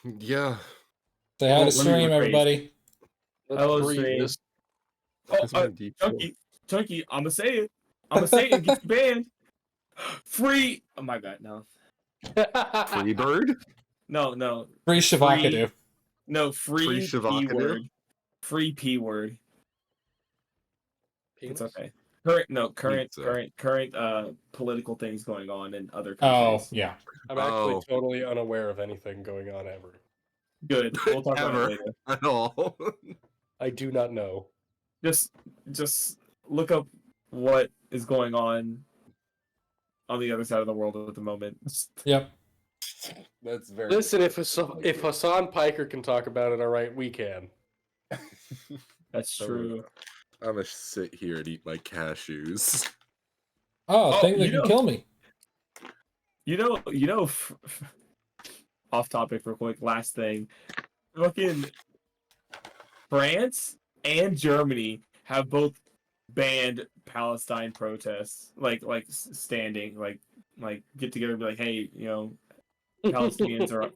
Yeah. Say hi to Let me stream, rephrase. everybody. Let's Hello, breathe stream. this. That's my deep Chunky, I'ma say it. I'ma say it and get you banned. Free. Oh my god, no. Free bird? No. Free Shavakadu. No, Free free P Shavakadu? word. Free P word. Penis? It's okay. Current political things going on in other Oh, countries. yeah. I'm actually Oh. totally unaware of anything going on ever. Good. We'll talk about it Ever. later. At all. I do not know. Just look up what is going on the other side of the world at the moment. Yep. That's very Listen, if Hassan Piker can talk about it, all right, we can. That's true. I'm gonna sit here and eat my cashews. Oh, Oh, thing that you can know- kill me. Off topic real quick, last thing. Fucking France and Germany have both banned Palestine protests. Like standing, like get together and be like, hey, Palestinians are,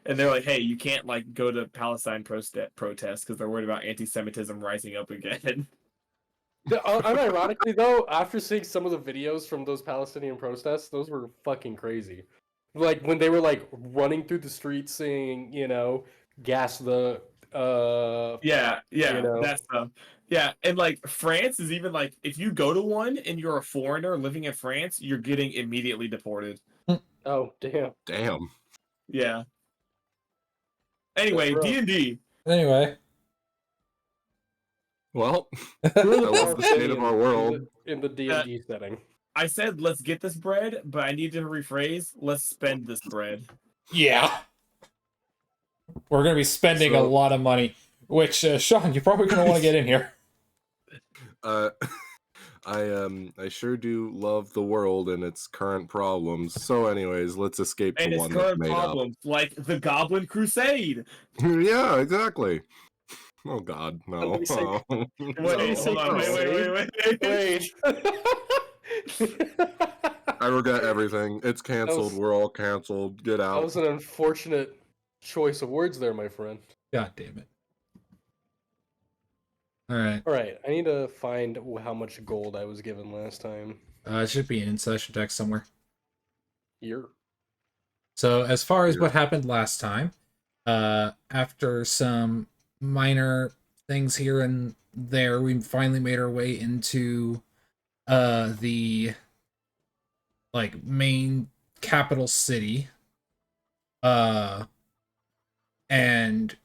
and they're like, hey, you can't like go to Palestine protests because they're worried about anti-Semitism rising up again. Unironically, though, after seeing some of the videos from those Palestinian protests, those were fucking crazy. Like when they were like running through the streets saying, gas the Yeah, know. that stuff. Yeah, and like France is even like, if you go to one and you're a foreigner living in France, you're getting immediately deported. Oh, damn. Damn. Yeah. Anyway, That's rough. D&D. Anyway. Well, That was the state of our world. in the D&D setting. I said, let's get this bread, but I need to rephrase, let's spend this bread. Yeah. We're going to be spending a lot of money, which, Sean, you're probably going to want to get in here. I sure do love the world and its current problems. So anyways, let's escape And the its one that's current made problems, like the Goblin Crusade. up. Yeah, exactly. Oh god, no. Let me say- Oh. Wait, hold on, wait. I regret everything. It's canceled. was- We're all canceled. Get That out. was an unfortunate choice of words there, my friend. God damn it. Alright. Alright, I need to find how much gold I was given last time. It should be in session text somewhere. Here. So, as far as what happened last time, after some minor things here and there, we finally made our way into the main capital city, and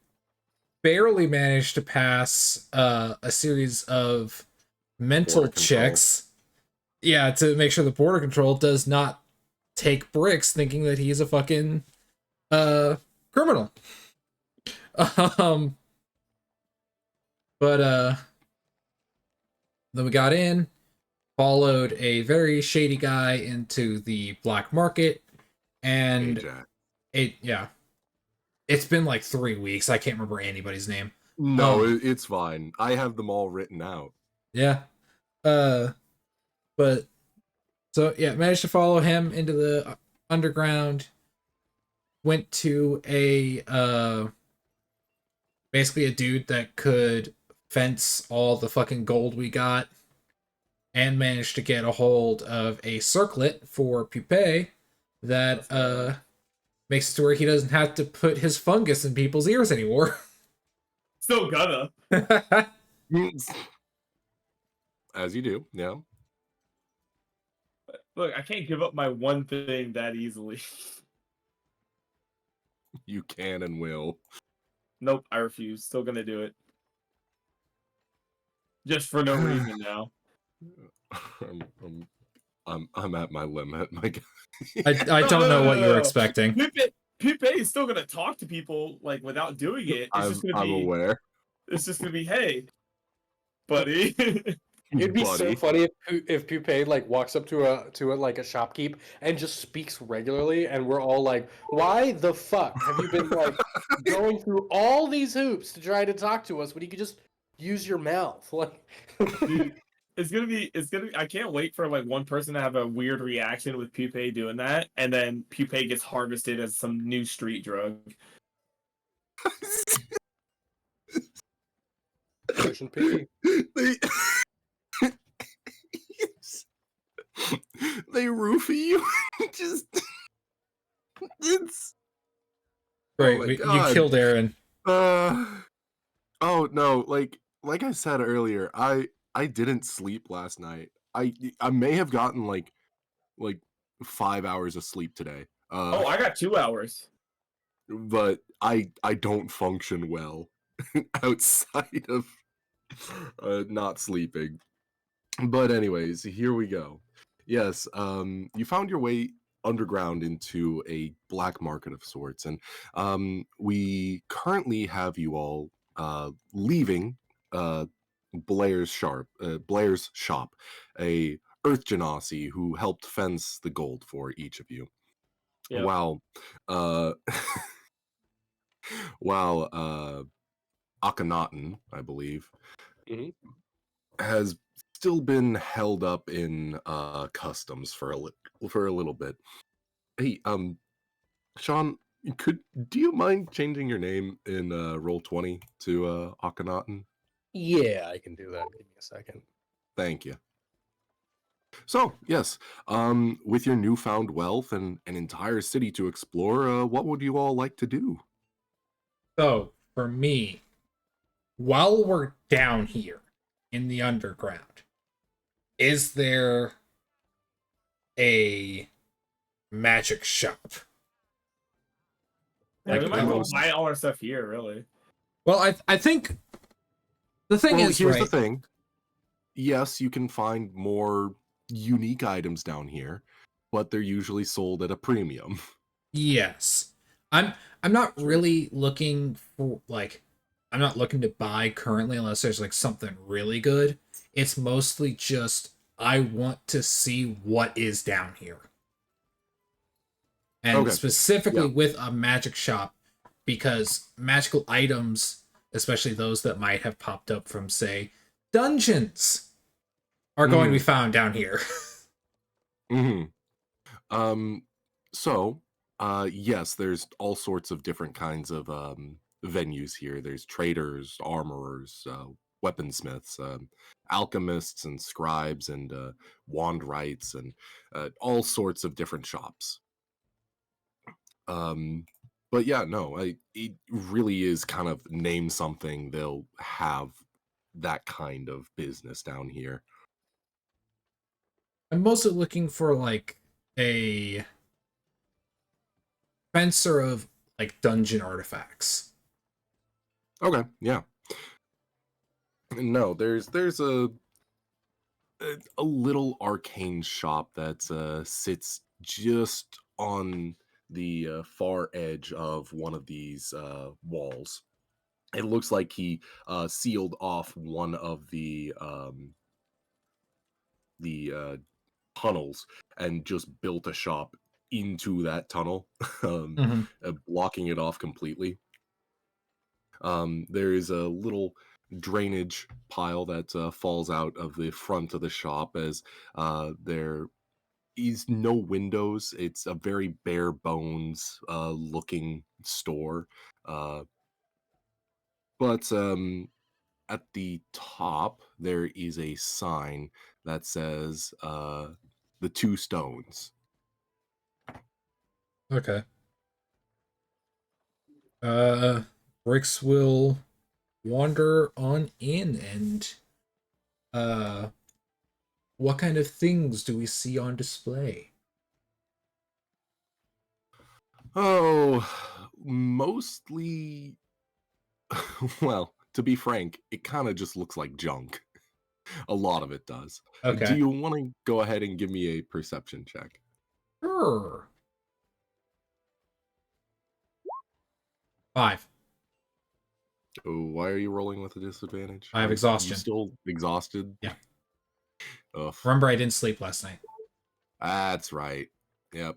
barely managed to pass a series of mental Border control. checks, to make sure the border control does not take bricks, thinking that he's a fucking criminal. But then we got in, followed a very shady guy into the black market, and Ajax. it's been like 3 weeks. I can't remember anybody's name. No, it's fine. I have them all written out. Yeah. But so managed to follow him into the underground. Went to basically a dude that could fence all the fucking gold we got, and managed to get a hold of a circlet for Pupae that makes it to where he doesn't have to put his fungus in people's ears anymore. Still gonna. As you do, yeah. Look, I can't give up my one thing that easily. You can and will. Nope, I refuse. Still gonna do it. Just for no reason now. I'm at my limit, my guy. I don't know what you're expecting. Pupae is still gonna talk to people like without doing it. It's I'm aware. It's just gonna be, hey, buddy. It'd be Buddy. so funny if Pupae like walks up to a shopkeep and just speaks regularly, and we're all like, "Why the fuck have you been like going through all these hoops to try to talk to us when you could just use your mouth?" Like, Dude, it's gonna be. I can't wait for like one person to have a weird reaction with Pupae doing that, and then Pupae gets harvested as some new street drug. Pushing P. they they roofie you. Just it's oh Right, my you god. killed Aaron. Uh oh no, like I said earlier, I didn't sleep last night. I may have gotten like 5 hours of sleep today. Oh, I got 2 hours. But I don't function well outside of not sleeping. But anyways, here we go. Yes, you found your way underground into a black market of sorts, and we currently have you all leaving uh, Blair's shop, a Earth Genasi who helped fence the gold for each of you. Yep. While uh, while Akhenaten, I believe, Mhm. has still been held up in customs for for a little bit. Hey, Sean, could do you mind changing your name in roll 20 to Akhenaten? Yeah, I can do that. Give me a second. Thank you. So, yes, with your newfound wealth and an entire city to explore, what would you all like to do? So, for me, while we're down here in the underground, is there a magic shop? Yeah, Like, we might the as well most buy all our stuff here, really. well, I think the thing Well, is, here's the right? thing. Yes, you can find more unique items down here, but they're usually sold at a premium. Yes. I'm I'm not Sure. really looking for like I'm not looking to buy currently unless there's like something really good. It's mostly just I want to see what is down here. And Okay. specifically Yeah. with a magic shop because magical items, especially those that might have popped up from say dungeons, are going to be Mhm. found down here. Mhm. Um so yes, there's all sorts of different kinds of venues here. There's traders, armorers, weaponsmiths, alchemists and scribes and wand wrights and all sorts of different shops. Um but yeah, no, it really is kind of name something they'll have that kind of business down here. I'm mostly looking for like a fencer of like dungeon artifacts. Okay, yeah. No, there's a little arcane shop that sits just on the far edge of one of these walls. It looks like he sealed off one of the tunnels and just built a shop into that tunnel, Mhm. blocking it off completely. There is a little drainage pile that falls out of the front of the shop as there is no windows. It's a very bare bones looking store. Uh, but at the top, there is a sign that says the two stones. Okay. Bricks will wander on in and uh what kind of things do we see on display? Oh, mostly. Well, to be frank, it kind of just looks like junk. A lot of it does. Do Okay. you want to go ahead and give me a perception check? Sure. 5. Oh, why are you rolling with a disadvantage? I have Are you exhaustion. still exhausted? Yeah. Ugh, Remember I didn't sleep last night. that's right. Yep.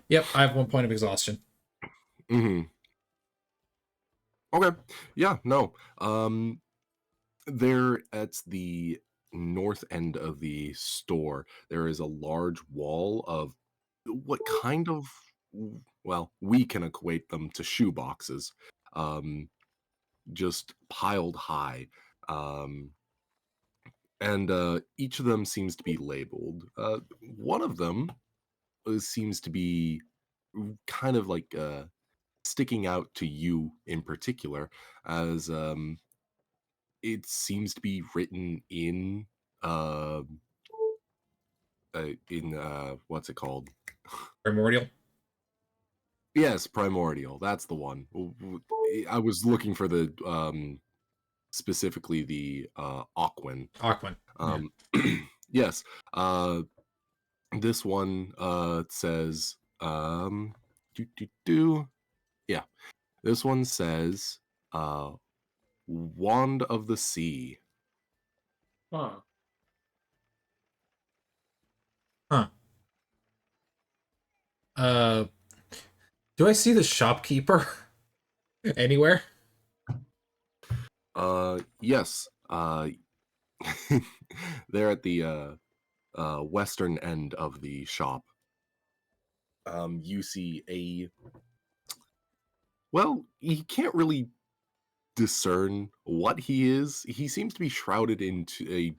Yep, I have 1 point of exhaustion. Hmm. Okay. Yeah. No. There at the north end of the store, there is a large wall of what kind of well, we can equate them to shoe boxes, just piled high. Um, and each of them seems to be labeled. One of them seems to be kind of like sticking out to you in particular, as it seems to be written uh, in what's it called? Primordial. Yes, primordial. That's the one. I was looking for the specifically the Aquan. Aquan. Yeah. Yes. This one says do do do. Yeah. This one says uh Wand of the Sea. Huh. Huh. Uh, do I see the shopkeeper anywhere? Yes. They're at the western end of the shop. You see well, you can't really discern what he is. He seems to be shrouded into a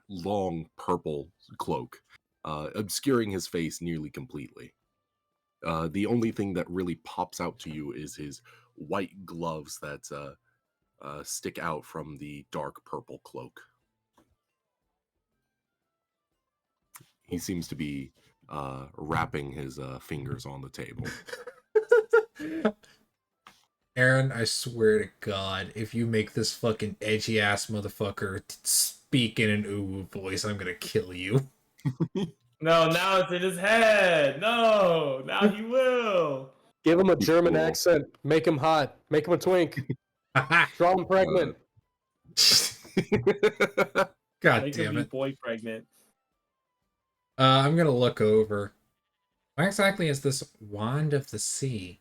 long purple cloak, obscuring his face nearly completely. The only thing that really pops out to you is his white gloves that stick out from the dark purple cloak. He seems to be wrapping his fingers on the table. Aaron, I swear to God, if you make this fucking edgy ass motherfucker speak in an ooh voice, I'm gonna kill you. No, now it's in his head. No, now he will. Give him a German Cool. accent. Make him hot. Make him a twink. Draw him pregnant. God Make him damn be it. boy pregnant. I'm gonna look over. What exactly is this Wand of the Sea?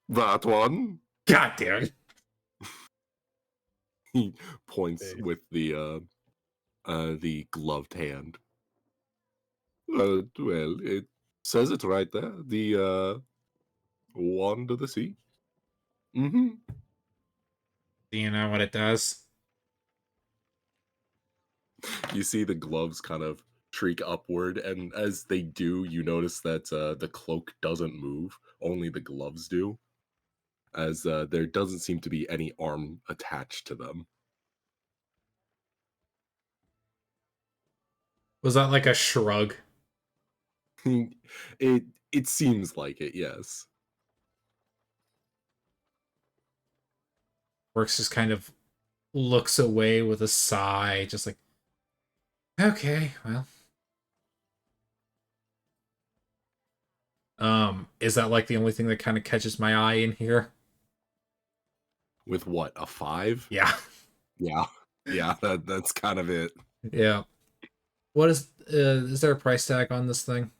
That one. God damn it. He points with the gloved hand. Well, it says it right there. The Wand of the Sea. Mm-hmm. Do you know what it does? You see the gloves kind of shriek upward, and as they do, you notice that the cloak doesn't move. Only the gloves do, as there doesn't seem to be any arm attached to them. Was that like a shrug? it it seems like it, yes. Works just kind of looks away with a sigh, just like, okay, well. Is that like the only thing that kind of catches my eye in here? With what, a 5? Yeah. Yeah, yeah. That's kind of it. Yeah. What is there a price tag on this thing?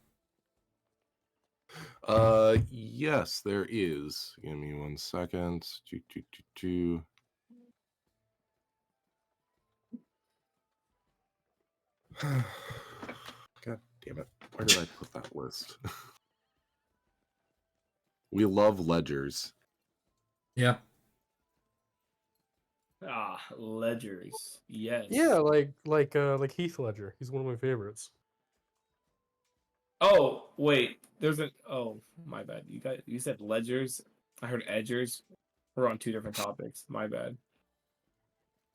Yes, there is. Give me 1 second. God damn it. Where did I put that list? We love ledgers. Yeah. Ah, ledgers. Yes. Yeah, like Heath Ledger. He's one of my favorites. Oh, wait. Oh, my bad. You said ledgers. I heard edgers. We're on 2 different topics. My bad.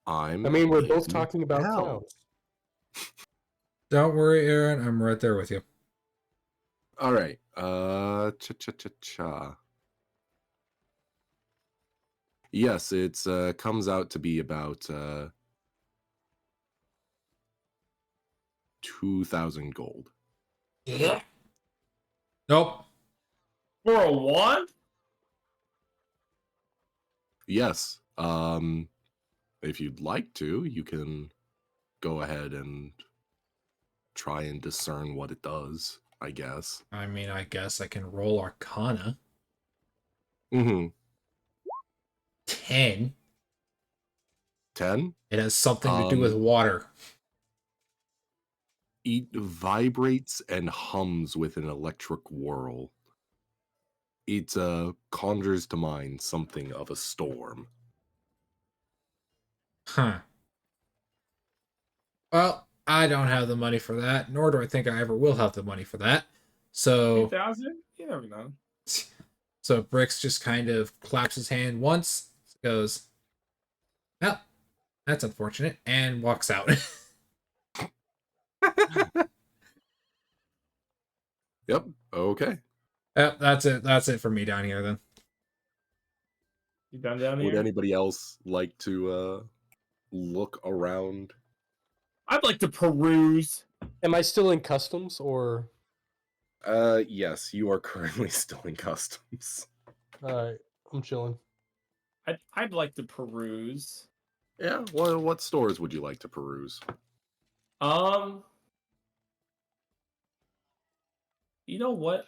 I mean, we're both in talking about hell. clowns. Don't worry, Aaron. I'm right there with you. All right. Cha. Yes, it's comes out to be about 2,000 gold. Yeah. Nope. For a wand? Yes. If you'd like to, you can go ahead and try and discern what it does, I guess. I mean, I guess I can roll Arcana. Mm-hmm. 10. 10? It has something to do with water. It vibrates and hums with an electric whirl. It conjures to mind something of a storm. Huh. Well, I don't have the money for that, nor do I think I ever will have the money for that. So 8,000? You never know. so Bricks just kind of claps his hand once, goes, "Well, that's unfortunate," and walks out. Yep. Okay. Yep, that's it. That's it for me down here then. You done down Would here? anybody else like to look around? I'd like to peruse. Am I still in customs or? Yes, you are currently still in customs. Alright, I'm chilling. I'd like to peruse. Yeah. What stores would you like to peruse? You know what?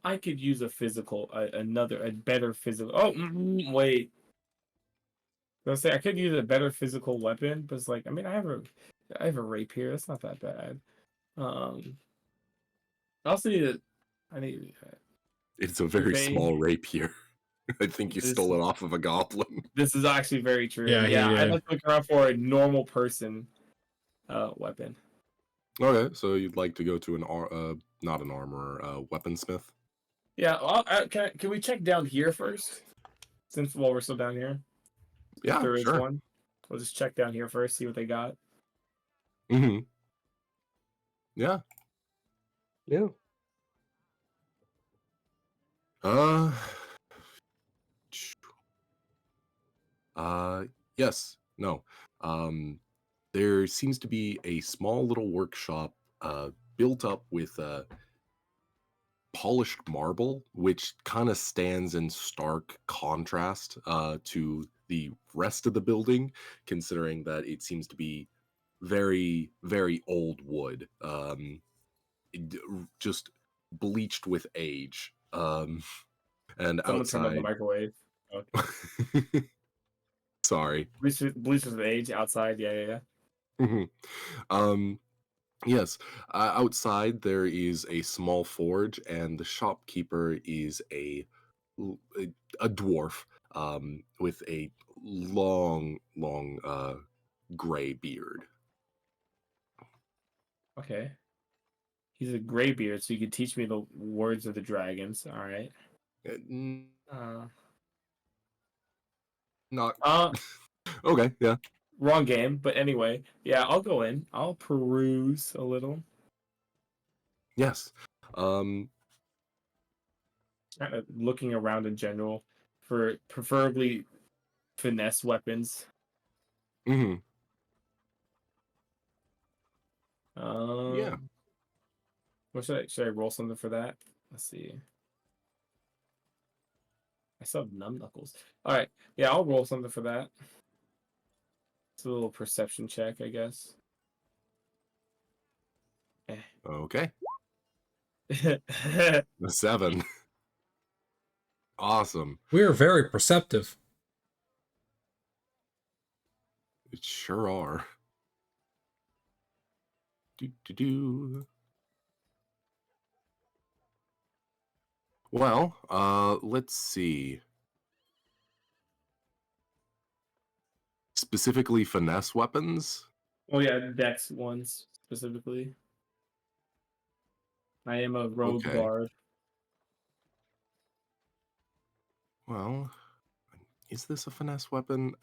I could use a physical, a better physical. Oh, wait. I was say I could use a better physical weapon, but it's like, I mean, I have a rapier. That's not that bad. I also need a, I need It's a very Coupe. small rapier. I think you This- stole it off of a goblin. This is actually very true. Yeah, Yeah, he I'd did. like to look around for a normal person, weapon. Okay, so you'd like to go to not an armorer, weaponsmith. Yeah, can we check down here first? Since while we're still down here, Yeah, there is sure. one. We'll just check down here first, see what they got. Mm-hmm. Yeah. Yeah. Uh. Yes. No. There seems to be a small little workshop, built up with polished marble, which kind of stands in stark contrast to the rest of the building, considering that it seems to be very, very old wood, just bleached with age. And Someone turned on the outside, microwave. Okay. sorry. Bleach with age outside. Yeah. Mhm. Um, yes. Outside there is a small forge, and the shopkeeper is l- a dwarf, with a long, gray beard. Okay. He's a graybeard, so you can teach me the words of the dragons. All right. Uh, Not uh, okay. Yeah. wrong game, but anyway, yeah, I'll go in. I'll peruse a little, Yes. Um. kind of looking around in general for preferably finesse weapons. Mhm. Yeah. What should I roll something for that? Let's see. I still have numb knuckles. All right, yeah, I'll roll something for that. It's a little perception check, I guess. Okay. Eh. A 7. Awesome. We are very perceptive. It sure are. Do. Well, let's see. Specifically finesse weapons? Oh yeah, Dex ones specifically. I am a rogue Okay. guard. Well, is this a finesse weapon?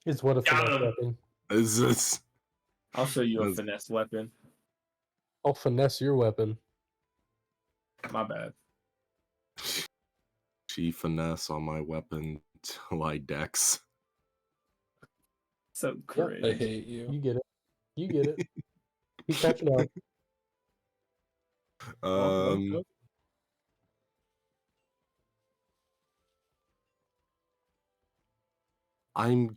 It's what a Got finesse him. weapon. Is this? I'll show you a That's- finesse weapon. I'll finesse your weapon. My bad. She finesse on my weapon till I dex. So Yep, I cringe. hate you. You get it. You get it. Keep catching up. Um, I'm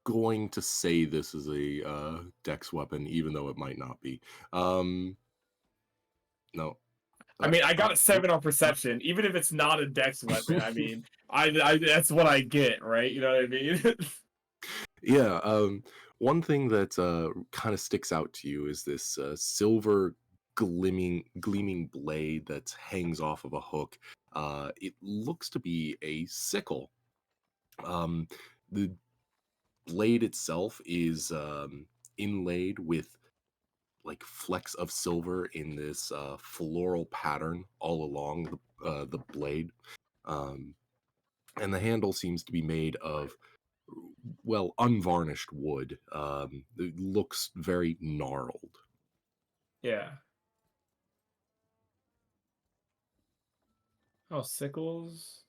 going to say this is a dex weapon, even though it might not be. No. I mean, I got a 7 on perception, even if it's not a Dex weapon. I mean, I that's what I get, right? You know what I mean? Yeah. One thing that kind of sticks out to you is this silver gleaming blade that hangs off of a hook. It looks to be a sickle. Um, the blade itself is inlaid with like flecks of silver in this floral pattern all along the blade. Um, and the handle seems to be made of well unvarnished wood. It looks very gnarled. Yeah. Oh, sickles.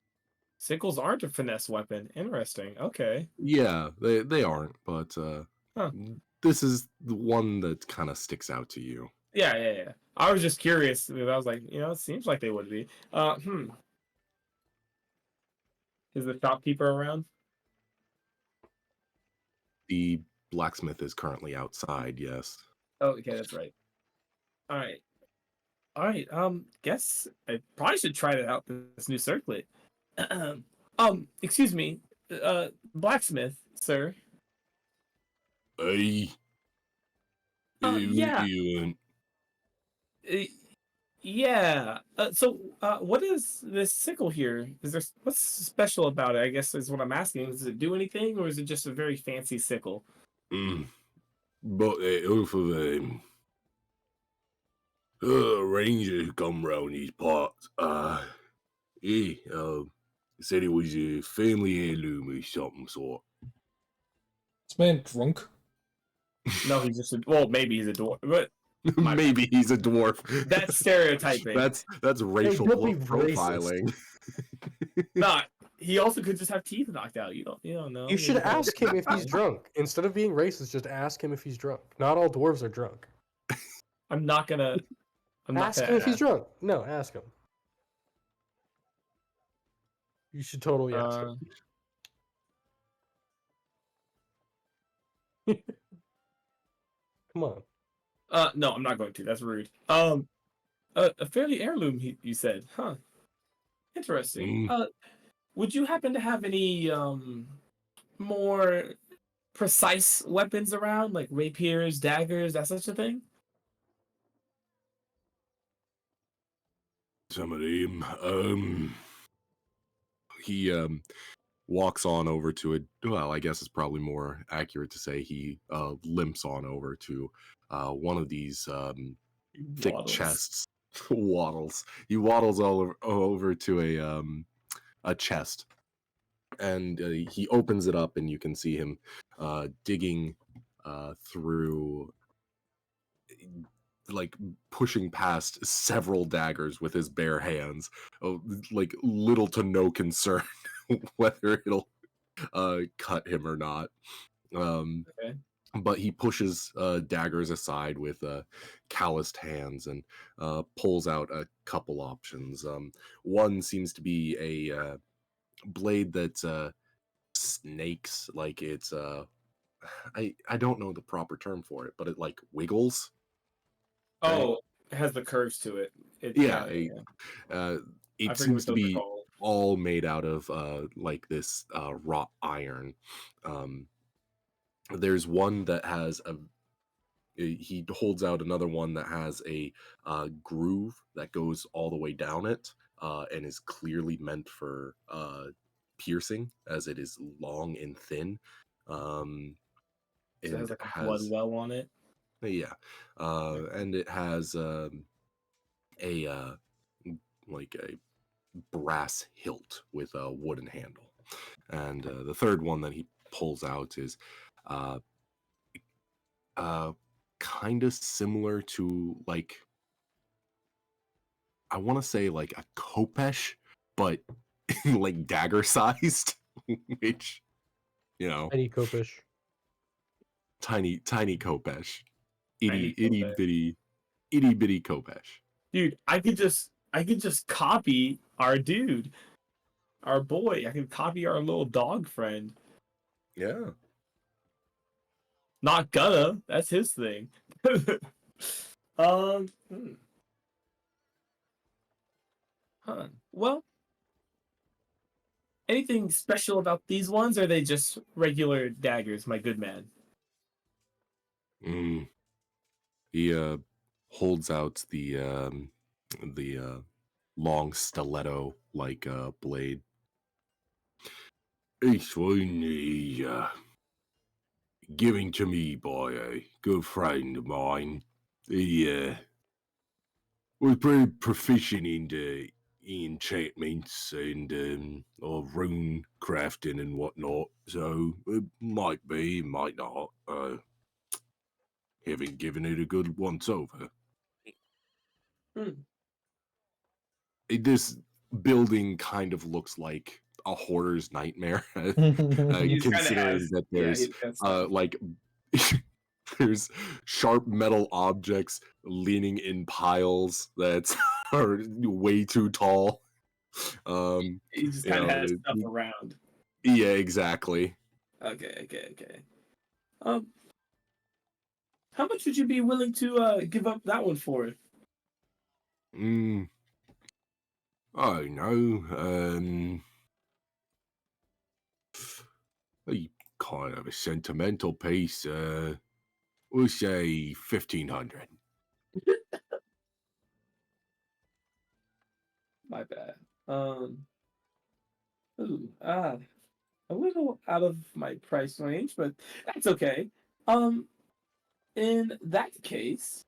Sickles aren't a finesse weapon. Interesting. Okay. Yeah, they aren't, but Huh. this is the one that kind of sticks out to you. Yeah, yeah, yeah. I was just curious because I was like, it seems like they would be. Is the shopkeeper around? The blacksmith is currently outside. Yes. Oh, okay, that's right. All right. All right. Guess I probably should try it out this new circlet. Excuse me, blacksmith, sir. Hey, what Yeah. you want? Uh, yeah. What is this sickle here? What's special about it? I guess is what I'm asking. Does it do anything, or is it just a very fancy sickle? But off of ranger who come round these parts. He said it was a family heirloom or something sort. This man drunk. No, he's just maybe he's a dwarf, but Maybe he's a dwarf. that's stereotyping. That's racial don't be profiling. Not. He also could just have teeth knocked out. You don't know. You should ask him if he's drunk. Instead of being racist, just ask him if he's drunk. Not all dwarves are drunk. I'm not gonna. Ask him if he's drunk. No, ask him. You should totally ask him. Come on. No, I'm not going to. That's rude. A fairly heirloom. You said, huh? Interesting. Would you happen to have any more precise weapons around, like rapiers, daggers, that such a thing? Some of them. He walks on over to it. Well, I guess it's probably more accurate to say he limps on over to one of these thick Waddles. chests. Waddles. He waddles all over to a chest, and he opens it up, and you can see him digging through, like pushing past several daggers with his bare hands, like little to no concern whether it'll cut him or not. Okay. But he pushes daggers aside with calloused hands and pulls out a couple options. One seems to be a blade that snakes, like it's I don't know the proper term for it, but it like wiggles. Oh, it has the curves to it. It forget seems what to those are be called. all made out of like this wrought iron. There's one that has he holds out another one that has a groove that goes all the way down it, and is clearly meant for piercing, as it is long and thin. So it has And like a blood well on it. yeah, and it has a like a brass hilt with a wooden handle. And the third one that he pulls out is uh kind of similar to, like, I want to say like a kopesh, but like dagger sized, which, Any copish. tiny kopesh, Tiny itty bitty kopesh. Dude, I could just copy our dude, our boy. I could copy our little dog friend. Yeah. Not gonna. That's his thing. Hmm. Huh. Well, anything special about these ones? Or are they just regular daggers, my good man? Mm. He holds out the long stiletto like blade. It's only giving to me by a good friend of mine. He was pretty proficient in the enchantments and of rune crafting and whatnot. So it might be, might not. Haven't given it a good once over. Hmm. This building kind of looks like a hoarder's nightmare, He just kind of considering has, that yeah, there's he's got stuff. like there's sharp metal objects leaning in piles that are way too tall. He just You kind of know, has stuff around. yeah, exactly. Okay. Um, how much would you be willing to give up that one for? Mm, I don't know. A kind of a sentimental piece. We'll say 1,500. My bad. Ooh, a little out of my price range, but that's okay. Um, in that case,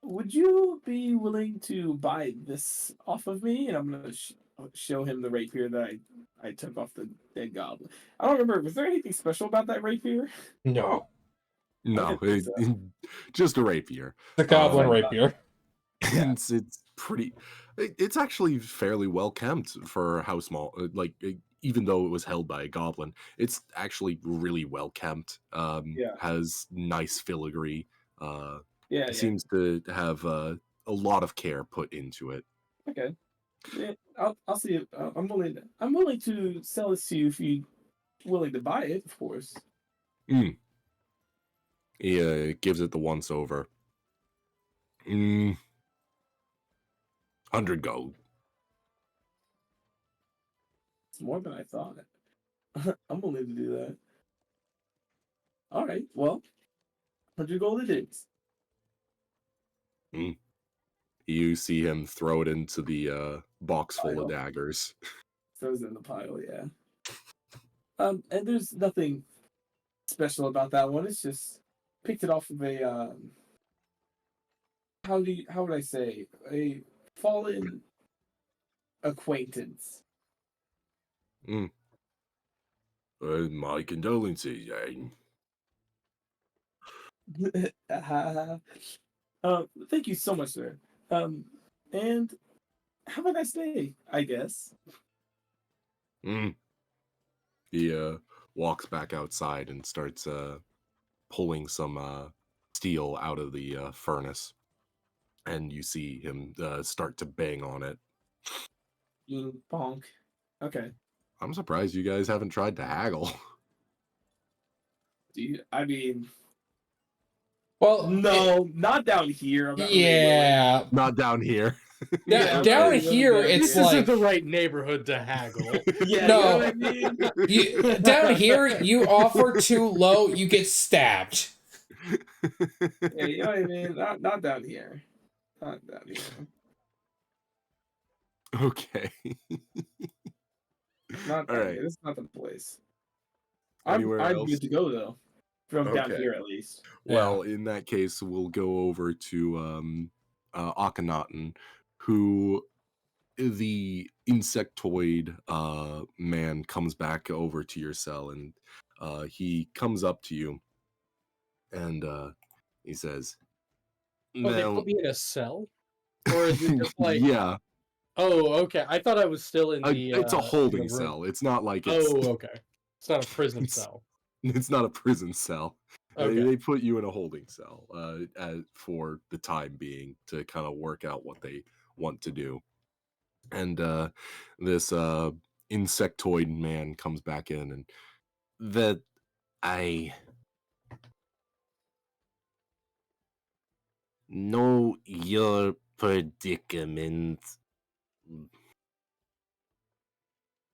would you be willing to buy this off of me? And I'm gonna show him the rapier that I took off the dead goblin. I don't remember. Was there anything special about that rapier? No, I No, didn't think so. just a rapier. the That's what goblin I Um, thought. rapier. Yeah. it's pretty. It's actually fairly well kept for how small. Even though it was held by a goblin, it's actually really well kept. Yeah. Has nice filigree. Uh, Yeah. seems to have a lot of care put into it. Okay. Yeah, I'll see it. I'm willing to sell this to you if you're willing to buy it, of course. Mm. He gives it the once over. 100 gold. It's more than I thought. I'm willing to do that. All right. Well, 100 gold it is. Mm. You see him throw it into the box full of Pile. daggers. Throws it in the pile. Yeah. And there's nothing special about that one. It's just picked it off of a how would I say, a fallen acquaintance. Mm. My condolences, Jane. Thank you so much, sir. Um, and have a nice day, I guess. Mm. He walks back outside and starts pulling some steel out of the furnace. And you see him start to bang on it. Bonk. Okay. I'm surprised you guys haven't tried to haggle. Do you? I mean, Well, no, not down here. I'm not really willing. yeah, Not down here. Yeah, I'm not down really willing here down it's This here. isn't like the right neighborhood to haggle. Yeah, you know what I no. mean. Down here, you offer too low, you get stabbed. Yeah, you know what I mean. Not down here. Not down here. Okay. Not All down right. here. This is not the place. Anywhere I'm else? good to go though. From down Okay. here at least. Yeah. Well, in that case, we'll go over to Akhenaten, who the insectoid man comes back over to your cell, and he comes up to you and he says, Oh, they "Now, put me in a cell? Or is it just like yeah, oh, okay. I thought I was still it's a in holding the room. cell. It's not like it's Oh, okay. It's not a prison it's cell. it's not a prison cell. Okay. They put you in a holding cell for the time being to kind of work out what they want to do." And this insectoid man comes back in, and that I know your predicament.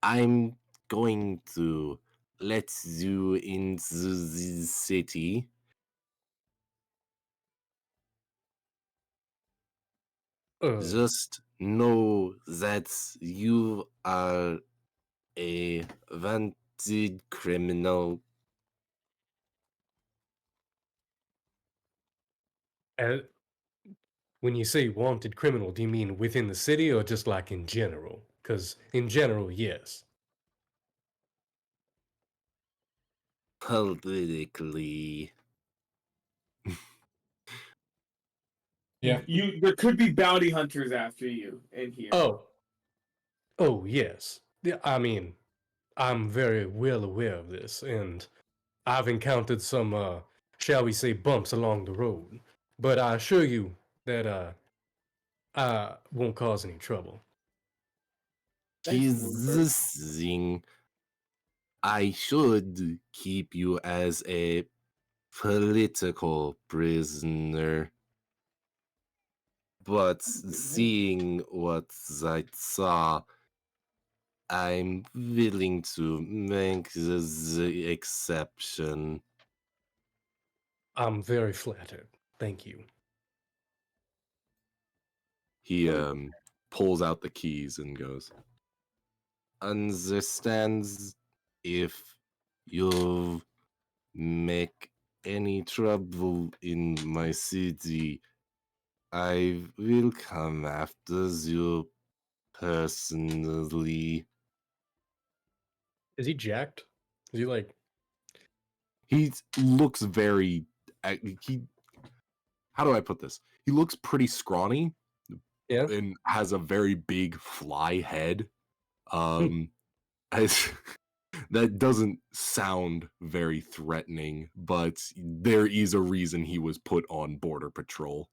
I'm going to let you into the city Just know that you are a wanted criminal. uh, when you say wanted criminal, do you mean within the city or just like in general? Because in general, yes. Politically. Yeah. There could be bounty hunters after you in here. Oh, yes. Yeah, I mean, I'm very well aware of this, and I've encountered some, shall we say, bumps along the road. But I assure you that I won't cause any trouble. Thanks, Here's Bloomberg. the thing. I should keep you as a political prisoner. But seeing what I saw, I'm willing to make the exception. I'm very flattered. Thank you. He pulls out the keys and goes, understands if you make any trouble in my city, I will come after you personally. Is he jacked? Is he like, He looks very. He. How do I put this? He looks pretty scrawny yeah? and has a very big fly head. As that doesn't sound very threatening, but there is a reason he was put on border patrol.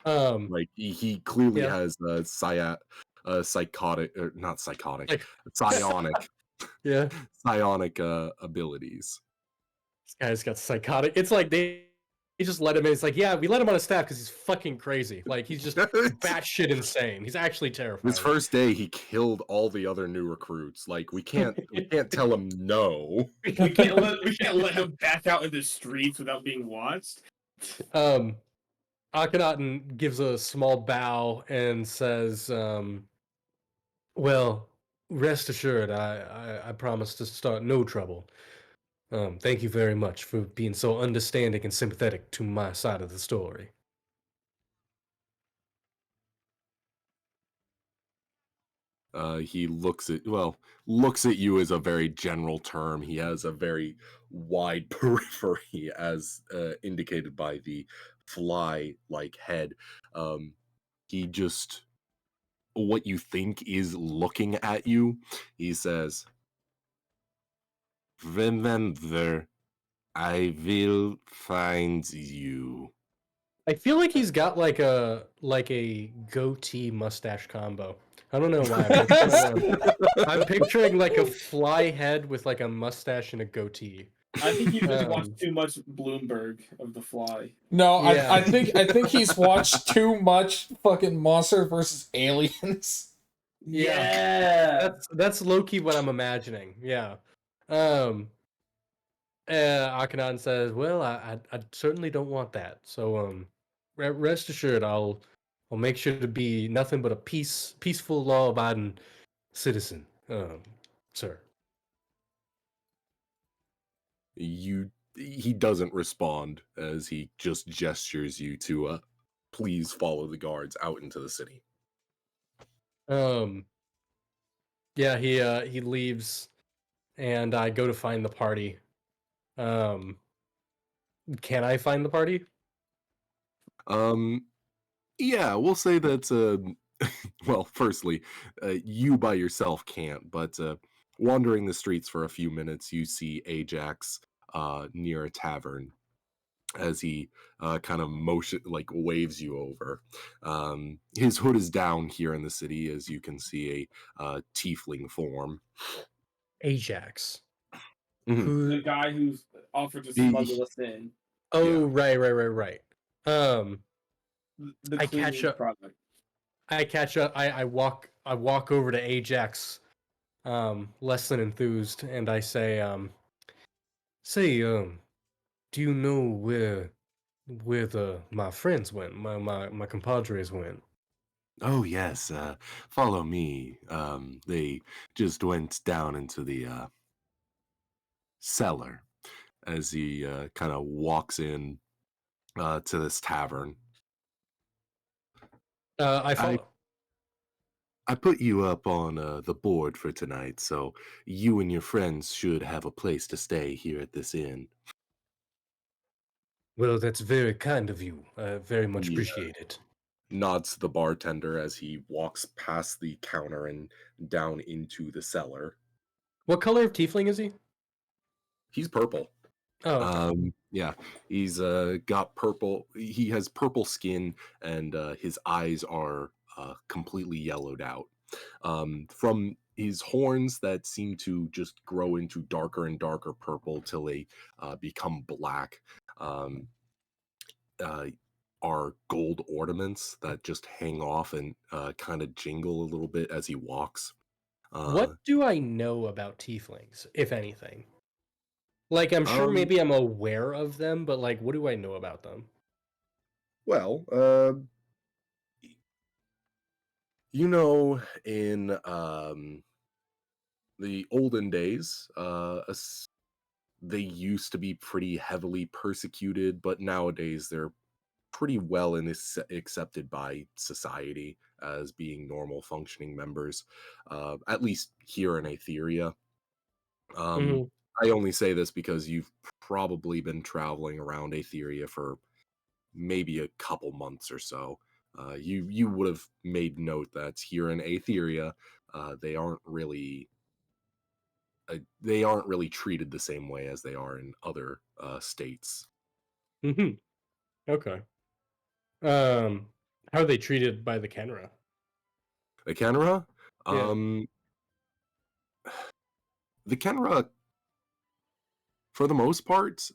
Um, Like he clearly yeah. has psychotic or not psychotic, Like, psionic, yeah. psionic abilities. This guy's got psychotic. It's like they just let him in. It's like, yeah, we let him on his staff because he's fucking crazy. Like he's just batshit insane. He's actually terrifying. His first day, he killed all the other new recruits. Like we can't tell him no. We can't let him back out in the streets without being watched. Akhenaten gives a small bow and says, well, rest assured, I promise to start no trouble. Thank you very much for being so understanding and sympathetic to my side of the story. He looks at you as a very general term. He has a very wide periphery, as indicated by the fly-like head. He just what you think is looking at you. He says, "Remember, I will find you." I feel like he's got like a goatee mustache combo. I don't know why. I'm picturing like a fly head with like a mustache and a goatee. I think you just watched too much Bloomberg of The Fly. No, Yeah. I think he's watched too much fucking Monster versus Aliens. Yeah. That's low-key what I'm imagining. Yeah. Akhenaten says, "Well, I certainly don't want that. So rest assured, I'll make sure to be nothing but a peaceful, law-abiding citizen, sir." He doesn't respond as he just gestures you to please follow the guards out into the city. Yeah, he leaves, and I go to find the party. Can I find the party? Yeah, we'll say that well, firstly, you by yourself can't, but wandering the streets for a few minutes, you see Ajax near a tavern as he kind of waves you over. His hood is down here in the city, as you can see a tiefling form. Ajax. Mhm. The guy who's offered to He- smuggle us in. Oh, Yeah. right. The I catch cleaning up. product. I walk over to Ajax, less than enthused, and I say, say, do you know where where my friends went, my compadres went. Oh yes, follow me. They just went down into the cellar as he kind of walks in to this tavern. I I follow. I put you up on the board for tonight, so you and your friends should have a place to stay here at this inn. Well, that's very kind of you. I very much He appreciate it. nods to the bartender as he walks past the counter and down into the cellar. What color of tiefling is he? He's purple. Oh, okay. Yeah, he's got purple. He has purple skin, and his eyes are completely yellowed out. From his horns that seem to just grow into darker and darker purple till they become black. Um, uh, are gold ornaments that just hang off and kind of jingle a little bit as he walks. Uh, What do I know about tieflings, if anything? Like, I'm sure um, maybe I'm aware of them, but like, what do I know about them? well, in the olden days, they used to be pretty heavily persecuted, but nowadays they're pretty well accepted by society as being normal functioning members, at least here in Aetheria. Um, Hmm. I only say this because you've probably been traveling around Aetheria for maybe a couple months or so. You would have made note that here in Aetheria, they aren't really they aren't really treated the same way as they are in other states. Hmm. Okay. Um, how are they treated by the Kenra? The Kenra, Yeah. um, the Kenra for the most part,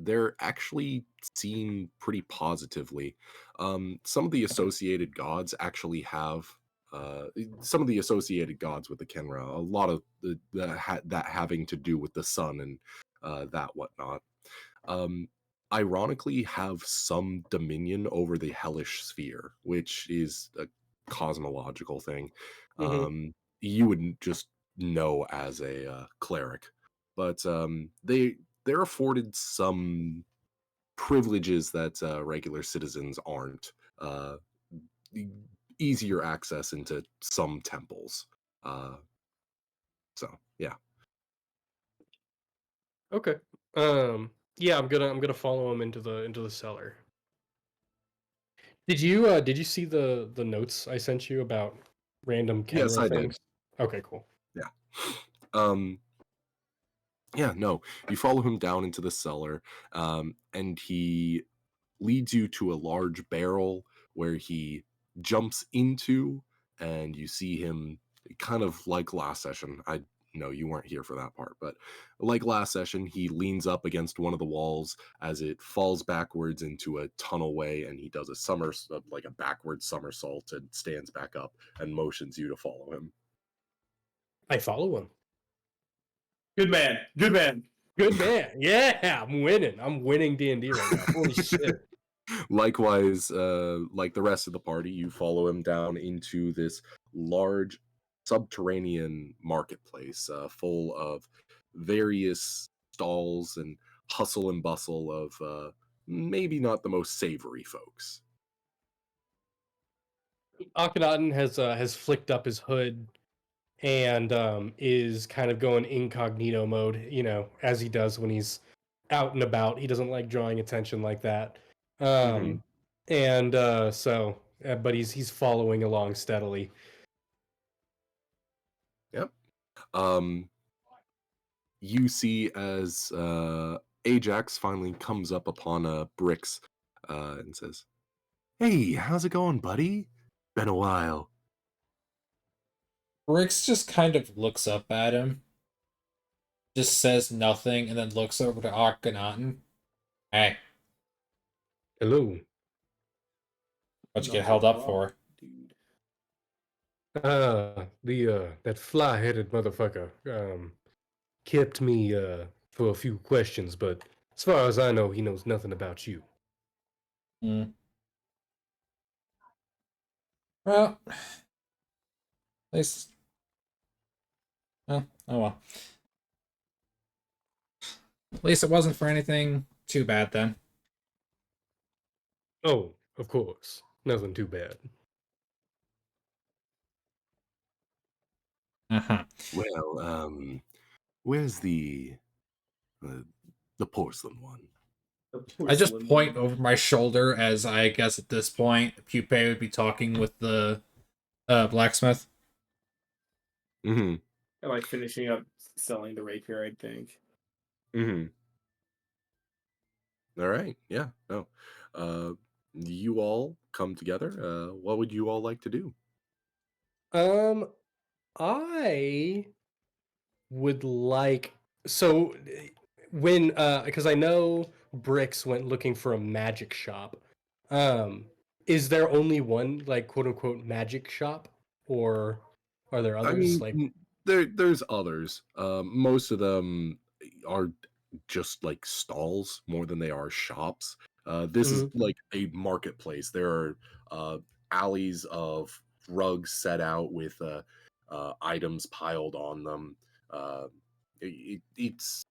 they're actually seen pretty positively. Some of the associated gods actually have some of the associated gods with the Kenra. A lot of that having to do with the sun and that whatnot. Um, Ironically, have some dominion over the hellish sphere, which is a cosmological thing. Hmm. You wouldn't just know as a cleric, but they're afforded some privileges that regular citizens aren't. E- Easier access into some temples. Uh, so yeah, Okay. Yeah, I'm gonna follow him into the cellar. Did you see the notes I sent you about random yes, Kenra I did. things? Okay, cool. Yeah. Um, yeah, no, you follow him down into the cellar, and he leads you to a large barrel where he jumps into, and you see him kind of like last session. I know you weren't here for that part, but like last session, he leans up against one of the walls as it falls backwards into a tunnel way, and he does like a backward somersault and stands back up and motions you to follow him. I follow him. Good man. Good man. Good man. Yeah, I'm winning. I'm winning D&D right now. Holy shit. Likewise, like the rest of the party, you follow him down into this large subterranean marketplace full of various stalls and hustle and bustle of maybe not the most savory folks. Akhenaten has flicked up his hood and is kind of going incognito mode, as he does when he's out and about. He doesn't like drawing attention like that. Hmm. Um and but he's following along steadily. Yep. Um, you see as Ajax finally comes up upon Bricks and says, "Hey, how's it going, buddy? Been a while." Rix just kind of looks up at him, just says nothing, and then looks over to Akhenaten. Hey, Hello. what'd you get Not held your up problem, for? dude. The that fly-headed motherfucker kept me for a few questions, but as far as I know, he knows nothing about you. Hmm. Well, at least. Oh well. At least it wasn't for anything too bad then. Oh, of course. Nothing too bad. Uh-huh. Well, where's uh, the porcelain one? The I just porcelain point one. over my shoulder as I guess at this point Pupae would be talking with the blacksmith. Mm-hmm. And like finishing up selling the rapier, I think. Mm-hmm. All right. Yeah. No. Uh, you all come together. What would you all like to do? Um, I would like so when because I know Bricks went looking for a magic shop. Um, is there only one like quote unquote magic shop, or are there I others? mean, Like, there's others. Most of them are just like stalls more than they are shops. This is mhm, like a marketplace. There are uh, alleys of rugs set out with items piled on them. Uh, it's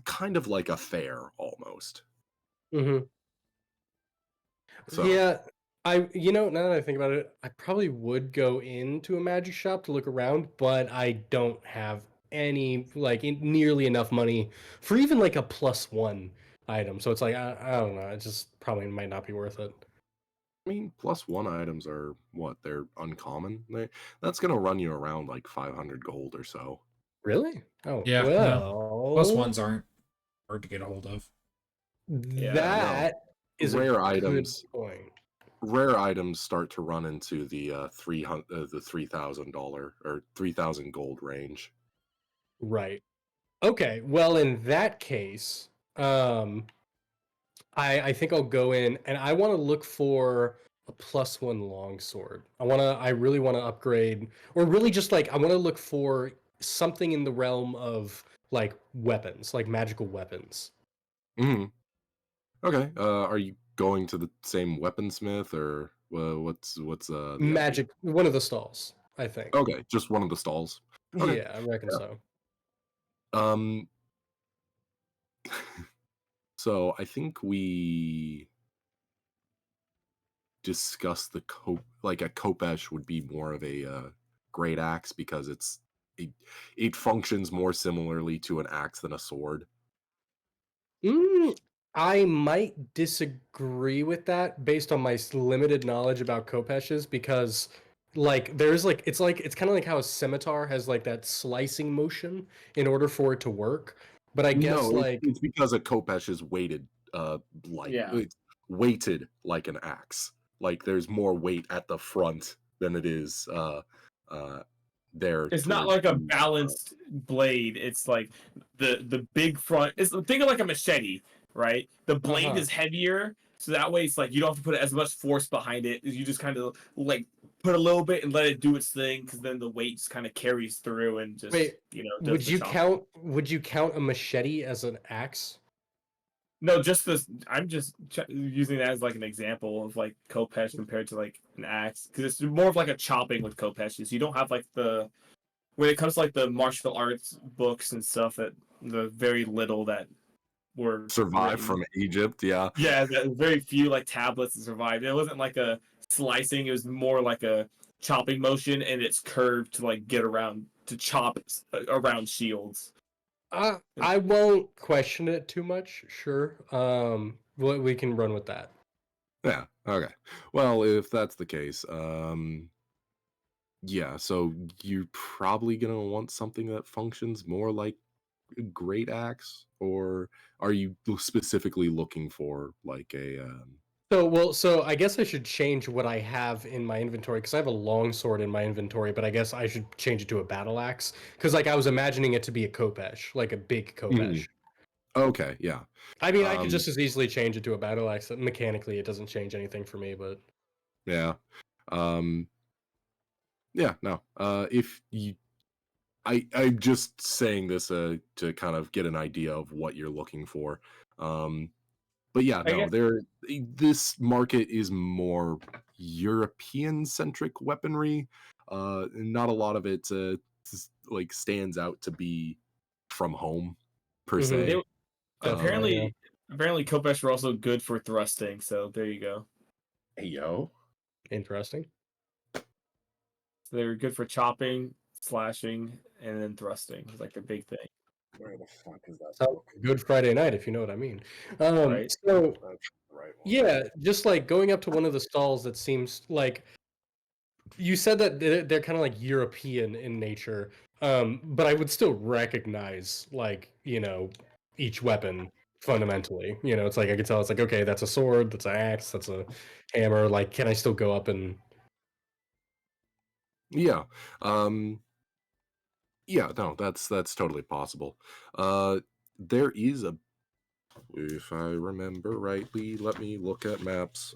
kind of like a fair almost. mhm. So, Yeah, now that I think about it, I probably would go into a magic shop to look around, but I don't have any like nearly enough money for even like a +1 item. So it's like I don't know, it just probably might not be worth it. I mean, plus one items are what? They're uncommon. That's gonna run you around like 500 gold or so. Really? Oh, Yeah, no. Plus well, ones aren't hard to get a hold of. Yeah. Yeah, no. that is a Rare good items point. rare items start to run into the 300 the $3,000 or 3,000 gold range. Right. Okay, well in that case, um I think I'll go in and I want to look for a +1 longsword. I really want to upgrade, or really just like I want to look for something in the realm of like weapons, like magical weapons. Mhm. Okay. Are you going to the same weaponsmith or what's the idea? Magic, one of the stalls, I think. Okay, just one of the stalls. Okay. Yeah, I reckon Yeah. so. Um so I think we discussed the cope like a kopesh would be more of a great axe because it, it functions more similarly to an axe than a sword. Mm, I might disagree with that based on my limited knowledge about kopeshes because like there's like it's kind of like how a scimitar has like that slicing motion in order for it to work. But I guess No, like it's because a khopesh is weighted, like Yeah. it's weighted like an axe. Like there's more weight at the front than it is uh there It's not towards like a the balanced blade. It's like the big front. It's think of like a machete, right? The blade uh-huh. is heavier, so that way it's like you don't have to put as much force behind it. You just kind of like put a little bit and let it do its thing, because then the weight just kind of carries through and just Wait, does the chopping. would you count a machete as an axe? No, just this. I'm just using that as like an example of like Kopesh compared to like an axe, because it's more of like a chopping with Kopeshes. You don't have like the when it comes to like the martial arts books and stuff, that the very little that were survive written. from Egypt, yeah. Yeah, very few like tablets that survived. It wasn't like a slicing; it was more like a chopping motion, and it's curved to like get around to chop around shields. I won't question it too much, sure. We can run with that. Yeah, okay. Well, if that's the case, yeah, so you're probably gonna want something that functions more like a great axe, or are you specifically looking for like a So I guess I should change what I have in my inventory because I have a long sword in my inventory, but I guess I should change it to a battle axe because like I was imagining it to be a khopesh, like a big Mhm. khopesh. Okay, yeah. I mean, I could Um, just as easily change it to a battle axe. Mechanically, it doesn't change anything for me, but yeah. Um, yeah, no. If you I'm just saying this to kind of get an idea of what you're looking for. Um, But yeah, I no, guess- this market is more European-centric weaponry. Not a lot of it like stands out to be from home per Mhm. se. They, Definitely, yeah. apparently Kopesh were also good for thrusting. So there you go. Hey yo, Interesting. So they were good for chopping, slashing, and then thrusting. Was like the big thing, where the fuck is that So book? good Friday night, if you know what I mean. right? So That's the right one. yeah, just like going up to one of the stalls that seems like you said that they're kind of like European in nature, but I would still recognize like each weapon fundamentally. It's like I could tell it's like okay, that's a sword, that's an axe, that's a hammer. Like, can I still go up and Yeah. Yeah, no, that's totally possible. There is a, if I remember rightly, let me look at maps.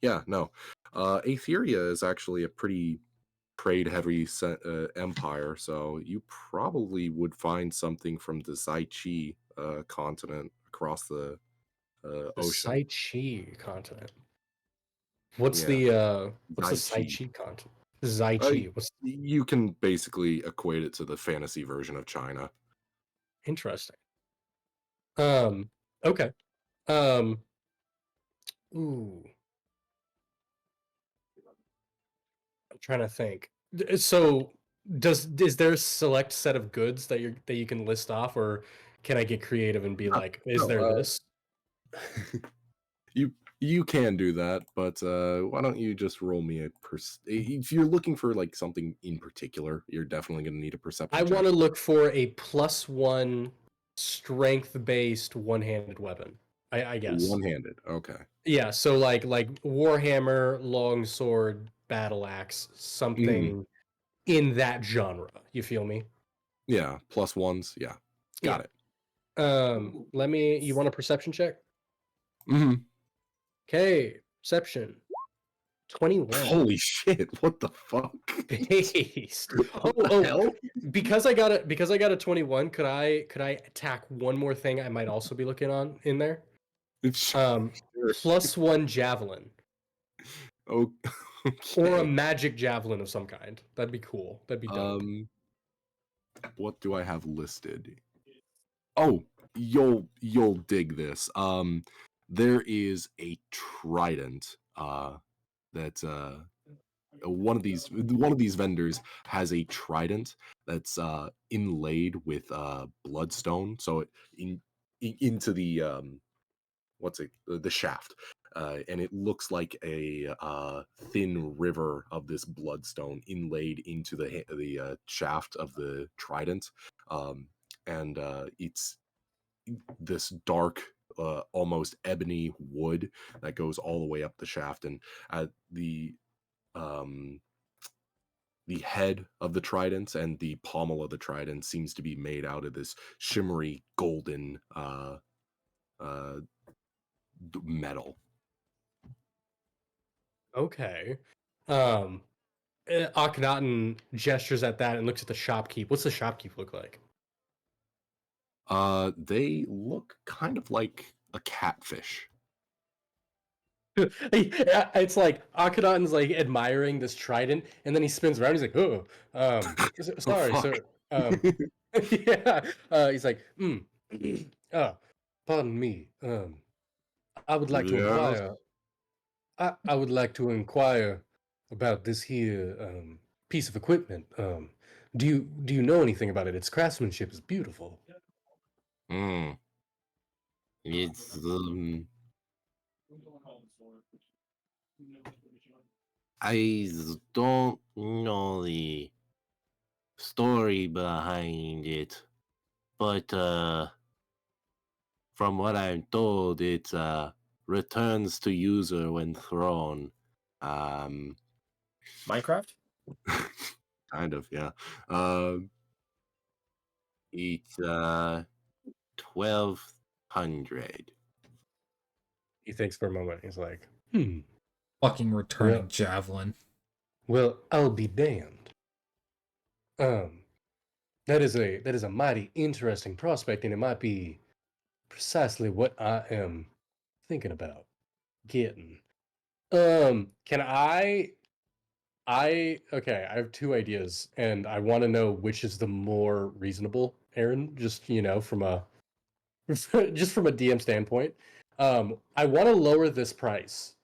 Yeah, no. Aetheria is actually a pretty trade-heavy empire, so you probably would find something from the Zaichi continent across the the ocean. Chi continent? What's Yeah, the Zaichi. Chi continent? Chi. What's You can basically equate it to the fantasy version of China. interesting? Um. Okay. Um. Ooh. I'm trying to think. So, is there a select set of goods that you can list off, or can I get creative and be like, is No, there this? you can do that, but why don't you just roll me a if you're looking for like something in particular, you're definitely going to need a I perception check. want to look for a +1 strength-based one-handed weapon. I guess. One-handed. Okay. Yeah. So like Warhammer, longsword, battle axe, Mhm. something in that genre. You feel me? Yeah, plus ones. Yeah. Yeah. Got it. Let me. You want a perception check? Mhm. Okay, perception. 21. Holy shit, what the fuck? Based. What the Oh, hell? because I got a 21, could I tack one more thing I might also be looking on in there? Sure. +1 javelin. Oh, Or a okay. magic javelin of some kind. That'd be cool. That'd be dope. What do I have listed? Oh, you'll dig this. There is a trident. That one of these vendors has a trident that's inlaid with bloodstone. So into the what's it the shaft. And it looks like a thin river of this bloodstone inlaid into the shaft of the trident, and it's this dark, almost ebony wood that goes all the way up the shaft, and at um, the head of the trident and the pommel of the trident seems to be made out of this shimmery golden uh, metal. Okay. Um, Akhenaten gestures at that and looks at the shopkeep. What's the shopkeep look like? They look kind of like a catfish. It's like Akhenaten's like admiring this trident, and then he spins around. He's like, "Oh, Oh sorry, fuck! sir." Yeah. He's like, "Ah, pardon me. I would like to Yes. inquire. I would like to inquire about this here piece of equipment. Do you know anything about it? Its craftsmanship is beautiful." Mm. It's I don't know the story behind it, but from what I'm told, it returns to user when thrown. Um, Minecraft. kind of, yeah. Um, it's 1200. He thinks for a moment. He's like, Fucking returning Well- javelin. well, I'll be damned. Um, that is a mighty interesting prospect, and it might be precisely what I am thinking about getting. Can okay, I have two ideas, and I want to know which is the more reasonable, Aaron, just from a just from a DM standpoint. I want to lower the price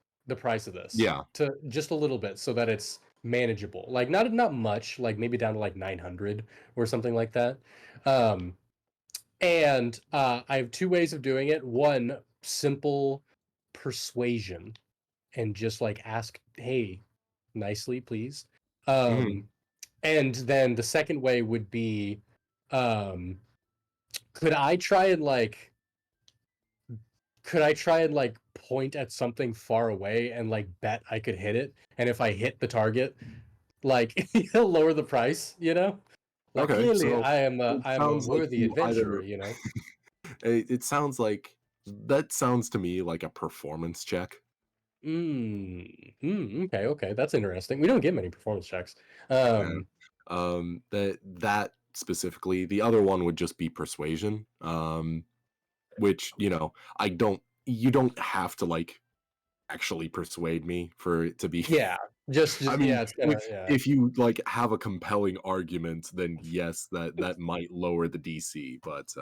of this Yeah. to just a little bit so that it's manageable. Like not much, like maybe down to like 900 or something like that. Um, and I have two ways of doing it. One, simple persuasion, and just like ask, hey, nicely, please. Mhm. And then the second way would be, um, could I try and like point at something far away and like bet I could hit it? And if I hit the target, like he'll lower the price, Like Okay, clearly so it I am a sounds like worthy you adventurer, either it sounds like that sounds to me like a performance check. Okay, okay. That's interesting. We don't get many performance checks. Yeah. Um, That specifically, the other one would just be persuasion. Which, you don't have to like actually persuade me for it to be. yeah, I yeah, mean, it's gonna, if you like have a compelling argument, then yes, that might lower the DC, but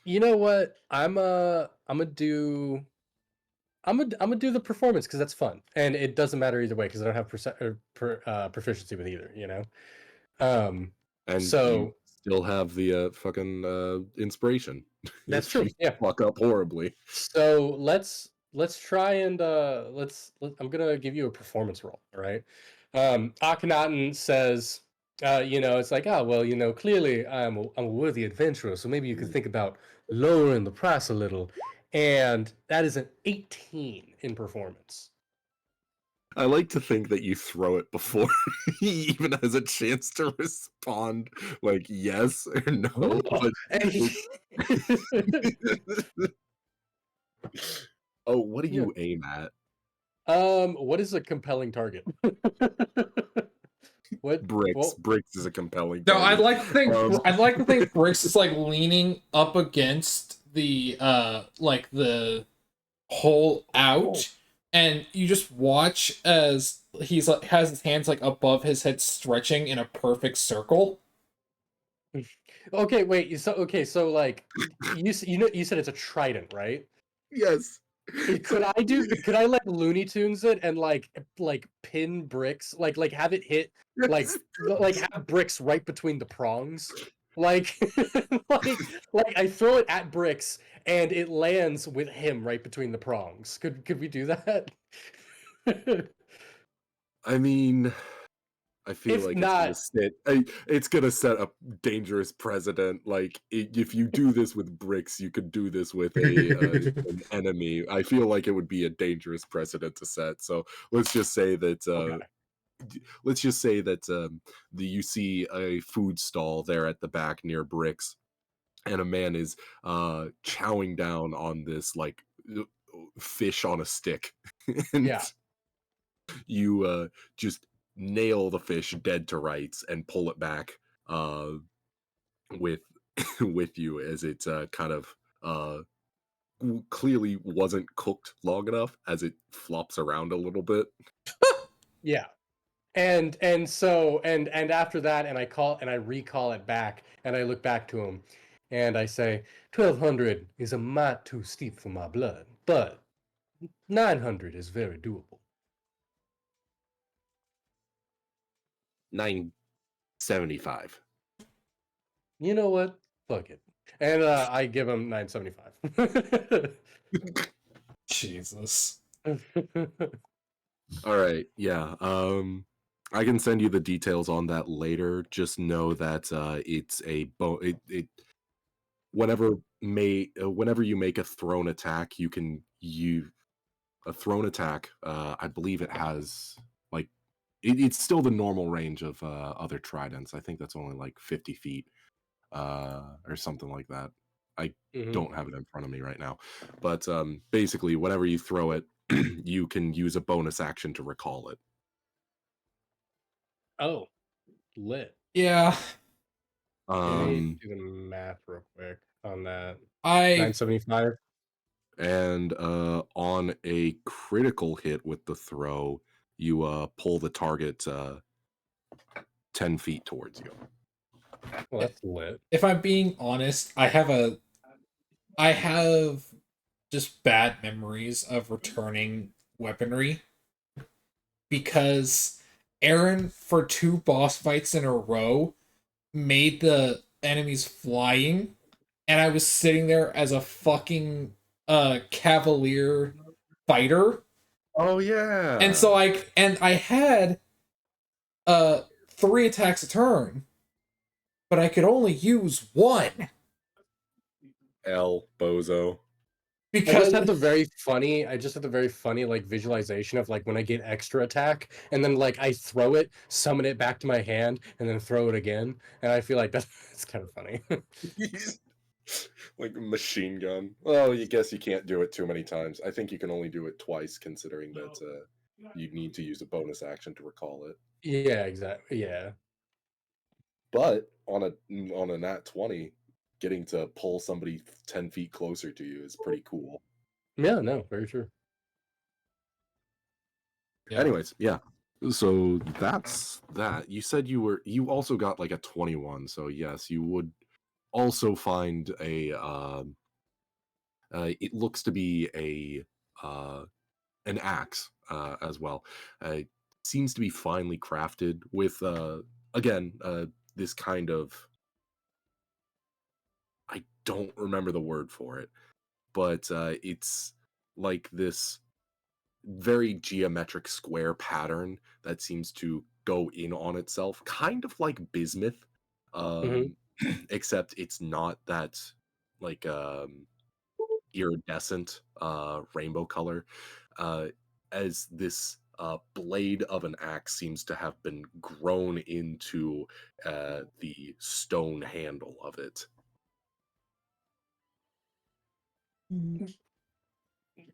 You know what? I'm gonna do the performance because that's fun, and it doesn't matter either way because I don't have proficiency with either. Um, and you so still have the fucking inspiration that's if you true. Yeah. fuck up horribly. So let's try and I'm gonna give you a performance roll. All right. Akhenaten says, it's like, oh well, clearly I'm a worthy adventurer, so maybe you could think about lowering the price a little. And that is an 18 in performance. I like to think that you throw it before he even has a chance to respond, like yes or no. But And he, oh, what do yeah. you aim at? What is a compelling target? What? Bricks. Well, Bricks is a compelling No, target. I'd like to think Bricks is like leaning up against the the hole out, and you just watch as he's like has his hands like above his head stretching in a perfect circle. okay, wait. So like you said it's a trident, right? Yes. Could I like Looney Tunes it and like pin bricks, like have it hit Yes. like have bricks right between the prongs, like like I throw it at bricks and it lands with him right between the prongs. Could we do that? I mean, I feel If like not, it's gonna set a dangerous precedent. Like if you do this with bricks, you could do this with a an enemy. I feel like it would be a dangerous precedent to set. So let's just say that okay. you see a food stall there at the back near bricks, and a man is chowing down on this like fish on a stick, and Yeah. you just nail the fish dead to rights and pull it back with with you as it kind of clearly wasn't cooked long enough as it flops around a little bit. Yeah. And after that, and I recall it back, and I look back to him, and I say, 1200 is a mite too steep for my blood, but 900 is very doable. 975. You know what? Fuck it. And I give him 975. Jesus. All right, yeah. I can send you the details on that later. Just know that it's whenever whenever you make a thrown attack, you can use a thrown attack. I believe it has like it's still the normal range of other tridents. I think that's only like 50 feet or something like that. I Mhm. don't have it in front of me right now, but basically, whenever you throw it, you can use a bonus action to recall it. Oh, lit. Yeah. Let me Um, do the math real quick. on that. I 975. And on a critical hit with the throw, you pull the target 10 feet towards you. Well, that's lit. if I'm being honest, I have just bad memories of returning weaponry because Aaron for 2 boss fights in a row made the enemies flying, and I was sitting there as a fucking cavalier fighter. Oh And yeah. so I had 3 attacks a turn, but I could only use one El Bozo. because I just had the very funny like visualization of like when I get extra attack and then like I throw it, summon it back to my hand, and then throw it again. And I feel like that's kind of funny. Like a machine gun. Well, you guess you can't do it too many times. I think you can only do it twice, considering that you need to use a bonus action to recall it. Yeah, exactly. Yeah. But on a nat 20, getting to pull somebody 10 feet closer to you is pretty cool. Yeah, no, very true. yeah. Anyways, yeah. So that's that. You said you also got like a 21, so yes, you would also find a it looks to be a an axe as well. Seems to be finely crafted with again this kind of, I don't remember the word for it, but it's like this very geometric square pattern that seems to go in on itself, kind of like bismuth, Mhm. um, except it's not that like iridescent rainbow color. Uh, as this blade of an axe seems to have been grown into the stone handle of it.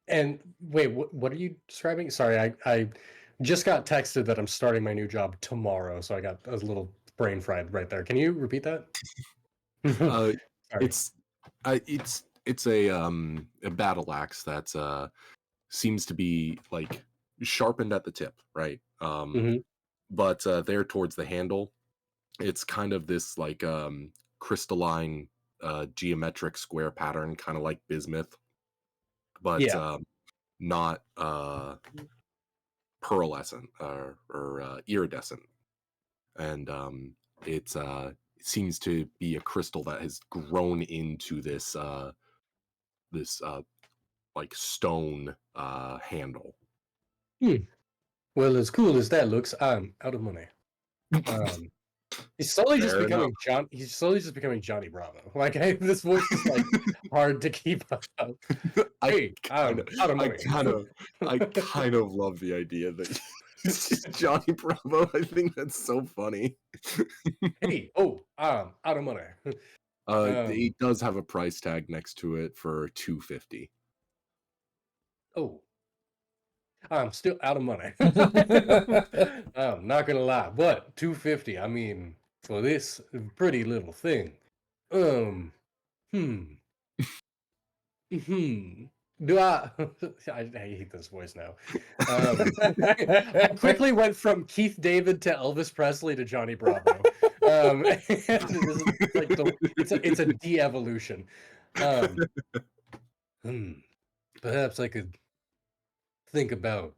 And wait, what are you describing? Sorry, I just got texted that I'm starting my new job tomorrow, so I got a little brain fried right there. Can you repeat that? Uh, Sorry. it's it's a battle axe that seems to be like sharpened at the tip, right? Hmm. But there towards the handle, it's kind of this like crystalline geometric square pattern, kind of like bismuth, but Yeah. not pearlescent or iridescent. And it seems to be a crystal that has grown into this like stone handle. Hmm. Well, as cool as that looks, I'm out of money. Um, he's slowly just Fair enough. becoming John. He's slowly just becoming Johnny Bravo. Like this voice is like hard to keep up. I Hey, kind of, out of I money. kind of, I kind of love the idea that it's just Johnny Bravo. I think that's so funny. Hey, oh, out of money. It does have a price tag next to it for 250. Oh, I'm still out of money. I'm not gonna lie, but 250. I mean, for this pretty little thing. Um, hmm, hmm. Do I? I hate this voice now. I quickly went from Keith David to Elvis Presley to Johnny Bravo. And this is like it's a de-evolution. Um, hmm, perhaps I could think about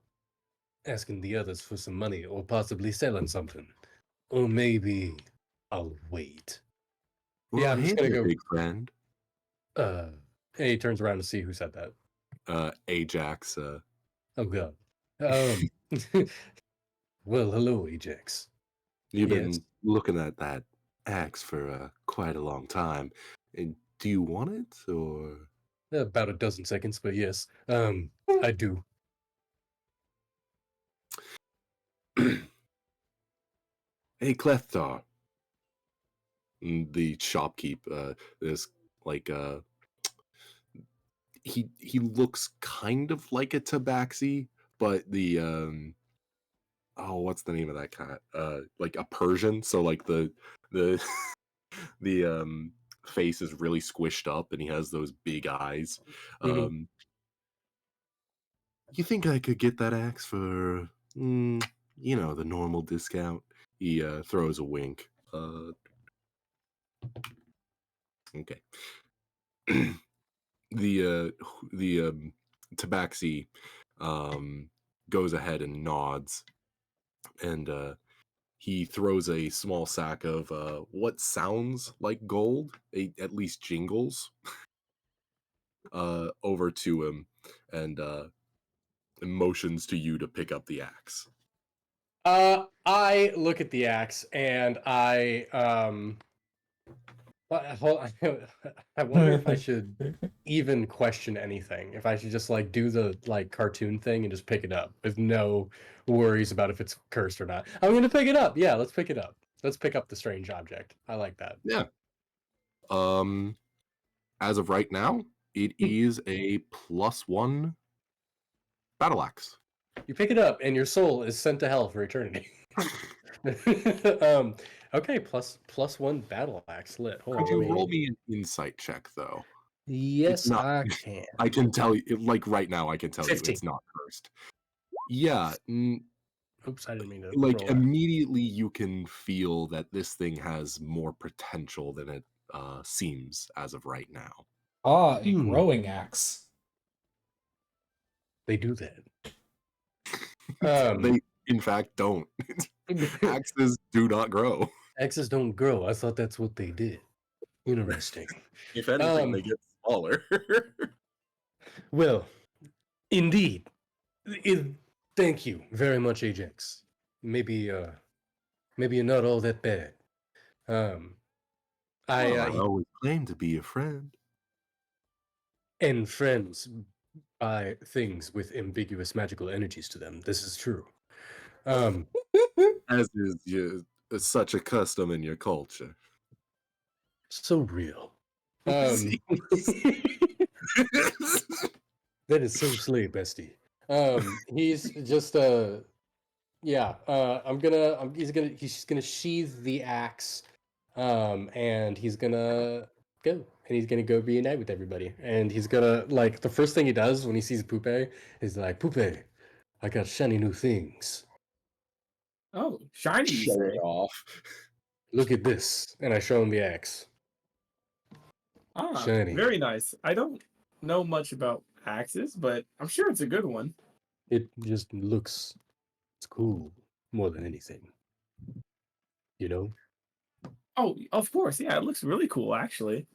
asking the others for some money or possibly selling something. Or maybe I'll wait. Yeah, Well, I'm hey just gonna there, go. big friend. Uh, and he turns around to see who said that. Ajax. Oh God. Um. Well, hello, Ajax. You've Yes. been looking at that axe for quite a long time. And do you want it, or About a dozen seconds, but yes. I do. hey, Cleftar? The shopkeep is like he looks kind of like a tabaxi, but the oh, what's the name of that cat? Like a Persian, so like the the face is really squished up and he has those big eyes. Mhm. You think I could get that axe for, the normal discount? He throws a wink. Okay. The tabaxi goes ahead and nods, and he throws a small sack of what sounds like gold, at least jingles, over to him, and motions to you to pick up the axe. I look at the axe and I I wonder if I should even question anything. If I should just like do the like cartoon thing and just pick it up with no worries about if it's cursed or not. I'm gonna pick it up. Yeah, let's pick it up. Let's pick up the strange object. I like that. Yeah. As of right now, it is a +1 battle axe. You pick it up and your soul is sent to hell for eternity. um, okay, plus one battle axe lit. Hold Could on, let you me. roll me an insight check, though? It's Yes, not. I can. I can tell you, like right now, I can tell you 15. it's not cursed. Yeah, Oops, I didn't mean to like roll that. immediately you can feel that this thing has more potential than it seems as of right now. Ah, a Hmm. growing axe. They do that. They, in fact, don't. Axes do not grow. Axes don't grow. I thought that's what they did. Interesting. If anything, they get smaller. Well, indeed. Thank you very much, Ajax. Maybe you're not all that bad. I always claim to be a friend. And friends buy things with ambiguous magical energies to them. This is true. As is such a custom in your culture. So real. That is so slay, bestie. He's just he's gonna sheathe the axe, and he's gonna go, and he's gonna go reunite with everybody, and he's gonna like the first thing he does when he sees Poupe is like, Poupe, I got shiny new things. Oh, shiny, you Show say? it off. Look at this, and I show him the axe. Ah, Shiny. very nice. I don't know much about axes, but I'm sure it's a good one. It just looks, it's cool more than anything. You know, Oh, of course, yeah, it looks really cool, actually.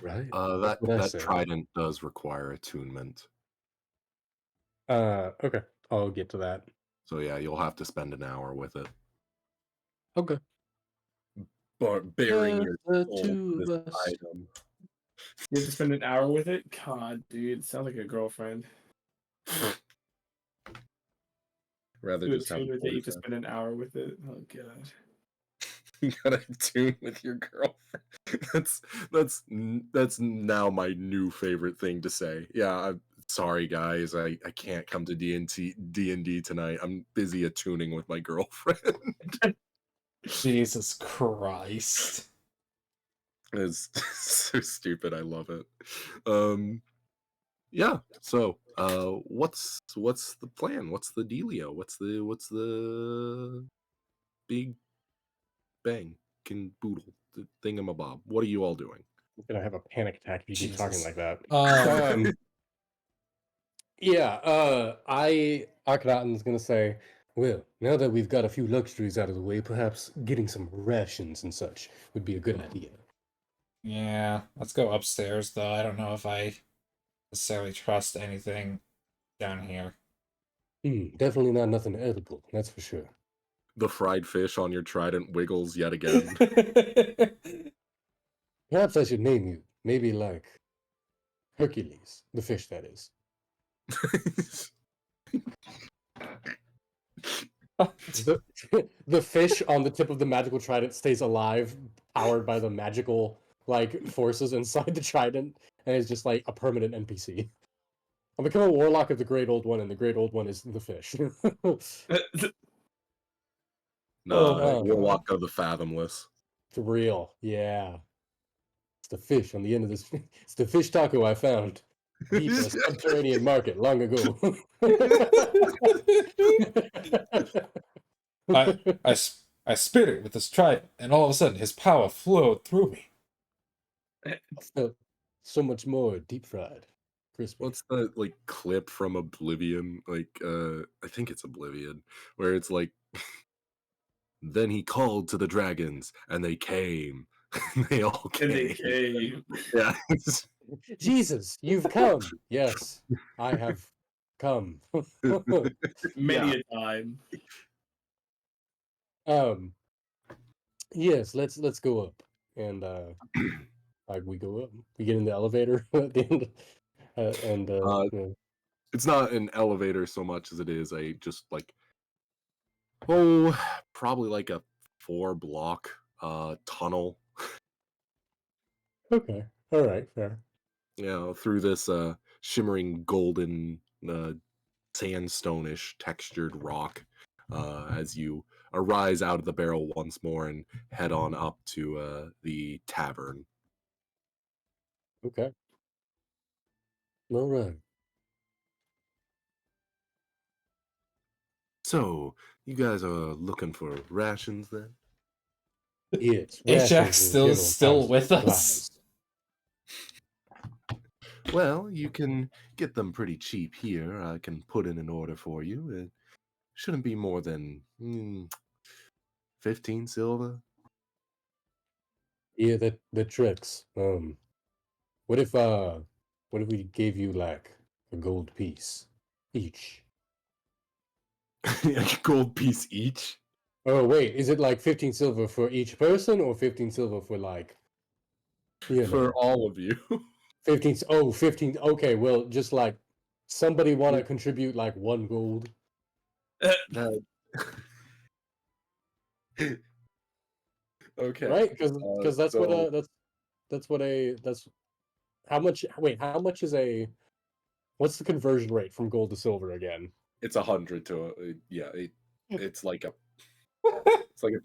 right? That what I that say. trident does require attunement. Okay, I'll get to that. So yeah, you'll have to spend an hour with it. Okay. But bearing your The soul two to of this us. item. You have to spend an hour with it? God, dude, it sounds like a girlfriend. Rather To just have attune a with it, you have to boyfriend. spend an hour with it. Oh god. You gotta tune with your girlfriend. That's now my new favorite thing to say. Yeah, I'm sorry guys, I can't come to D&D tonight. I'm busy attuning with my girlfriend. Jesus Christ. It's so stupid. I love it. Yeah. So, what's the plan? What's the dealio? What's the big bang can boodle the thingamabob? What are you all doing? I'm gonna have a panic attack if you keep talking Jesus. like that. Um, Yeah, Akhenaten's gonna say, well, now that we've got a few luxuries out of the way, perhaps getting some rations and such would be a good idea. yeah, let's go upstairs, though. I don't know if I necessarily trust anything down here. Definitely not nothing edible, that's for sure. The fried fish on your trident wiggles yet again. Perhaps I should name you, maybe like Hercules, the fish that is. The fish on the tip of the magical trident stays alive, powered by the magical like forces inside the trident, and is just like a permanent NPC. I'll become a warlock of the Great Old One, and the Great Old One is the fish. Nah, Oh, warlock of the fathomless. For real, yeah. the fish on the end of this. It's the fish taco I found deep in a subterranean market long ago. I, I spit it with his trident, and all of a sudden his power flowed through me. felt so much more deep fried, crispy. What's that like clip from Oblivion? Like I think it's Oblivion, where it's like then he called to the dragons and they came. They all And they came. came Yeah. Jesus, you've come. Yes, I have come. many a time. Yes, let's go up. And we go up. We get in the elevator at the end. Yeah. It's not an elevator so much as it is a just like probably like a 4-block tunnel, Okay. All right, fair. through this shimmering golden sandstone-ish textured rock as you arise out of the barrel once more and head on up to the tavern. Okay. All right. So, you guys are looking for rations then? Yes, Ajax rations and still general with kinds of us? supplies. Well, you can get them pretty cheap here. I can put in an order for you. It shouldn't be more than 15 silver. Yeah, the tricks. What if we gave you like a gold piece each? A gold piece each Oh wait, is it like 15 silver for each person or 15 silver for like for all of you. 15 oh 15 okay, well just like somebody want to contribute like 1 gold? That- okay. Right? Because that's what so that's what a that's how much how much is a what's the conversion rate from gold to silver again? it's 100 to it's like a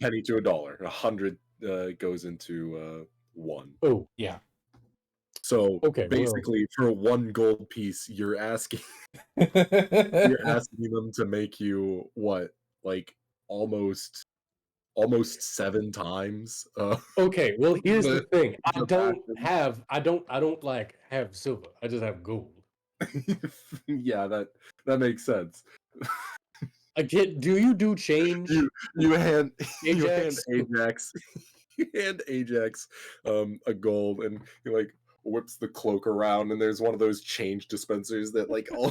penny to a dollar. 100 goes into 1. Oh, Yeah. So okay, well, basically, for 1 gold piece, you're asking them to make you what, like almost 7 times. okay, well here's the thing. I the don't fashion. have I don't like have silver. I just have gold. Yeah, that makes sense. I get do you do change? You hand Ajax? Ajax you hand Ajax a gold, and he like whips the cloak around, and there's one of those change dispensers that like all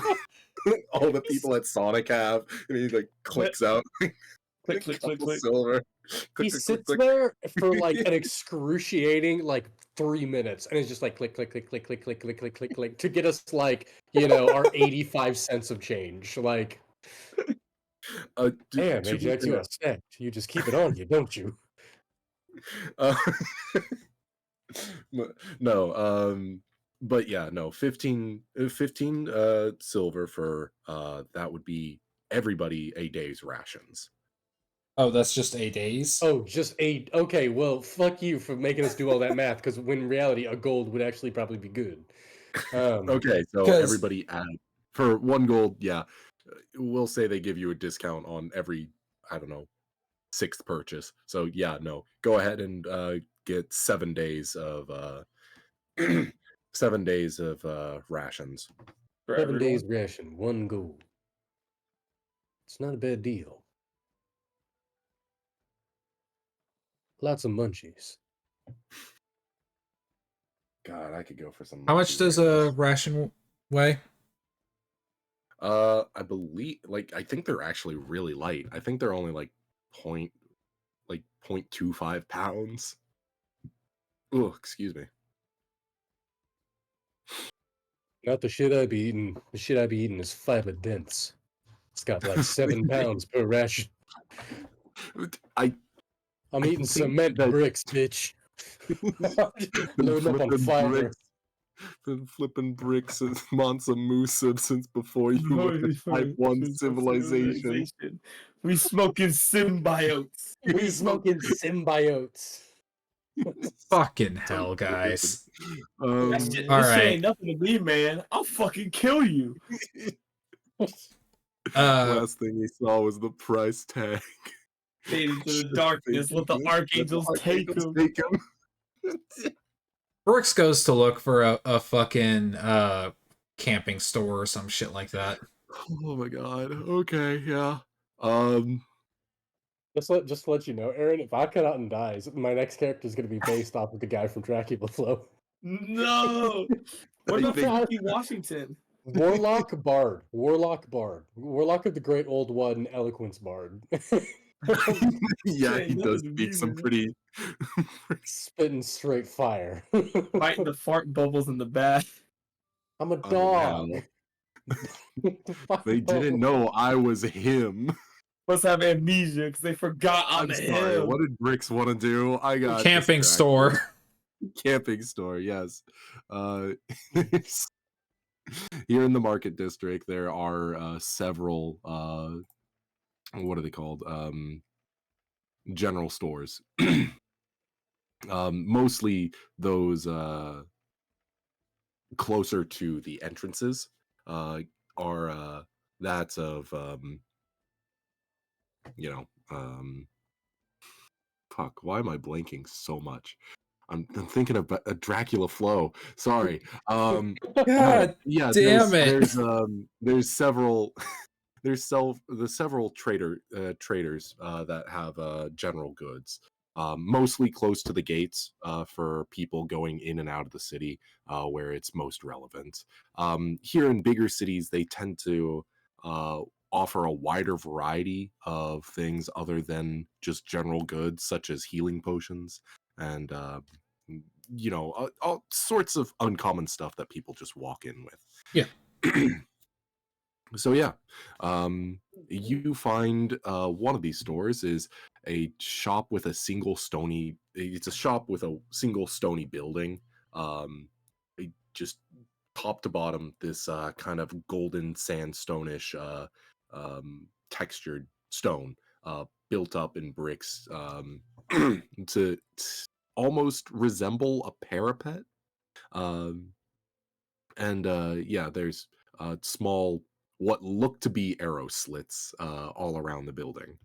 all the people at Sonic have, and he like clicks out Click, click, click, couple click. silver. He Click, click, click, sits click. there for like an excruciating like 3 minutes and it's just like click click click click click click click click click click to get us like our 85 cents of change. Like damn, To be Ajax, you fair, are stacked. You just keep it on you, don't you? uh, no, but yeah, no, 15 silver for that would be everybody a day's rations. Oh, that's just 8 days? Oh, just 8. Okay, well, fuck you for making us do all that math because when in reality a gold would actually probably be good. Okay, so 'Cause- everybody add for 1 gold, yeah. We'll say they give you a discount on every, I don't know, 6th purchase. So yeah, no. Go ahead and get 7 days of 7 days of rations. For 7 everyone. days ration, 1 gold. It's not a bad deal. Lots of munchies. God, I could go for some. How much does a ration weigh? I believe, like, I think they're actually really light. I think they're only like 0.25 pounds. Oh, excuse me. Not the shit I be eating. The shit I be eating is fiber dense. It's got like 7 pounds per ration. I'm I eating think cement that- bricks, bitch. Been Loading up on flipping fiber. bricks. Been flipping bricks and Mansa Musa since before you were the Type 1 civilization. We smoking symbiotes. We smoking symbiotes. Fucking So hell, stupid. guys. This Um, shit, All this shit right. ain't nothing to me, man. I'll fucking kill you. last thing he saw was the price tag. Fade into the Just darkness. Let the thinking, let the archangels take archangels him. take him. Brooks goes to look for a fucking camping store or some shit like that. Oh my god. Okay, yeah. Um, Just to let you know, Aaron, if I cut out and dies, my next character is going to be based off of the guy from Dracula Flow. No. What I about think Frankie Washington? Warlock Bard. Warlock Bard. Warlock of the Great Old One, Eloquence Bard. yeah, Shit he ain't does nothing to speak me, some man. pretty Spitting straight fire. Fighting the fart bubbles in the bath. I'm a oh dog. wow. The fuck They didn't bubble. know I was him. Must have amnesia because they forgot I'm I'm sorry. him. What did Bricks want to do? I got Camping distracted. store. Camping store, yes. Uh, here in the market district, there are several. What are they called? General stores. Mostly those closer to the entrances uh, are that of you know fuck. Why am I blanking so much? I'm thinking of a Dracula Flow. Sorry. God Yeah, damn it. there's several the several traders that have general goods, mostly close to the gates for people going in and out of the city, where it's most relevant. Here in bigger cities, they tend to uh, offer a wider variety of things other than just general goods, such as healing potions and all sorts of uncommon stuff that people just walk in with. Yeah. So yeah, you find one of these stores is a shop with a single stony. It's a shop with a single stony building. Just top to bottom, this kind of golden sandstone-ish textured stone, built up in bricks, to almost resemble a parapet. Um, and yeah, there's small, what look to be arrow slits all around the building.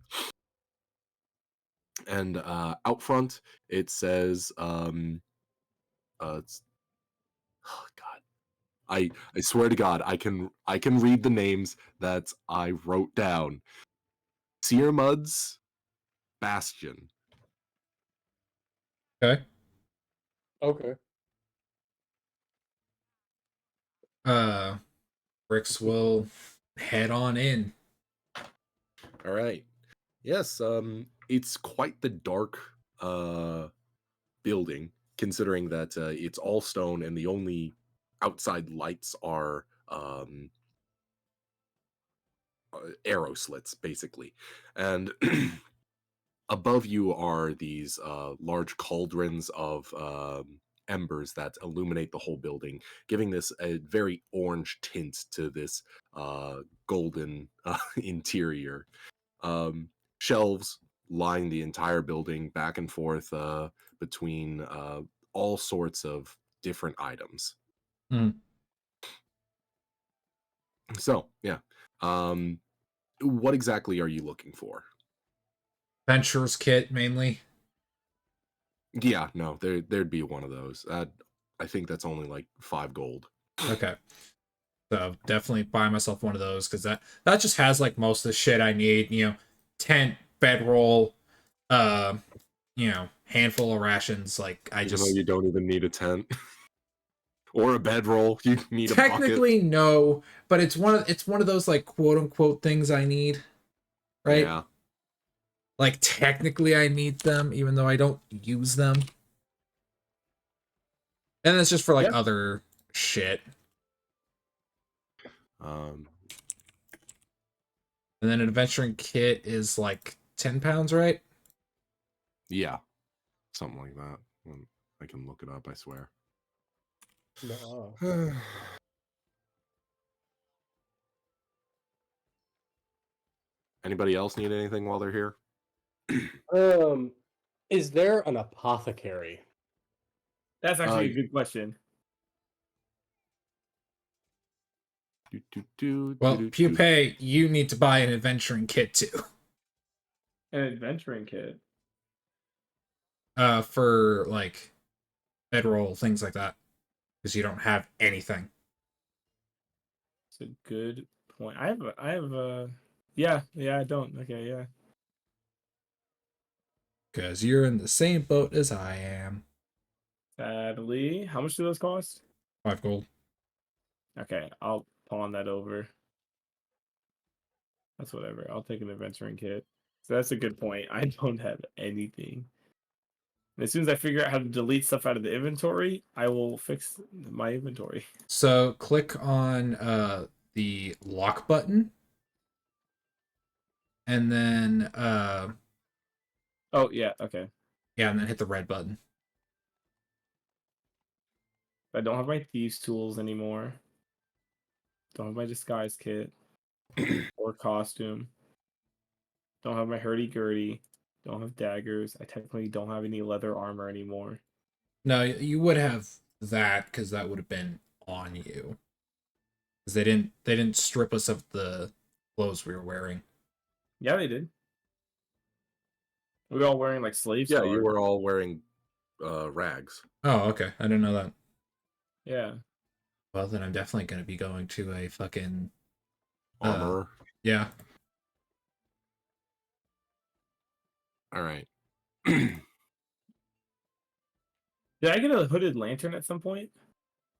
And out front, it says, it's, oh god, I swear to God, I can read the names that I wrote down. Searmud's Bastion. Okay. Okay. Bricks will head on in. All right. Yes, it's quite the dark building, considering that it's all stone and the only outside lights are arrow slits, basically. And above you are these large cauldrons of embers that illuminate the whole building, giving this a very orange tint to this golden interior. Shelves line the entire building back and forth between all sorts of different items. Mm. So, yeah. What exactly are you looking for? Venturer's kit mainly. Yeah, no, there'd be one of those. I think that's only like 5 gold. Okay. So definitely buy myself one of those because that just has like most of the shit I need. Tent, bedroll, uh, handful of rations. Like I Even though just you don't even need a tent or a bedroll, you need a bucket. technically no, but it's one of those like quote unquote things I need, right? Yeah. Like technically I need them, even though I don't use them. And it's just for like Yeah. other shit. Um, And then an adventuring kit is like £10, right? yeah, something like that. I can look it up, I swear. No. Anybody else need anything while they're here? Um, Is there an apothecary? That's actually Uh, a good question. Well, Pupae, you need to buy an adventuring kit too. An adventuring kit. For like bedroll things like that, because you don't have anything. It's a good point. Yeah, I don't. Okay, yeah. Because you're in the same boat as I am. Sadly, how much do those cost? 5 gold. Okay, I'll pawn that over. That's whatever. I'll take an adventuring kit. So that's a good point. I don't have anything. And as soon as I figure out how to delete stuff out of the inventory, I will fix my inventory. So click on the lock button, and then Oh yeah, okay. yeah, and then hit the red button. I don't have my thieves tools anymore. Don't have my disguise kit or costume. Don't have my hurdy-gurdy. Don't have daggers. I technically don't have any leather armor anymore. No, you would have that because that would have been on you. Because they didn't strip us of the clothes we were wearing. Yeah, they did. We were all wearing like slave Yeah, stars. you were all wearing rags. Oh, okay. I didn't know that. Yeah. Well, then I'm definitely going to be going to a fucking Armorer. yeah. All right. Did I get a hooded lantern at some point?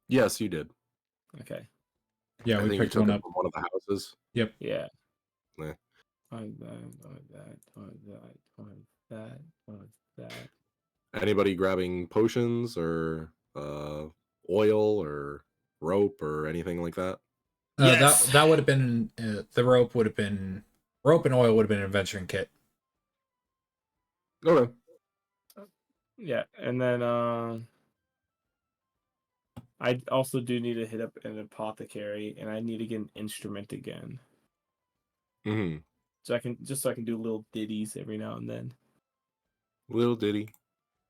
Yes, you did. Okay. Yeah, I we think you picked took one it up. from one of the houses. Yep. Yeah. Yeah. That. Anybody grabbing potions or oil or rope or anything like that? Yes. That would have been the rope would have been rope and oil would have been an adventuring kit. Okay. Yeah, and then I also do need to hit up an apothecary, and I need to get an instrument again, Mm-hmm. so I can do little ditties every now and then. Little ditty.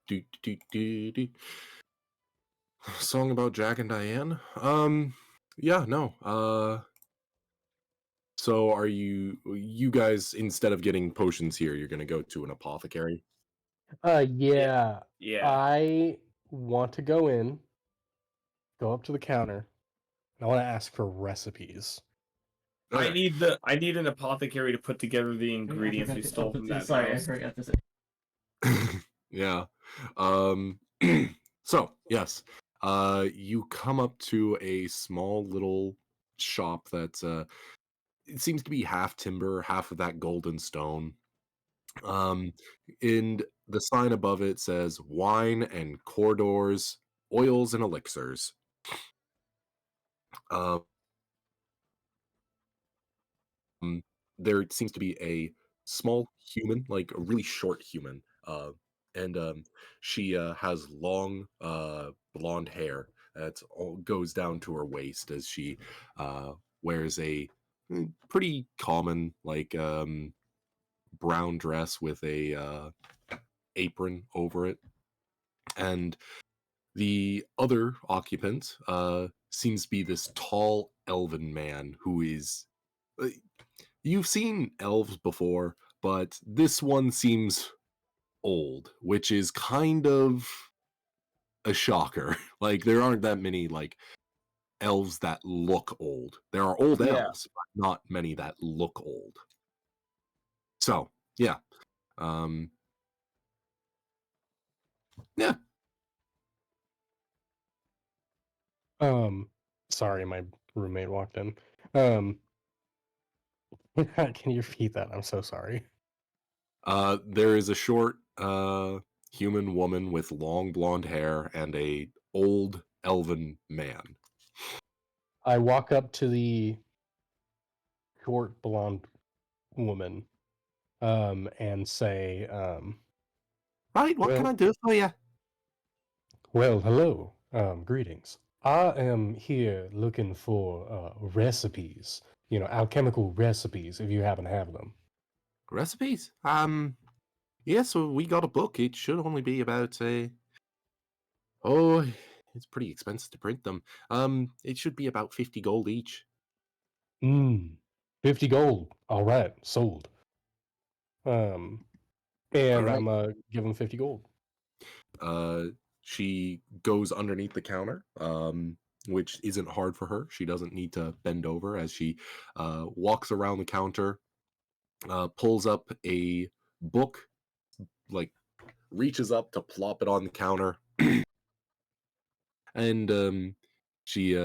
Do, do, do, do. Song about Jack and Diane. Yeah, no. So are you guys, instead of getting potions here, you're gonna go to an apothecary? Yeah. Yeah. I want to go up to the counter, and I want to ask for recipes. I Okay. need an apothecary to put together the ingredients we stole from that house. forgot to say. Yeah. Um so yes. You come up to a small little shop that's it seems to be half timber, half of that golden stone. Um and the sign above it says wine and corridors, oils and elixirs. Um there seems to be a small human, like a really short human, and she has long blonde hair that all goes down to her waist as she wears a pretty common like brown dress with a apron over it. And the other occupant seems to be this tall elven man who is uh, you've seen elves before, but this one seems old, which is kind of a shocker. Like there aren't that many like elves that look old. There are old Yeah. elves, but not many that look old. So, yeah. Um yeah. Sorry, my roommate walked in. Um, can you repeat that? I'm so sorry. There is a short human woman with long blonde hair and a old elven man. I walk up to the short blonde woman, and say, Right, what can well, I do for you? hello, greetings. I am here looking for recipes, alchemical recipes, if you happen to have them. Recipes? Yeah, so we got a book. It should only be about oh, it's pretty expensive to print them. It should be about 50 gold each. 50 gold. All right, sold. Um, All and right. I'm give him 50 gold. Uh, she goes underneath the counter, which isn't hard for her. She doesn't need to bend over as she walks around the counter, pulls up a book, like reaches up to plop it on the counter, and she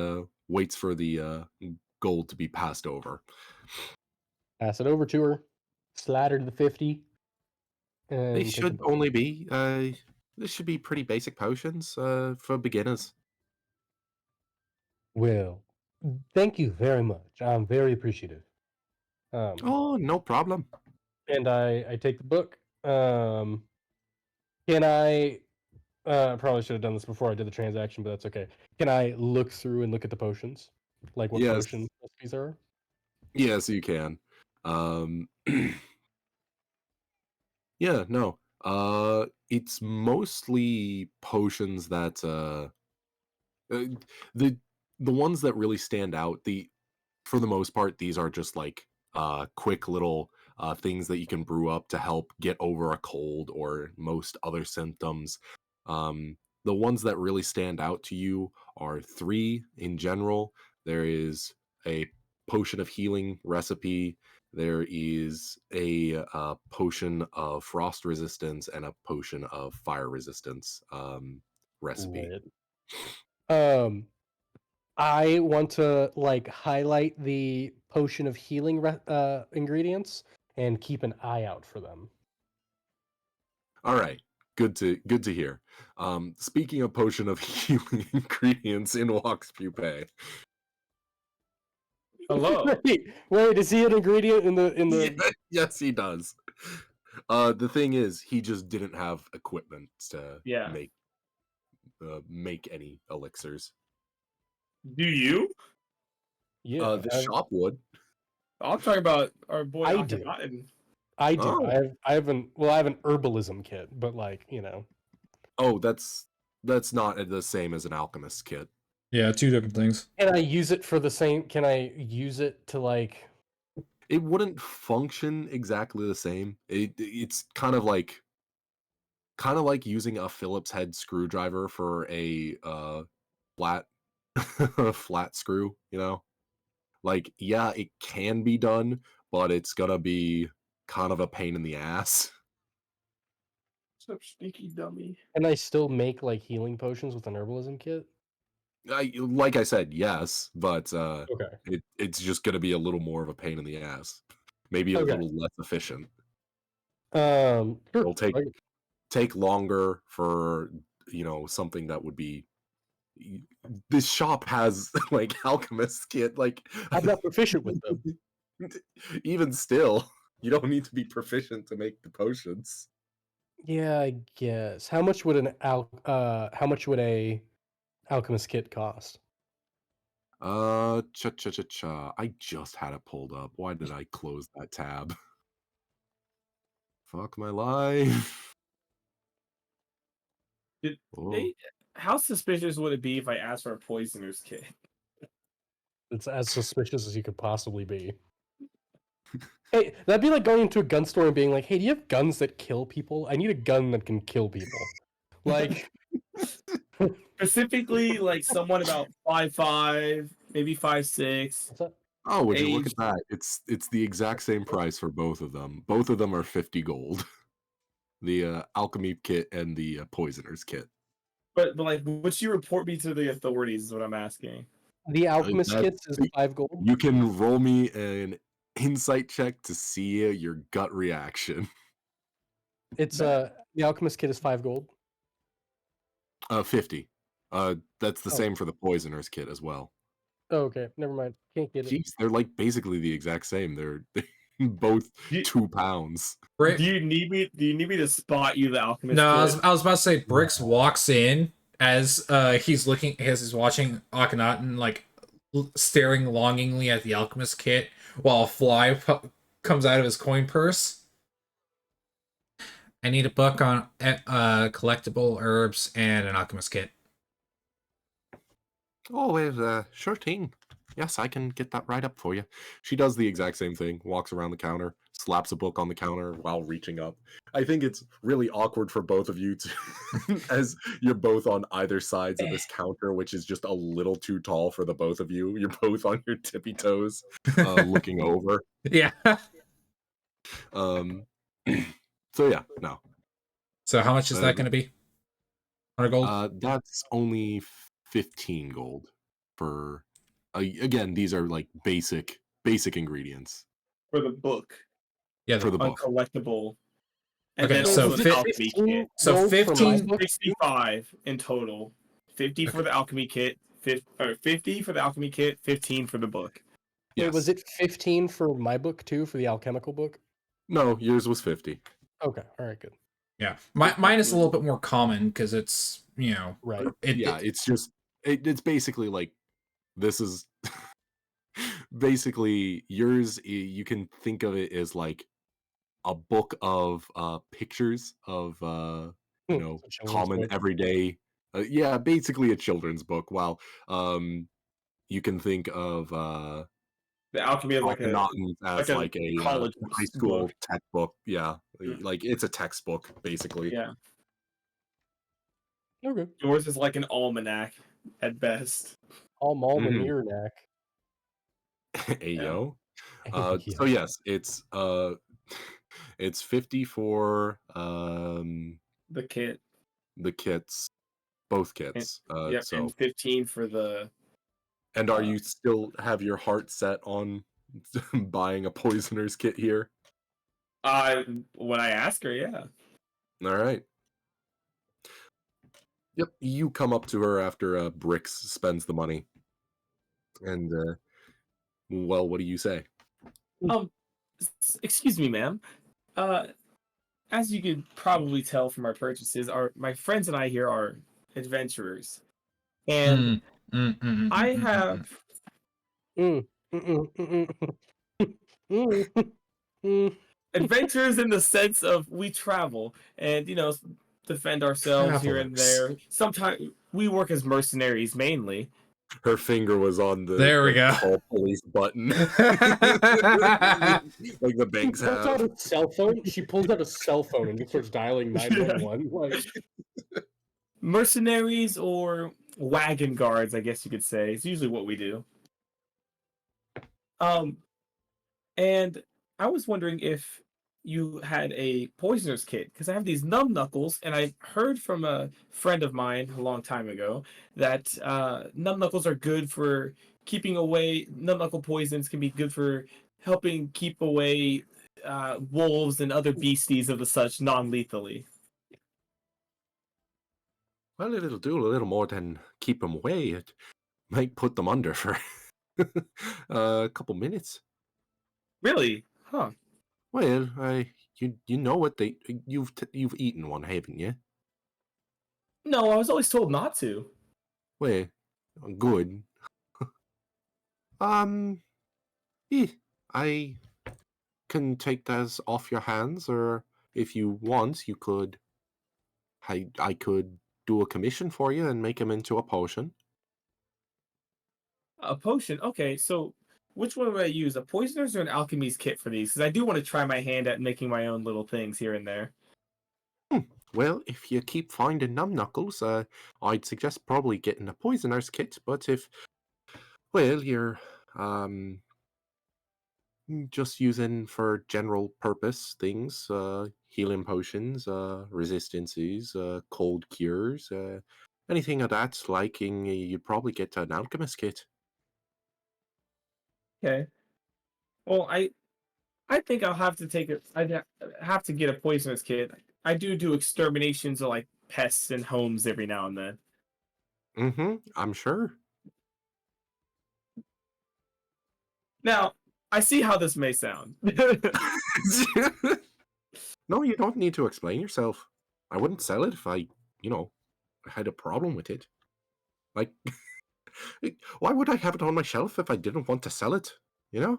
waits for the gold to be passed over. Pass it over to her. Slide her to the 50. They And take the should book. only be this should be pretty basic potions for beginners. Well, thank you very much. I'm very appreciative. Oh, no problem. And I take the book. Can I probably should have done this before I did the transaction, but that's okay. Can I look through and look at the potions? Like what Yes, potion recipes are? yes, you can. Yeah, no. It's mostly potions that uh, the the ones that really stand out. The For the most part, these are just like quick little things that you can brew up to help get over a cold or most other symptoms. The ones that really stand out to you are three in general. There is a potion of healing recipe. There is a potion of frost resistance and a potion of fire resistance recipe. Lit. Um, I want to like highlight the potion of healing ingredients and keep an eye out for them. All right. Good to hear. Speaking of potion of healing ingredients in Walks Pupae. Hello. Wait, is he an ingredient in Yeah, the yes, he does. The thing is, he just didn't have equipment to Yeah. make any elixirs. Do you? Yeah, The shop would. I'm talking about our boy I do. Akhenaten. I do. Oh, I have an herbalism kit, but like, oh, that's not the same as an alchemist kit. Yeah, two different things. can I use it for the same can I use it to like It wouldn't function exactly the same. It's kind of like using a Phillips head screwdriver for a flat flat screw, you know? Like, yeah, it can be done, but it's gonna be kind of a pain in the ass. Such sneaky dummy. can I still make like healing potions with an herbalism kit? Like I said, yes, but Okay. it's just gonna be a little more of a pain in the ass. Maybe a Okay. little less efficient. Sure. It'll take longer for, something that would be this shop has like alchemist kit, like I'm not proficient with them. even still, you don't need to be proficient to make the potions. Yeah, I guess. How much would a alchemist kit cost? Cha cha cha cha. I just had it pulled up. Why did I close that tab? Fuck my life. Did Oh. they? How suspicious would it be if I asked for a poisoner's kit? It's as suspicious as you could possibly be. Hey, that'd be like going into a gun store and being like, "Hey, do you have guns that kill people? I need a gun that can kill people." Like, Specifically, like someone about 5'5", maybe 5'6", what's that? Oh, would you look age. at that? It's the exact same price for both of them. Both of them are 50 gold. The alchemy kit and the poisoner's kit. But like, would you report me to the authorities? Is what I'm asking. The alchemist That kits is 5 gold. you can roll me an insight check to see your gut reaction. It's the alchemist kit is 5 gold. 50. That's the Oh. same for the poisoner's kit as well. Oh, okay, never mind. Can't get it. Jeez, they're like basically the exact same. They're both You- 2 pounds. Brick. Do you need me? Do you need me to spot you the alchemist? No, kit? I was about to say Bricks walks in as he's watching Akhenaten like staring longingly at the alchemist kit while a fly comes out of his coin purse. I need a book on collectible herbs and an alchemist kit. Oh, well, sure thing. Yes, I can get that right up for you. She does the exact same thing, walks around the counter, slaps a book on the counter while reaching up. I think it's really awkward for both of you to, as you're both on either sides of this counter, which is just a little too tall for the both of you. You're both on your tippy toes, looking over. Yeah. Um, so yeah, no. So how much is that going to be? 100 gold? That's only 15 gold for again, these are like basic ingredients For the book, Yeah. for the book. uncollectible, and Okay, then so also the alchemy 15 kit. So gold for my 15 book? 65 in total. 50 for the alchemy kit, 50 for the alchemy kit, 15 for the book. Wait, was Yes. it 15 for my book too, for the alchemical book? No, yours was 50. Okay, all right, good. Yeah. Mine is a little bit more common because it's, Right. Yeah, it's just it's basically like this is basically yours. You can think of it as like a book of pictures of It's a children's common book. everyday yeah, basically a children's book. While you can think of The alchemy is like a Akhenaten as like a college high school book. textbook. Yeah, Mm. like it's a textbook basically. Yeah. Okay. Yours is like an almanac at best. All Malm and Mhm. Earnack. Ayo. Yeah. So yes, it's 50 for The kit. the kits, both And, kits. yep, So and 15 for the. and are uh, you still have your heart set on buying a poisoner's kit here? When I ask her, yeah. All right. Yep, you come up to her after Brix spends the money. And well, what do you say? Um, excuse me, ma'am. Uh, as you could probably tell from our purchases, my friends and I here are adventurers, and I have Mm, mm, mm, mm, mm. adventures in the sense of we travel and defend ourselves here and Travelers. there. Sometimes we work as mercenaries mainly. Her finger was on the There we like go. call police button. Like the banks She pulls out have. a cell phone. She pulls out a cell phone and just starts dialing 911. Like, Mercenaries or wagon guards, I guess you could say. It's usually what we do. Um, and I was wondering if you had a poisoner's kit because I have these numb knuckles, and I heard from a friend of mine a long time ago that numb knuckles are good for keeping away. Numb knuckle poisons can be good for helping keep away wolves and other beasties of the such non-lethally. Well, it'll do a little more than keep them away. It might put them under for a couple minutes. Really? Huh? Well, you know what you've eaten one, haven't you? No, I was always told not to. Well, good. Um, eh, I can take those off your hands, or if you want, you could. I could do a commission for you and make them into a potion. A potion. Okay, so which one would I use? A poisoner's or an alchemy's kit for these? Because I do want to try my hand at making my own little things here and there. Well, if you keep finding numb knuckles, I'd suggest probably getting a poisoner's kit. But if, well, you're um just using for general purpose things, healing potions, resistances, cold cures, anything of that liking, you'd probably get an alchemist kit. Okay. Well, I think I'll have to take it. Have to get a poisoner's kit. I do exterminations of like pests and homes every now and then. Mm-hmm. I'm sure. Now, I see how this may sound. No, you don't need to explain yourself. I wouldn't sell it if had a problem with it. Like, why would I have it on my shelf if I didn't want to sell it? You know?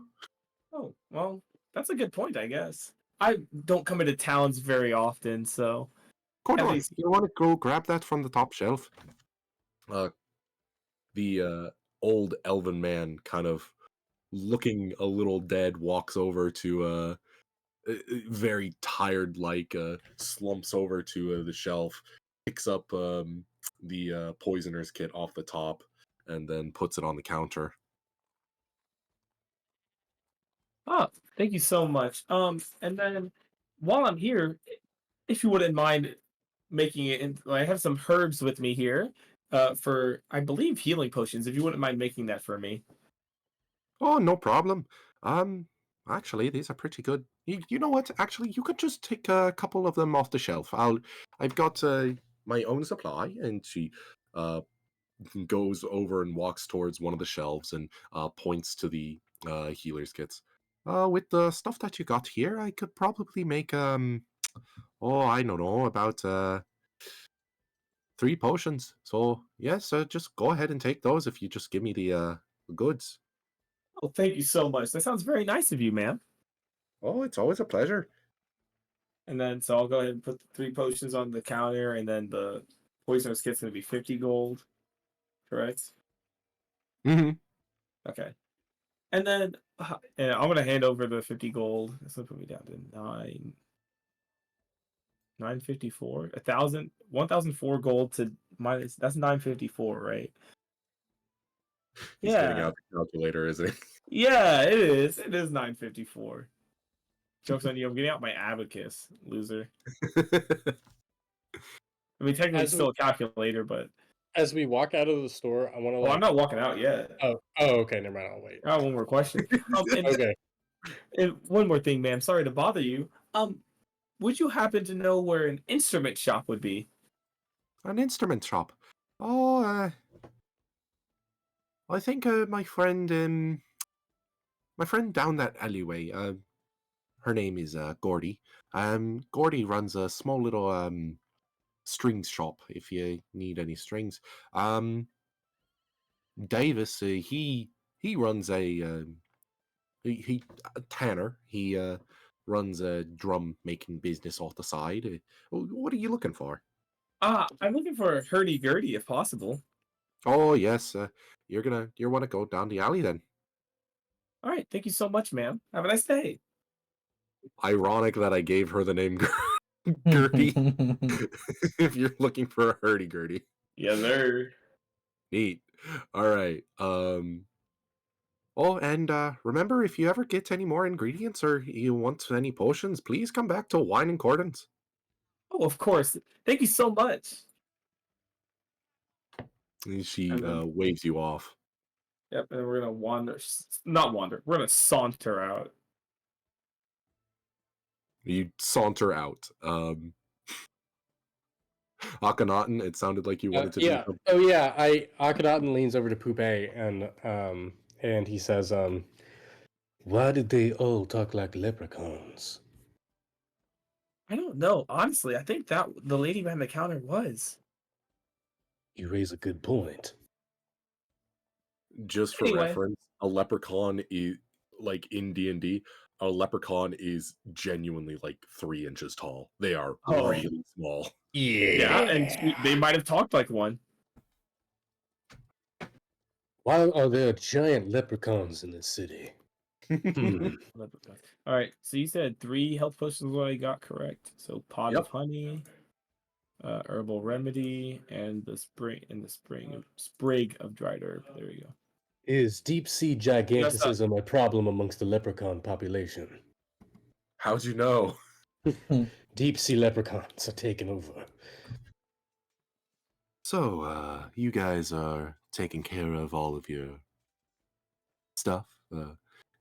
Oh, well, that's a good point, I guess. I don't come into towns very often, so at Corduroy, least you want to go grab that from the top shelf? Uh, the old elven man, kind of looking a little dead, walks over to very tired, like slumps over to the shelf, picks up the poisoner's kit off the top, and then puts it on the counter. oh, thank you so much. And then while I'm here, if you wouldn't mind making it, I have some herbs with me here, for I believe healing potions. If you wouldn't mind making that for me. Oh, no problem. Um, actually, these are pretty good. You know what? Actually, you could just take a couple of them off the shelf. I've got my own supply, and she uh goes over and walks towards one of the shelves and points to the healer's kits. With the stuff that you got here, I could probably make oh, I don't know, about 3 potions. So yes, just go ahead and take those if you just give me the goods. Oh, thank you so much. That sounds very nice of you, ma'am. Oh, it's always a pleasure. And then so I'll go ahead and put the 3 potions on the counter, and then the poisoner's kit's gonna be 50 gold, correct? Hmm. Okay. And then and I'm gonna hand over the 50 gold. That's gonna put me down to 954. 1,004 gold to minus, that's 954, right? He's getting Yeah. out the calculator, isn't Yeah, it is. It is 954. Joke's on you. I'm getting out my abacus, loser. he? I mean, technically it's As we still a calculator, but as we walk out of the store, I want to well, I'm like. not walking out yet. Oh, okay. Never mind. I'll wait. I got one more question. And, Okay. and one more thing, ma'am. Sorry to bother you. Would you happen to know where an instrument shop would be? An instrument shop. Oh, I think my friend down that alleyway. Her name is Gordy. Gordy runs a small little strings shop. If you need any strings. Davis, he runs a Tanner. He runs a drum making business off the side. What are you looking for? I'm looking for a hurdy-gurdy if possible. Oh yes, you want to go down the alley then. All right, thank you so much, ma'am. Have a nice day. Ironic that I gave her the name Gertie. If you're looking for a hurdy-gurdy. Yes, sir. Neat. All right. Oh, and remember, if you ever get any more ingredients or you want any potions, please come back to Wine and Cordons. Oh, of course. Thank you so much. And she And then, waves you off. yep, and we're gonna not wander. We're gonna saunter out. You saunter out. Akhenaten, it sounded like you wanted to do Yeah. something. Oh yeah. Akhenaten leans over to Poupe and he says, "Why did they all talk like leprechauns?" I don't know. Honestly, I think that the lady behind the counter was. You raise a good point. Just for Anyway. reference, a leprechaun is like in D&D, a leprechaun is genuinely like 3 inches tall. They are Oh. really small. Yeah, and they might have talked like one. Why are there giant leprechauns in this city? Leprechaun. All right, so you said 3 health potions. What I got correct? So pot Yep. of honey, herbal remedy, and the sprig of dried herb. There we go. Is deep sea giganticism a problem amongst the leprechaun population? How'd you know? Deep sea leprechauns are taking over. So, you guys are taking care of all of your stuff.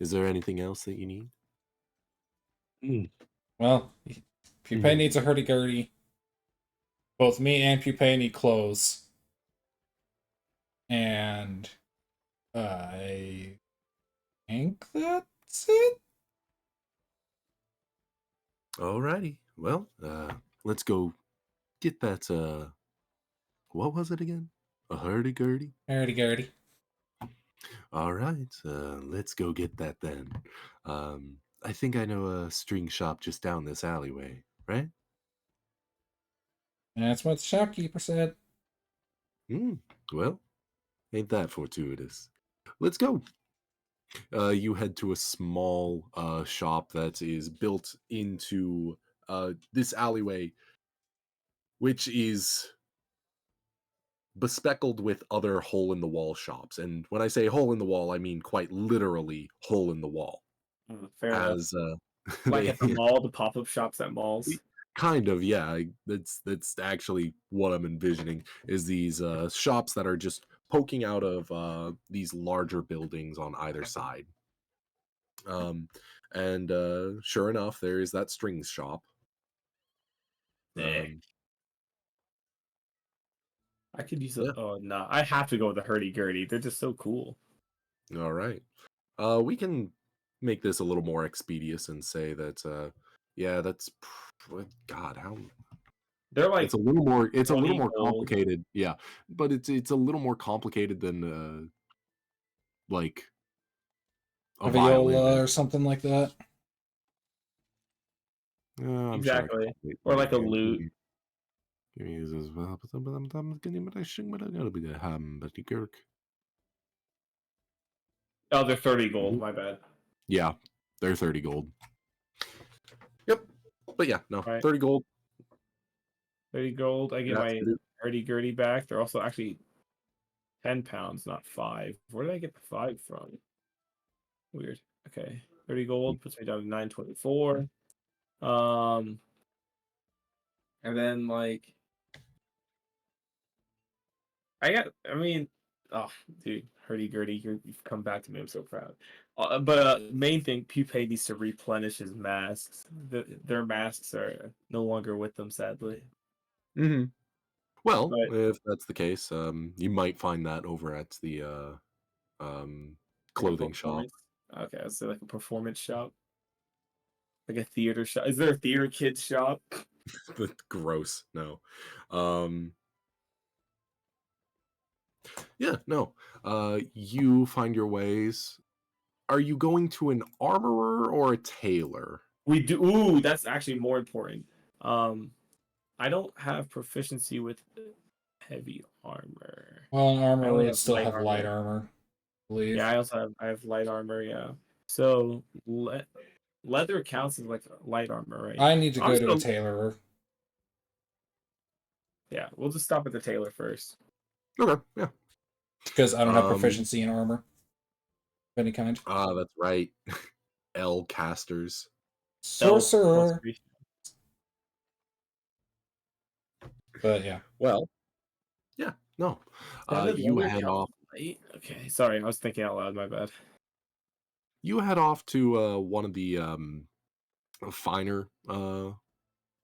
Is there anything else that you need? Well, Pupae needs a hurdy-gurdy. Both me and Pupae need clothes. And I think that's it. Alrighty. Well, let's go get that, what was it again? A hurdy-gurdy? Hurdy-gurdy. Alright, let's go get that then. I think I know a string shop just down this alleyway, right? That's what the shopkeeper said. Hmm. Well, ain't that fortuitous? Let's go. You head to a small shop that is built into this alleyway, which is bespeckled with other hole in the wall shops. And when I say hole in the wall, I mean quite literally hole in the wall. Fair enough. As Like they at the mall, the pop-up shops at malls. kind of, yeah, that's actually what I'm envisioning is these shops that are just poking out of these larger buildings on either side. Um, and sure enough, there is that strings shop. Sick. Um, I could use a. yeah, Oh no, I have to go with the hurdy-gurdy. They're just so cool. all right. We can make this a little more expeditious and say that, yeah, God, how They're it's like a little more, it's a little 20 more gold. complicated, yeah, but it's a little more complicated than like a A violin. viola or something like that. I'm sure I can Exactly. probably Or like a lute. give me this as well. But I'm gonna be the ham, but the Kirk. Oh, they're 30 gold. Mhm. My bad. Yeah, they're 30 gold. Yep. But yeah, no, All right, 30 gold. 30 gold. I get That's my it. hurdy-gurdy back. They're also actually 10 pounds, not 5. Where did I get the 5 from? Weird. Okay. 30 gold puts me down to 924. Um, and then like I mean, oh, dude, hurdy-gurdy, you've come back to me. I'm so proud. But main thing, Pupae needs to replenish his masks. Their masks are no longer with them, sadly. Mhm. Well, But if that's the case, you might find that over at the um like a clothing shop. performance. Okay, I'll say like a performance shop, like a theater shop. Is there a theater kids shop? Gross. No. Um yeah, no. You find your ways. Are you going to an armorer or a tailor? We do. Ooh, that's actually more important. Um, I don't have proficiency with heavy armor. Well, an I armor only would have still light have light armor. armor, I Yeah, believe. I have light armor. Yeah. So leather counts as like light armor, right? I need to I'm go just to a gonna, tailor yeah, we'll just stop at the tailor first. Okay, yeah. because I don't have Um proficiency in armor of any kind. that's right. L casters. L plus Sorcerer. 3. But yeah. Well, yeah, no. Studded You leather head counts off as light. Okay, sorry, I was thinking out loud. My bad. to one of the finer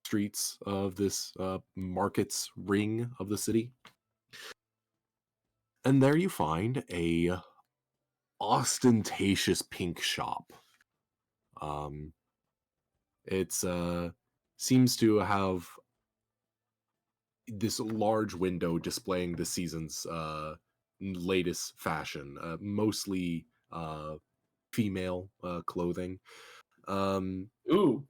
streets of this market's ring of the city. And there you find a ostentatious pink shop. Um it's seems to have this large window displaying the season's latest fashion, mostly female clothing. Um Ooh,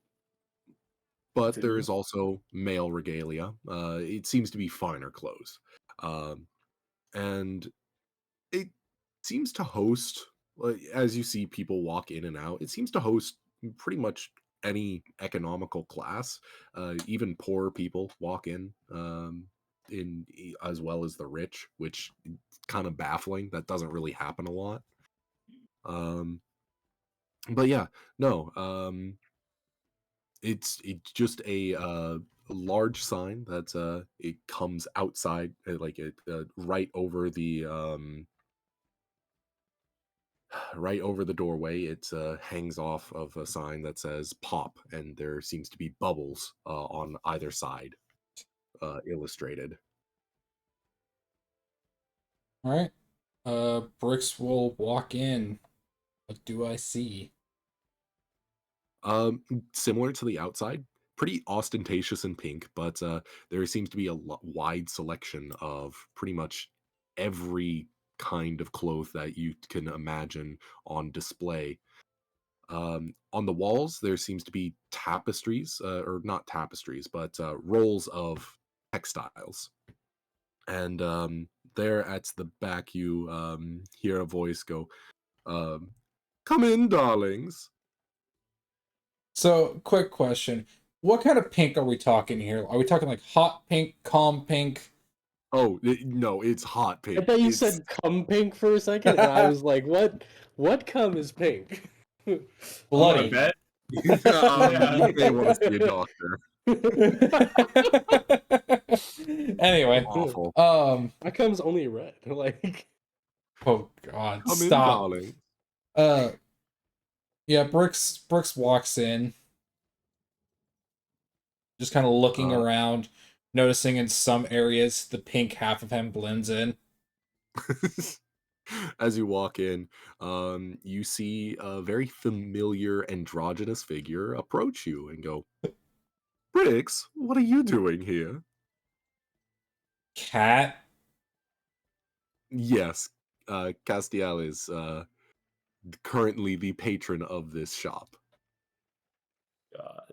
but there continue. is also male regalia. It seems to be finer clothes. Um and it seems to host, as you see people walk in and out, it seems to host pretty much any economical class. Even poor people walk as well as the rich, which is kind of baffling. That doesn't really happen a lot. Um, but yeah, no, it's just a large sign that it comes outside, like it right over the right over the doorway. It hangs off of a sign that says "pop," and there seems to be bubbles on either side, illustrated. All right. Bricks will walk in. What do I see? Similar to the outside, pretty ostentatious in pink, but there seems to be a wide selection of pretty much every kind of cloth that you can imagine on display. On the walls, there seems to be tapestries, or not tapestries, but rolls of textiles. And there at the back, you hear a voice go, um, "Come in, darlings." So, quick question. What kind of pink are we talking here? Are we talking like hot pink, calm pink? Oh no, it's hot I pink. thought you It's said cum pink for a second, and I was like, what cum is pink? I Bloody. bet. you may want to see a doctor. Anyway, Awful. My cum's only red. Like, oh god, Come in, stop. darling. Yeah, Brooks walks in, just kind of looking Uh, around, noticing in some areas the pink half of him blends in. As you walk in, you see a very familiar androgynous figure approach you and go, "Briggs, what are you doing here?" Cat. Yes, Castiel is currently the patron of this shop. God.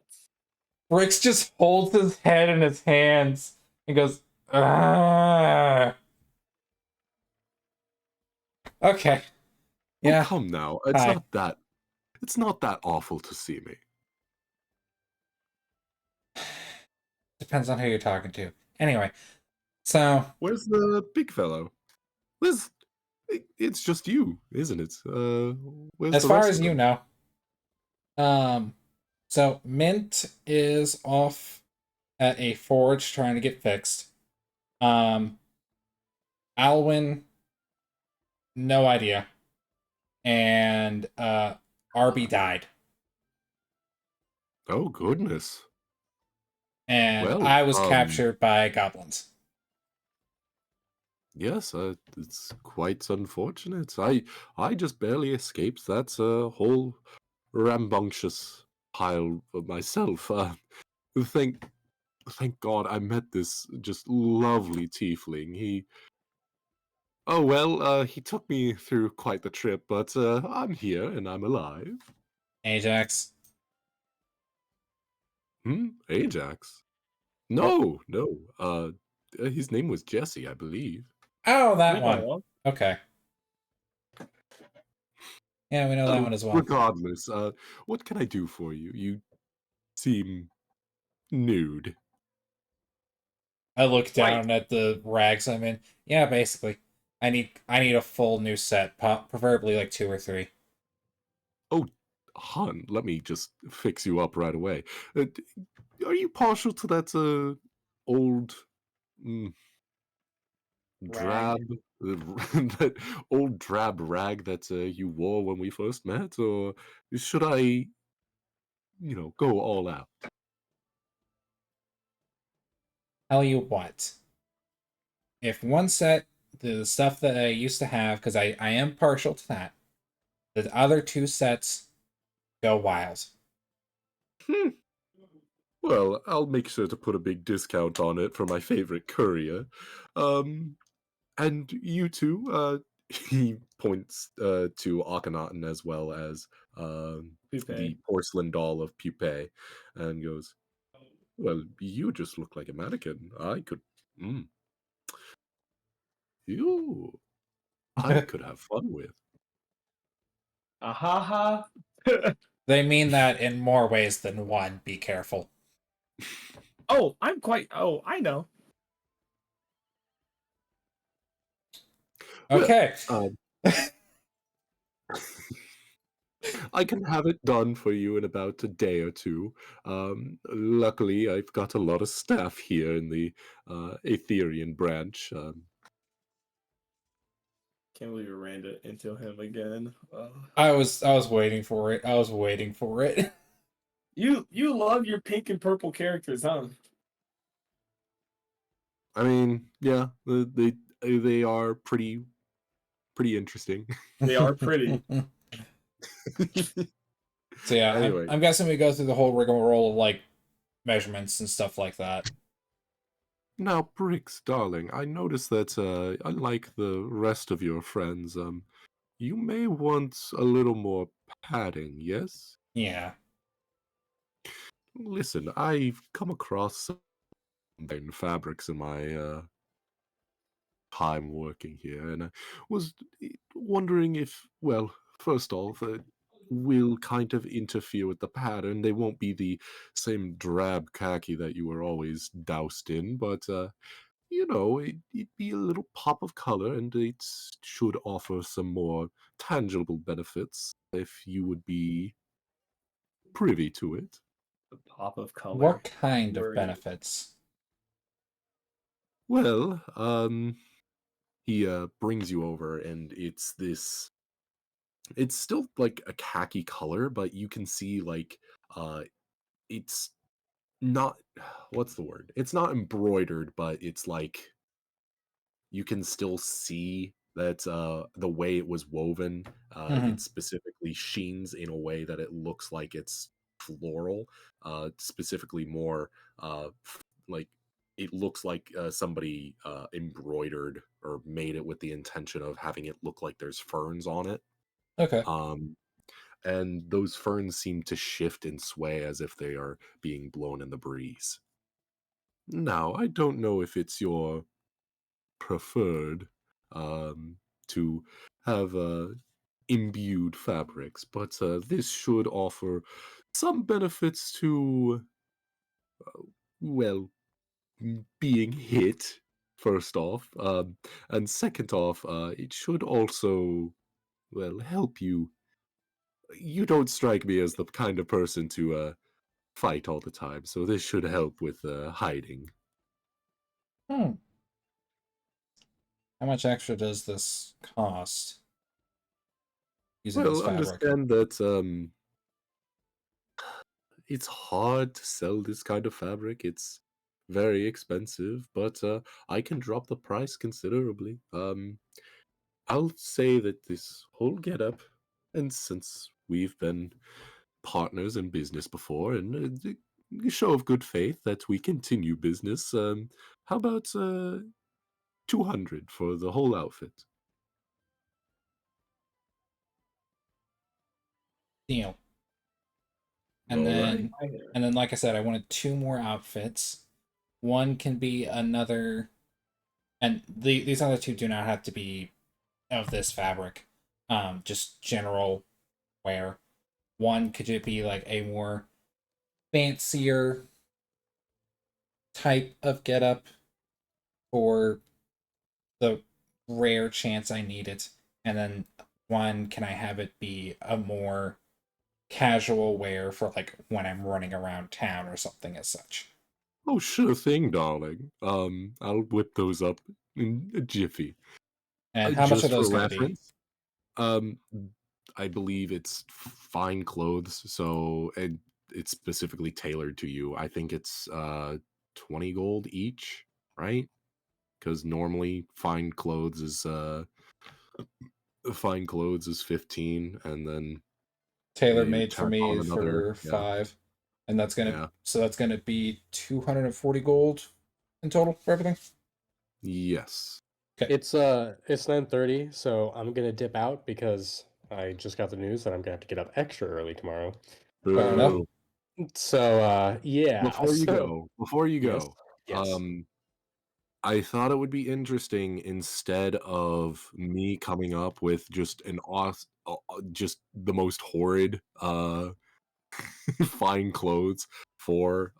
Brooks just holds his head in his hands and goes, ah. Okay. Oh, Yeah. come now. Hi. It's not that awful to see me. Depends on who you're talking to. Anyway, so Where's the big fellow? Where's it's just you, isn't it? Where's as the far rest as of you them? know, so Mint is off at a forge trying to get fixed. Alwyn, no idea. And Arby died. Oh goodness. And Well, I was captured by goblins. yes, it's quite unfortunate. I just barely escaped that whole rambunctious pile of myself. Thank thank God I met this just lovely tiefling. Oh well, he took me through quite the trip, but I'm here and I'm alive. Ajax. Ajax? Or, No, no. His name was Jesse, I believe. oh, that one. No. Okay. Yeah, we know that one as well. Regardless, what can I do for you? You seem nude. I look Wait. down at the rags I'm in. Yeah, basically. I need a full new set, preferably like 2 or 3. Oh, hun, let me just fix you up right away. Are you partial to that old mm, Rag. drab, that old drab rag that you wore when we first met, or should I, go all out? Tell you what. If one set, the stuff that I used to have, because I am partial to that, the other 2 sets go wild. Hmm. Well, I'll make sure to put a big discount on it for my favorite courier. And you two, he points to Akhenaten as well as Toupee. the porcelain doll of Pupae, and goes, "Well, you just look like a mannequin. Mm, you, I could have fun with." Ahaha. They mean that in more ways than one. Be careful. Oh, I know. Well, Okay. I can have it done for you in about a day or two. Luckily, I've got a lot of staff here in the Aetherian branch. Can't believe you ran into him again. I was waiting for it. I was waiting for it. You love your pink and purple characters, huh? I mean, yeah, they are pretty interesting. They are pretty. So yeah, Anyway, I'm guessing we go through the whole rigmarole of like measurements and stuff like that. now, Briggs, darling, I noticed that unlike the rest of your friends, You may want a little more padding, yes? Yeah. Listen, I've come across some fine fabrics in my time working here, and I was wondering if, well, first off, will kind of interfere with the pattern. They won't be the same drab khaki that you were always doused in, but it'd be a little pop of color, and it should offer some more tangible benefits if you would be privy to it. The pop of color. What kind of Wordy. benefits? Well, he brings you over, and it's still like a khaki color, but you can see like uh it's not what's the word? It's not embroidered, but it's like you can still see that the way it was woven, Hmm. it specifically sheens in a way that it looks like it's floral, specifically more like it looks like somebody embroidered or made it with the intention of having it look like there's ferns on it. Okay. um and those ferns seem to shift and sway as if they are being blown in the breeze. Now, I don't know if it's your preferred um, to have imbued fabrics, but this should offer some benefits to, well, being hit, first off. And second off, it should also, well, help you. You don't strike me as the kind of person to fight all the time, so this should help with hiding. Hmm. How much extra does this cost using this Well, fabric? understand that it's hard to sell this kind of fabric. It's very expensive, but I can drop the price considerably. I'll say that this whole getup, and since we've been partners in business before, and a show of good faith that we continue business, how about 200 for the whole outfit? Deal. And All right. then like I said, I wanted two more outfits. One can be another, and these other two do not have to be of this fabric. Just general wear. One could it be like a more fancier type of getup for the rare chance I need it, and then one can I have it be a more casual wear for like when I'm running around town or something as such. Oh, sure thing, darling. I'll whip those up in a jiffy. And how much are Just for those going to be? reference, um, I believe it's fine clothes, so it's specifically tailored to you. I think it's 20 gold each, right? Because normally fine clothes is 15, and then Tailor you made for tack me on another. for Yeah, 5, and yeah, that's gonna be 240 gold in total for everything. yes. Okay, It's 9:30, so I'm gonna dip out because I just got the news that I'm gonna have to get up extra early tomorrow. fair enough. Boo. So yeah, Before you so go, before you yes, go, yes. I thought it would be interesting instead of me coming up with just just the most horrid fine clothes for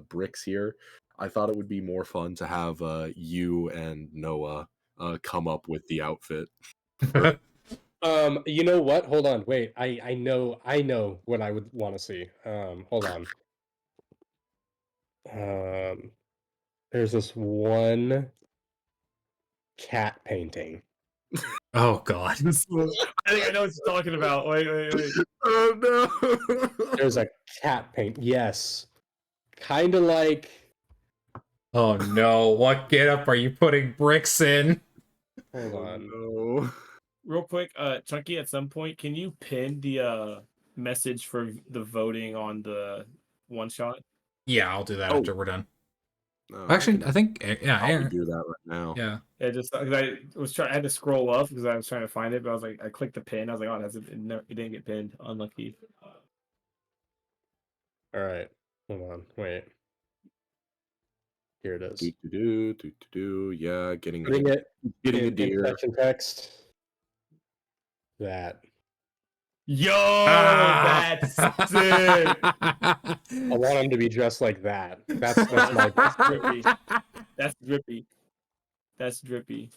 bricks here. I thought it would be more fun to have you and Noah come up with the outfit for. You know what? Hold on, wait. I know what I would want to see. Hold on. Um, there's this one cat painting. Oh God. I think I know what you're talking about. Wait. Oh There's no! a cat paint. Yes, kind of like. Oh no! What getup are you putting bricks in? Hold Oh on. no! Real quick, Chunky, at some point, can you pin the message for the voting on the one shot? Yeah, I'll do that Oh, after we're done. No, Actually, I think yeah, probably Aaron. do that right now. Yeah. Yeah, just because I was trying, I had to scroll up because I was trying to find it, but I was like, I clicked the pin. I was like, oh, it didn't get pinned. Unlucky. All right. Hold on. Wait. Here it is. Yeah, getting Putting it a in deer. section text. That. Yo, Ah! that's sick. I want him to be just like that. That's Oh, my that's drippy. That's drippy. That's drippy.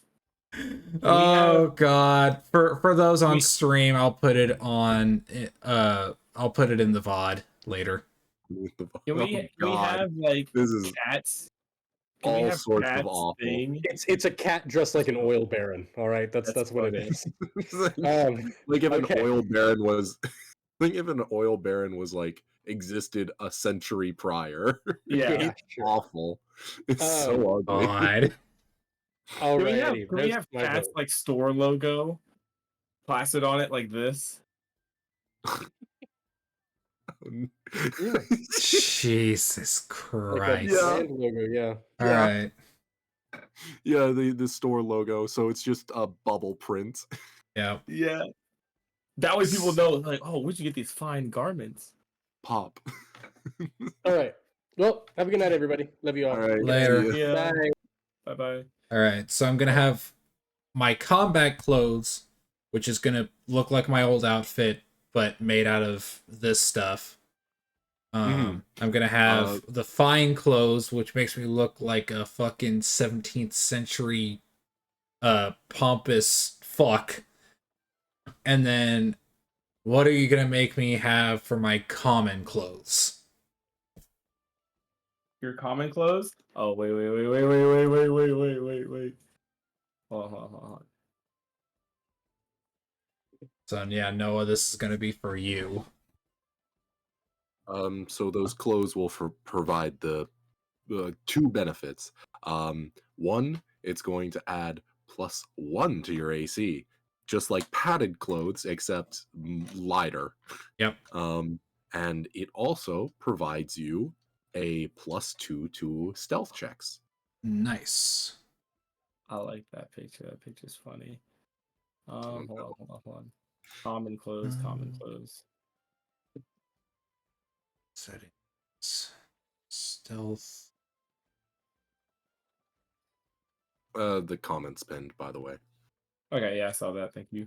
we Oh have- god. For those on we- stream, I'll put it on I'll put it in the VOD later. Can Oh, we God. have like This is cats? Can we all have sorts of cats awful. thing? It's a cat dressed like an oil baron. All right, that's what it funny. is. Like if an okay. oil baron was like if an oil baron was like existed a century prior. Yeah. It's sure. awful. It's so ugly. God. Alrighty, Can we have my cats vote. like store logo plastered on it like this? Jesus Like a Christ. Yeah. brand logo, yeah. All Yeah. right. Yeah, the store logo. So it's just a bubble print. Yeah. Yeah. That way people know, like, oh, where'd you get these fine garments? Pop. All right. Well, have a good night, everybody. Love you all. All right. Later. see ya. Yeah. Bye. Bye bye. All right. So I'm going to have my combat clothes, which is going to look like my old outfit but made out of this stuff. I'm going to have the fine clothes, which makes me look like a fucking 17th century pompous fuck. And then what are you going to make me have for my common clothes? Your common clothes? Oh, wait. Hold on. So yeah, Noah, this is going to be for you. So those clothes will provide the two benefits. One, it's going to add +1 to your AC, just like padded clothes, except lighter. Yep. And it also provides you a +2 to stealth checks. Nice. I like that picture. That picture's funny. Hold on. Common clothes. Settings. Stealth. The comments pinned, by the way. Okay, yeah, I saw that. Thank you.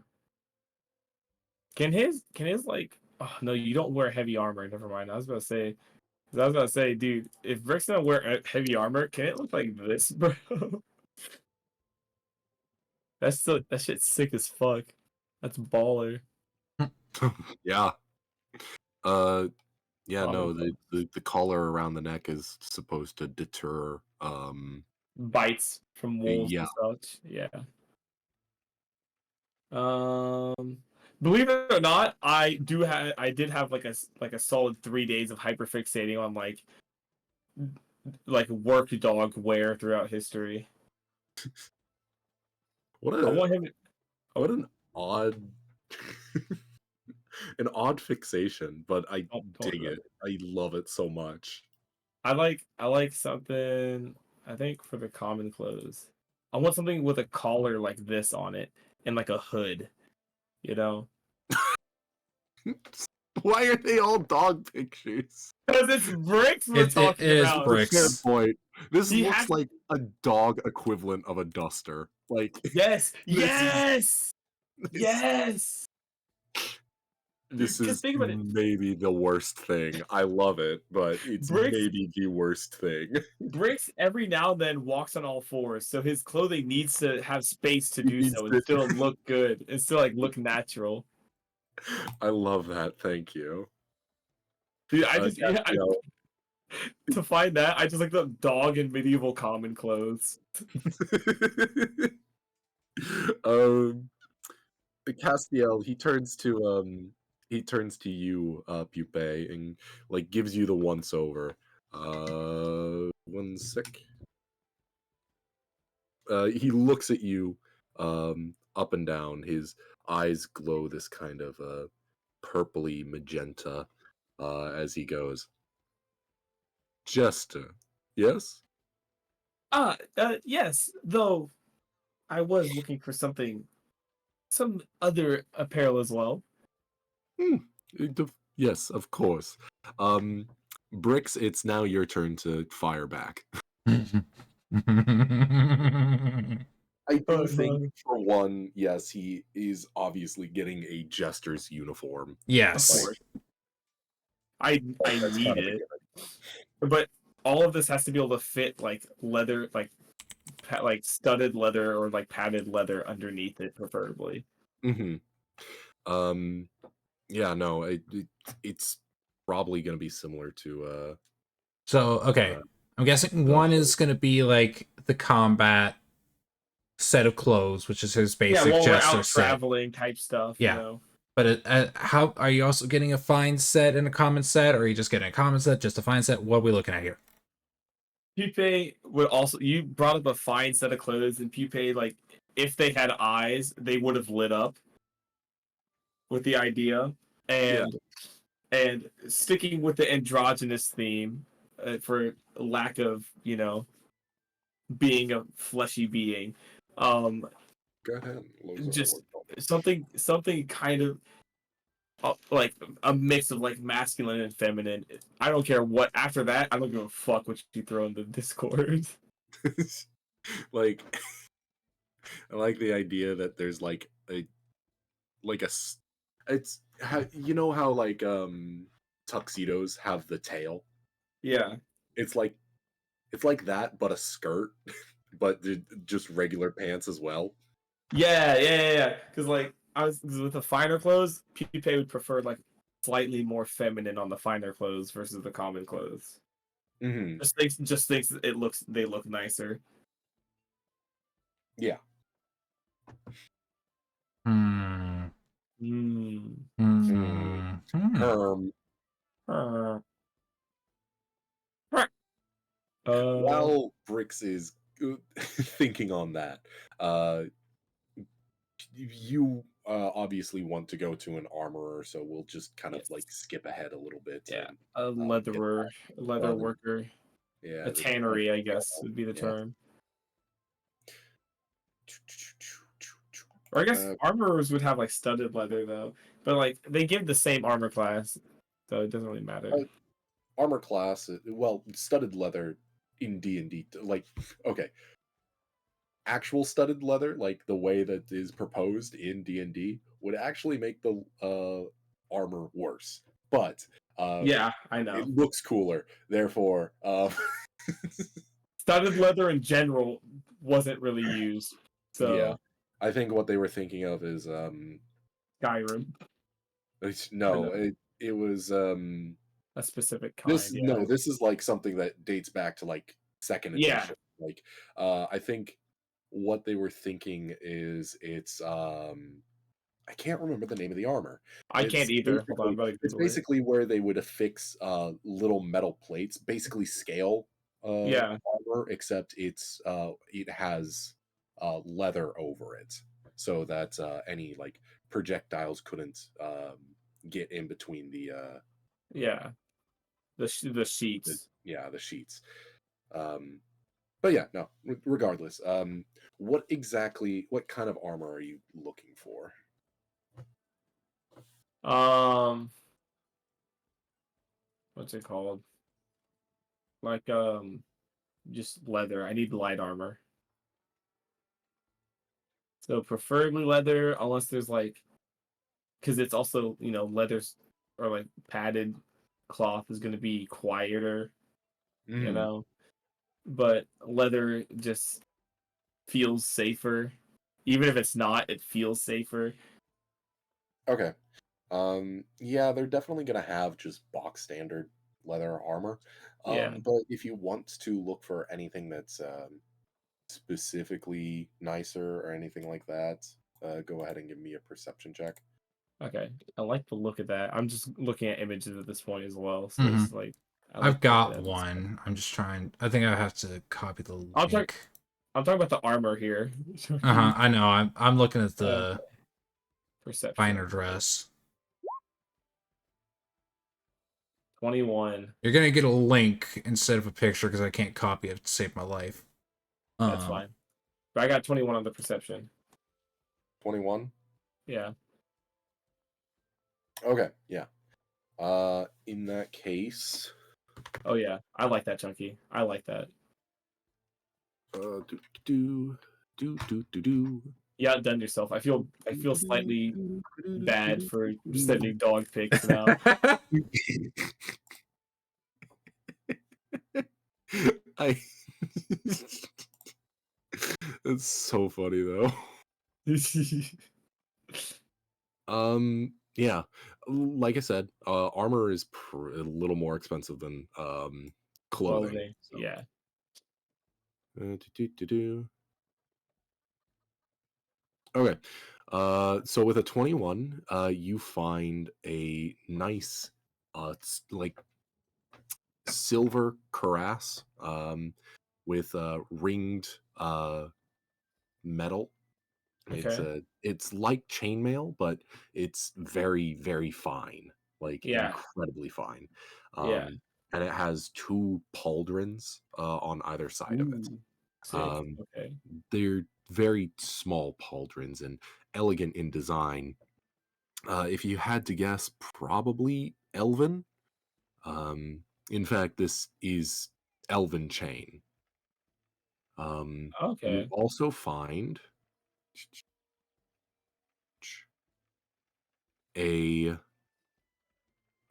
Can his like? Oh no, you don't wear heavy armor. Never mind. I was about to say, dude, if Rick's gonna wear heavy armor, can it look like this, bro? That shit's sick as fuck. That's baller. Yeah. Yeah, no, Common the collar around the neck is supposed to deter bites from wolves yeah. and such. Yeah. Believe it or not, I did have like a solid 3 days of hyperfixating on like work dog wear throughout history. What I want him. what an odd an odd fixation, but I Don't dig do it. I love it so much. I like something. I think for the common clothes, I want something with a collar like this on it and like a hood. You know, Why are they all dog pictures? because it's bricks we're It talking is about. bricks. Fair point. This He looks has- like a dog equivalent of a duster. Like Yes, This yes. this Because is think about it. maybe the worst thing. I love it, but it's Bricks- maybe the worst thing. Bricks every now and then walks on all fours, so his clothing needs to have space to He do needs so to- and still look good and still like look natural. I love that. Thank you. Dude, Castiel, to find that, I just like the dog in medieval common clothes. Castiel, he turns to you, Pupae, and like gives you the once over. One sec. He looks at you, up and down. His eyes glow this kind of purpley magenta, as he goes. Jester, yes? Yes. Though I was looking for some other apparel as well. Hmm. Yes, of course. Um, Bricks, it's now your turn to fire back. I do Oh think, no! for one, yes, he is obviously getting a jester's uniform. Of Yes. Like, course, I that's need kind of a it, given. but all of this has to be able to fit like leather, like studded leather or like padded leather underneath it, preferably. Hmm. Um, yeah, no, it's probably going to be similar to So, okay. uh, I'm guessing the one whole. is going to be like the combat set of clothes, which is his Yeah, basic while we're jester out set. traveling type stuff, you Yeah. know. But how are you also getting a fine set and a common set, or are you just getting a common set, just a fine set? What are we looking at here? Pupae would also. You brought up a fine set of clothes, and Pupae, like, if they had eyes, they would have lit up with the idea, Yeah. and sticking with the androgynous theme, for lack of being a fleshy being, um, Go ahead. just something kind of like a mix of like masculine and feminine. I don't care what after that. I don't give a fuck what you throw in the Discord. Like, I like the idea that there's like a it's how you know how like tuxedos have the tail. Yeah, It's like that, but a skirt, but just regular pants as well. yeah. Because like I was 'cause with the finer clothes, Pupae would prefer like slightly more feminine on the finer clothes versus the common clothes. Hmm. Just thinks they look nicer. Yeah. Hmm. Hmm. Mm. Hmm. Hmm. Um. Uh, While Brix is thinking on that, uh, you obviously want to go to an armorer, so we'll just kind of like yes. skip ahead a little bit Yeah, and a get leatherer, a leather done. worker, Yeah, a the tannery, I guess would be the yeah. term. Or I guess Uh, armorers would have like studded leather though, but like they give the same armor class, so it doesn't really uh, matter. armor class, well, studded leather in D&D, like, okay, actual studded leather, like the way that is proposed in D&D, would actually make the armor worse. But Yeah, I it know. looks cooler. Therefore, Studded leather in general wasn't really used, yeah, so I think what they were thinking of is Skyrim, I no, know it was a specific this kind. Yeah, no, this is like something that dates back to like second yeah. edition. Like I think what they were thinking is it's I can't remember the name of the armor. I can't either. Hold on, I'm about to It's Google it. basically where they would affix little metal plates, basically scale Yeah, armor, except it has leather over it, so that any like projectiles couldn't get in between yeah. The the sheets. yeah, the sheets. Um, but yeah, no. Regardless, what kind of armor are you looking for? Um, what's it called? Like just leather. I need light armor. So preferably leather, unless there's like, because it's also leathers or like padded cloth is going to be quieter, you Mm, know. But leather just feels safer, even if it's not. It feels safer. okay. Yeah, they're definitely gonna have just box standard leather armor. Yeah. But if you want to look for anything that's specifically nicer or anything like that, go ahead and give me a perception check. Okay. I like the look of that. I'm just looking at images at this point as well, so Hmm. it's like I I've like the look of got that. one. I'm just trying. I think I have to copy the I'm talking. link. I'm talking about the armor here. Uh huh. I know. I'm looking at the Okay. Perception. finer dress. 21. You're gonna get a link instead of a picture because I can't copy it to save my life. That's fine. But I got 21 on the perception. 21. Yeah. Okay, yeah. In that case, Oh yeah, I like that, Chunky. I like that. do. You outdone yourself. I feel slightly bad for sending dog pics now. I. It's so funny though. Yeah, like I said, armor is a little more expensive than clothing. Clothing. So. Yeah. Okay. So with a 21, you find a nice, like silver cuirass, with ringed metal. Okay. It's like chainmail, but it's very, very fine, like Yeah. incredibly fine. Yeah. And it has two pauldrons on either side of it. Ooh. Sick. Um, Okay. they're very small pauldrons and elegant in design. If you had to guess, probably elven. In fact, this is elven chain. You Okay. also find a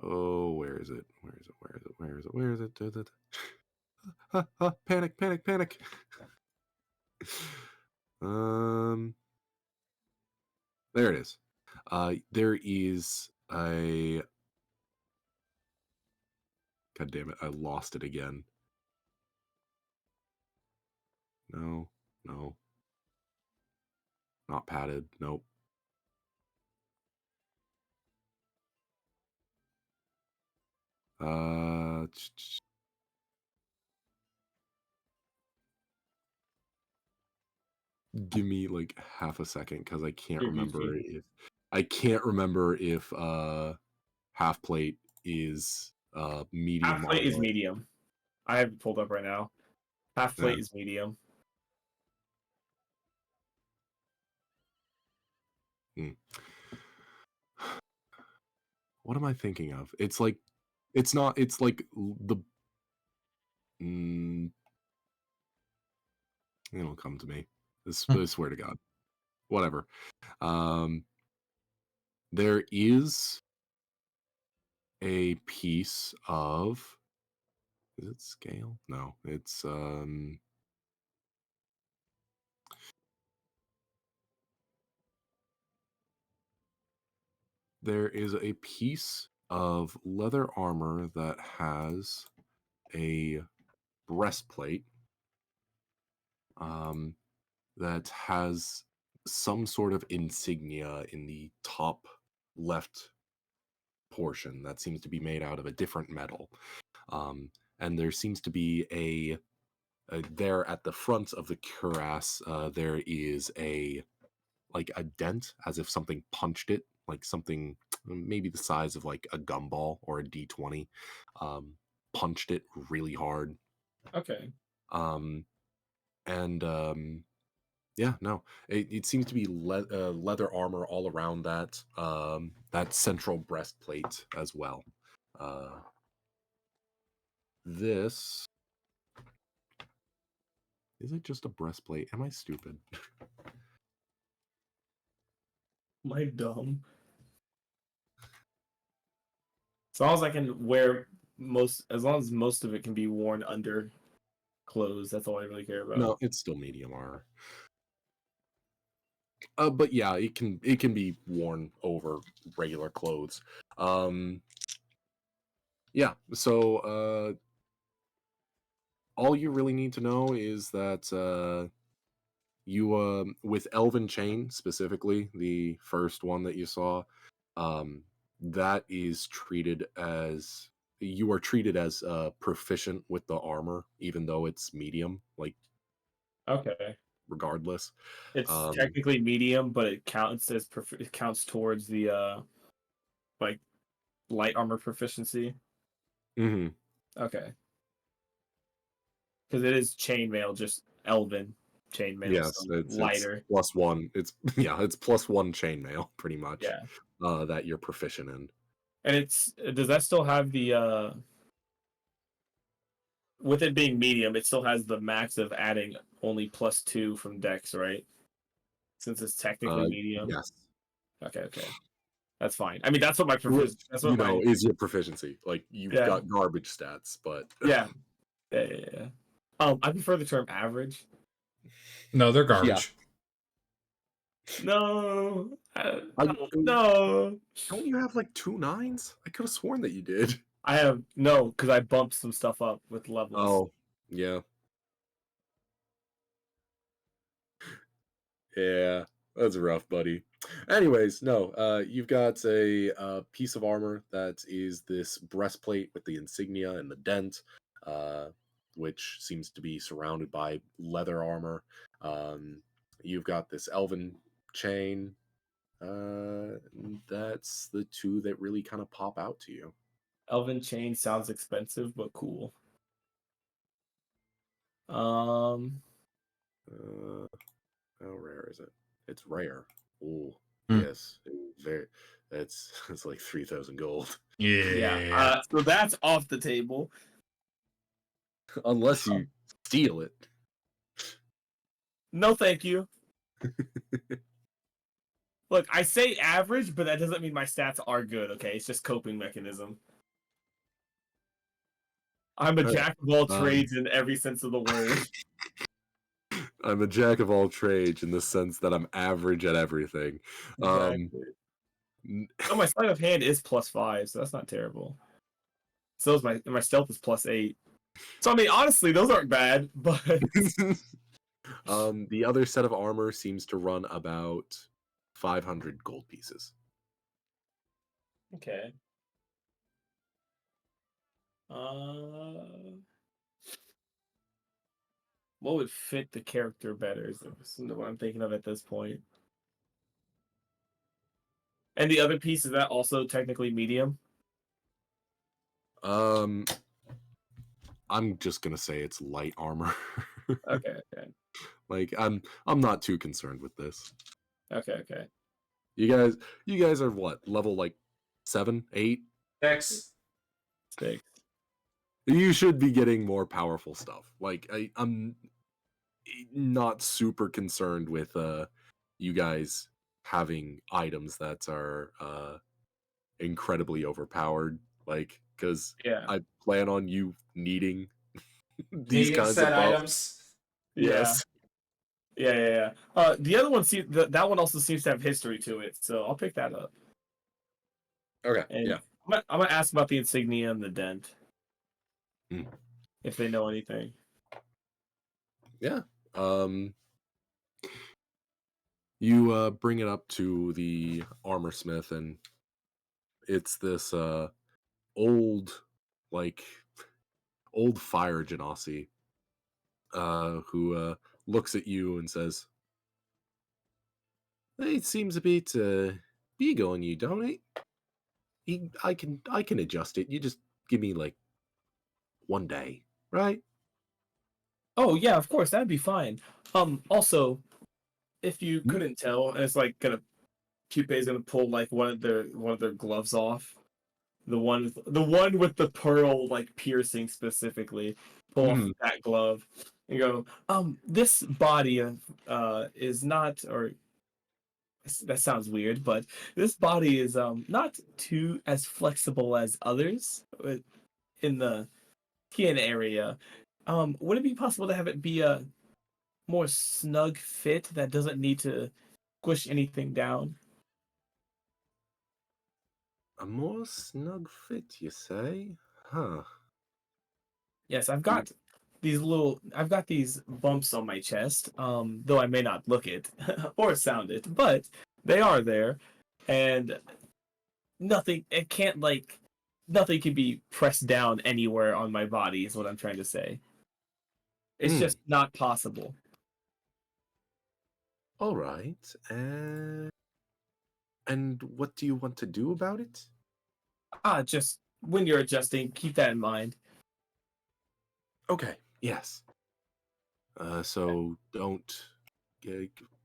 where is it? Where is it? Where is it? Where is it? Where is it? Panic! Panic! Panic! um, there it is. There is a. God damn it! I lost it again. No, no, not padded. Nope. Uh, give me like half a second because You're Gucci. I can't remember if half plate is medium Half plate is armor. medium. I have it pulled up right now. Half Yeah. plate is medium. Hmm. What am I thinking of? It's like it's not. It's like the. Mm, it'll come to me. I swear to God. Whatever. Um, there is a piece of. Is it scale? No, it's there is a piece of leather armor that has a breastplate um, that has some sort of insignia in the top left portion that seems to be made out of a different metal. And there seems to be there at the front of the cuirass, there is a like a dent as if something punched it, like something maybe the size of like a gumball or a D20, punched it really hard. Okay. Um, and Yeah, no, it seems to be leather armor all around that central breastplate as well. Uh, this is it just a breastplate? Am I stupid? Am I dumb? As long as I can wear as long as most of it can be worn under clothes, that's all I really care about. No, it's still medium armor. But yeah, it can be worn over regular clothes. Yeah, so all you really need to know is that you with Elven Chain specifically, the first one that you saw, um, that is treated as you are treated as proficient with the armor, even though it's medium, like Okay. regardless. It's Um, technically medium, but it counts it counts towards the like light armor proficiency. mhm. Okay. Because it is chainmail just elven chainmail, Yes, so it's lighter. +1. It's yeah, it's +1 chainmail pretty much, Yeah, that you're proficient in. and does that still have the with it being medium, it still has the max of adding only +2 from Dex, right? Since it's technically medium. Yes. Okay, okay, that's fine. I mean, that's what my Which, that's what my is your proficiency. Like, you've yeah got garbage stats, but yeah yeah. I prefer the term average. No, they're yeah. garbage. No, I no. don't you have, like, 2 9s? I could've sworn that you did. I have no, because I bumped some stuff up with levels. Oh, yeah. Yeah, that's rough, buddy. Anyways, no, you've got a piece of armor that is this breastplate with the insignia and the dent, uh, which seems to be surrounded by leather armor. You've got this elven chain. That's the two that really kind of pop out to you. Elven chain sounds expensive, but cool. Um, Uh, how rare is it? It's rare. Oh, Hmm. yes, very. That's it's like 3,000 gold. yeah. Yeah. So that's off the table. Unless you steal it. No, thank you. Look, I say average, but that doesn't mean my stats are good. Okay, it's just coping mechanism. I'm a Alright, jack of all um, trades in every sense of the word. I'm a jack of all trades in the sense that I'm average at everything. Um, Exactly. n- Oh, my sleight of hand is +5, so that's not terrible. So is my stealth is +8. So I mean, honestly, those aren't bad, but the other set of armor seems to run about 500 gold pieces. okay. Uh, what would fit the character better is what I'm thinking of at this point. And the other piece is that also technically medium. Um, I'm just gonna say it's light armor. Okay, okay, Like, I'm not too concerned with this. okay, okay. You guys, you guys are what, level like 7, 8? Dex. 6. You should be getting more powerful stuff. Like, I'm not super concerned with you guys having items that are incredibly overpowered. Like, because Yeah, I plan on you needing these Needing kinds of set buffs. items. yeah, Yes. yeah. The other one seems that one also seems to have history to it, so I'll pick that up. Okay. And Yeah. I'm gonna ask about the insignia and the dent Mm. if they know anything. Yeah. Um. You bring it up to the armor smith, and it's this old, like old fire genasi, who looks at you and says, "It seems a bit big on you, don't it? I can adjust it. You just give me like 1 day, right?" Oh yeah, of course that'd be fine. Also, if you Mm. couldn't tell, it's like gonna Cupid's gonna pull like one of their gloves off. The one with the pearl like piercing specifically. Pull off Mm. that glove and go. This body is not, or that sounds weird, but this body is not too as flexible as others in the skin area. Would it be possible to have it be a more snug fit that doesn't need to squish anything down? A more snug fit, you say? Huh. Yes, Mm. I've got these bumps on my chest, though I may not look it or sound it, but they are there, and it can't like nothing can be pressed down anywhere on my body is what I'm trying to say. It's Mm. just not possible. All right. And what do you want to do about it? Just when you're adjusting, keep that in mind. Okay. Yes. So don't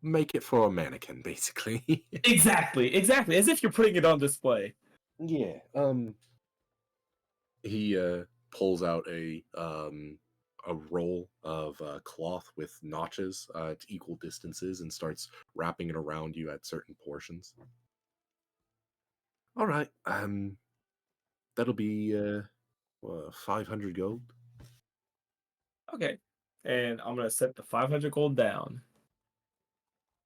make it for a mannequin, basically. Exactly, exactly. As if you're putting it on display. Yeah. He pulls out a roll of cloth with notches at equal distances and starts wrapping it around you at certain portions. All right. That'll be 500 gold. Okay. And I'm gonna set the 500 gold down.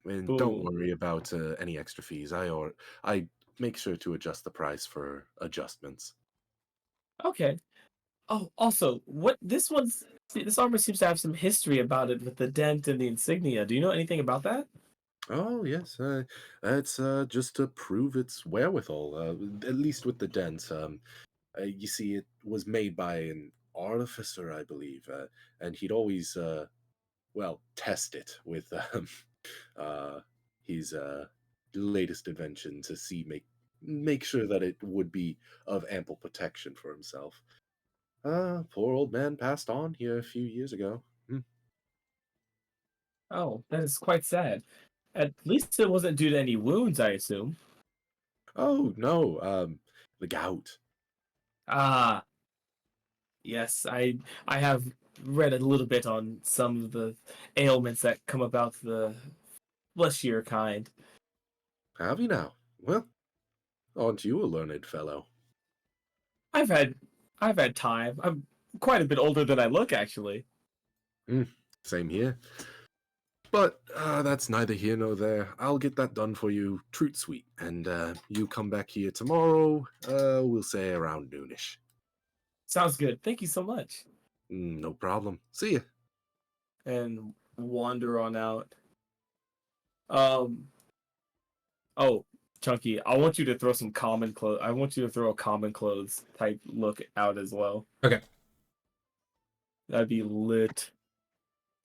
And don't Boom. worry about any extra fees. I make sure to adjust the price for adjustments. Okay. Oh, also, this armor seems to have some history about it with the dent and the insignia. Do you know anything about that? Oh yes, that's just to prove its wherewithal. At least with the dents. You see, it was made by an artificer, I believe, and he'd always test it with uh, his latest invention to see make sure that it would be of ample protection for himself. Poor old man passed on here a few years ago. Hmm. Oh, that is quite sad. At least it wasn't due to any wounds, I assume. Oh no, the gout. Ah, yes, I have read a little bit on some of the ailments that come about the fleshier kind. Have you now? Well, aren't you a learned fellow? I've had I've had time. I'm quite a bit older than I look, actually. Hmm, same here. But that's neither here nor there. I'll get that done for you, treat sweet, and you come back here tomorrow. We'll say around noonish. Sounds good. Thank you so much. No problem. See ya. And wander on out. Um. Oh, Chunky, I want you to throw some common clothes. I want you to throw a common clothes type look out as well. Okay. That'd be lit.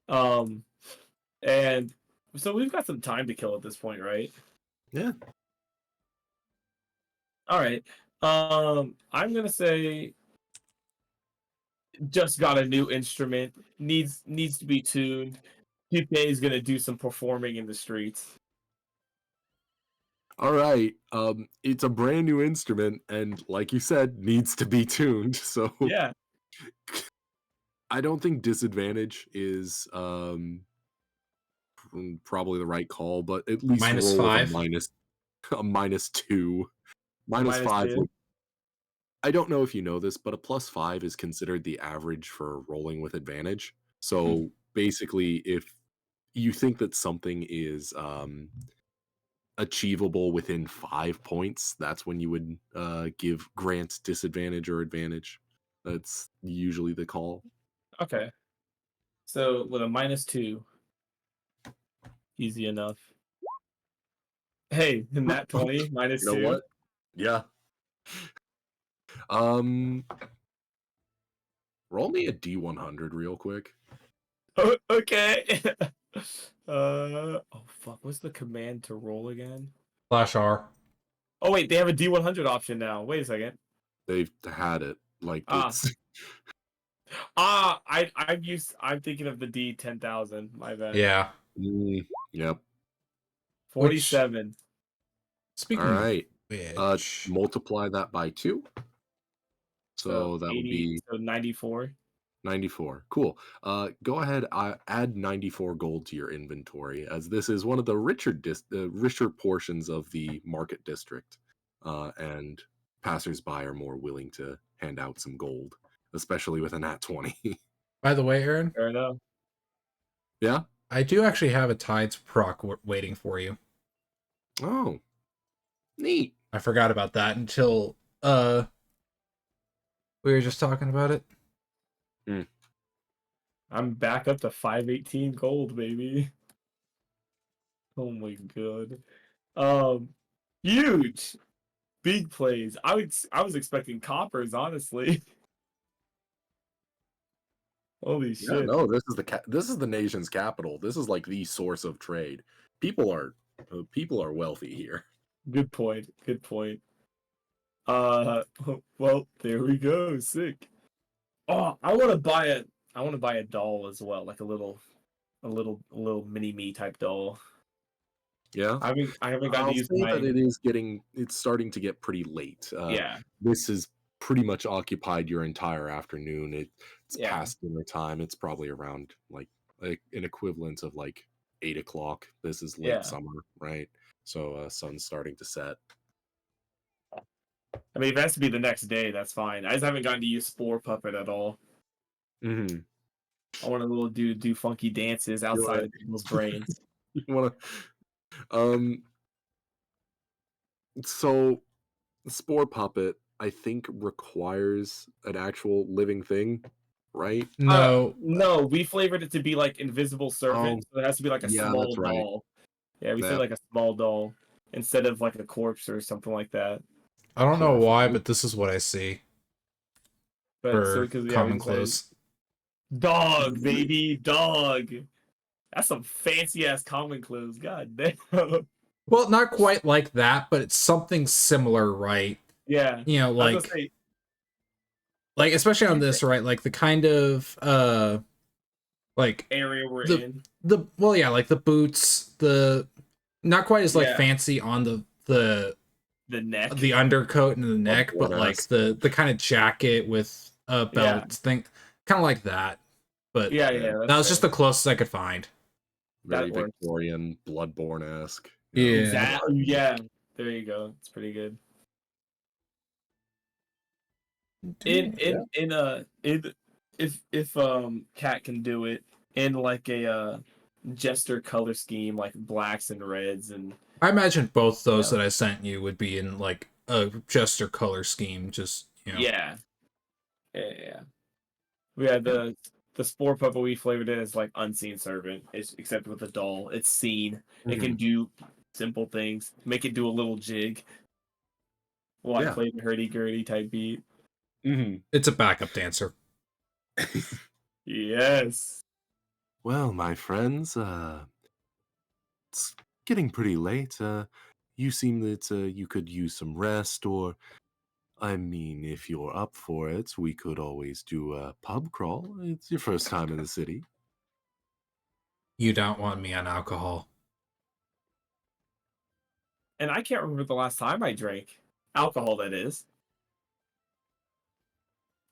Um, and so we've got some time to kill at this point, right? Yeah. All right. I'm gonna say just got a new instrument. Needs to be tuned. PK is gonna do some performing in the streets. All right. It's a brand new instrument, and like you said, needs to be tuned. So Yeah. I don't think disadvantage is probably the right call, but at least Minus roll with five. a -2. Minus Minus 5 two. would. I don't know if you know this, but a +5 is considered the average for rolling with advantage. So basically, if you think that something is achievable within 5 points, that's when you would give grant disadvantage or advantage. That's usually the call. Okay. So with a -2, easy enough. Hey, in that 20 You minus know two. what? Yeah. Um, roll me a D100 real quick. Oh, okay. Oh fuck, what's the command to roll again? Slash R. Oh wait, they have a D100 option now. Wait a second. They've had it like Ah, it's I'm thinking of the D10,000. My bad. Yeah. Yep. Which, 47. All speaking of right. which, Multiply that by 2. So So that would 80. be So 94. 94. Cool. Go ahead. Add 94 gold to your inventory, as this is one of the richer portions of the market district, and passersby are more willing to hand out some gold, especially with a nat 20. by the way, Aaron, Fair enough. Yeah. I do actually have a Tides proc waiting for you. Oh, neat. I forgot about that until we were just talking about it. I'm back up to 518 gold, baby. Oh my god. Um, huge, big plays. I was expecting coppers, honestly. Holy Yeah. shit. No, this is the nation's capital. This is like the source of trade. People are wealthy here. Good point. Good point. Well, there we go. Sick. Oh, I want to buy a doll as well, like a little a little mini me type doll. Yeah. I haven't gotten to I'll use say that my it's starting to get pretty late. yeah This has pretty much occupied your entire afternoon. It's yeah past dinner time. It's probably around like an equivalent of like 8 o'clock. This is late yeah. summer, right? So sun's starting to set. I mean, if it has to be the next day, that's fine. I just haven't gotten to use Spore Puppet at all. Mm-hmm. I want a little dude do funky dances You outside wanna, of people's brains. you wanna, um, so Spore Puppet, I think requires an actual living thing, right? No, No, we flavored it to be like Invisible Oh, Servant, so it has to be like a yeah, small that's right. doll. Yeah, we said That like a small doll instead of like a corpse or something like that. I don't know yeah, why, but this is what I see But so for because yeah, we common decided clothes. dog, baby, dog. That's some fancy ass common clothes. God damn. Well, not quite like that, but it's something similar, right? Yeah, You know, I was gonna say like especially on pupae this, right? Like the kind of like area we're the in. well, yeah, like the boots, the not quite as like Yeah, fancy on the neck. the undercoat and the neck, but like bloodborne-esque. the kind of jacket with a Yeah, belt thing, kind of like that. But yeah, Yeah, yeah. that That's was just fair. the closest I could find. very That works. Victorian, Bloodborne-esque. Yeah. Exactly. Yeah. There you go. It's pretty good. Yeah. In if Cat can do it in like a jester color scheme like blacks and reds and I imagine both you those know that I sent you would be in like a jester color scheme, just yeah yeah. We had Yeah. the spore puppet we flavored it as like unseen servant. It's except with the doll. It's seen. It Mhm. can do simple things. Make it do a little jig while I Yeah. play the hurdy gurdy type beat. Mhm. it's a backup dancer. Yes. Well, my friends, it's getting pretty late. You seem that you could use some rest, or I mean, if you're up for it, we could always do a pub crawl. It's your first time in the city. You don't want me on alcohol. And I can't remember the last time I drank alcohol. That is,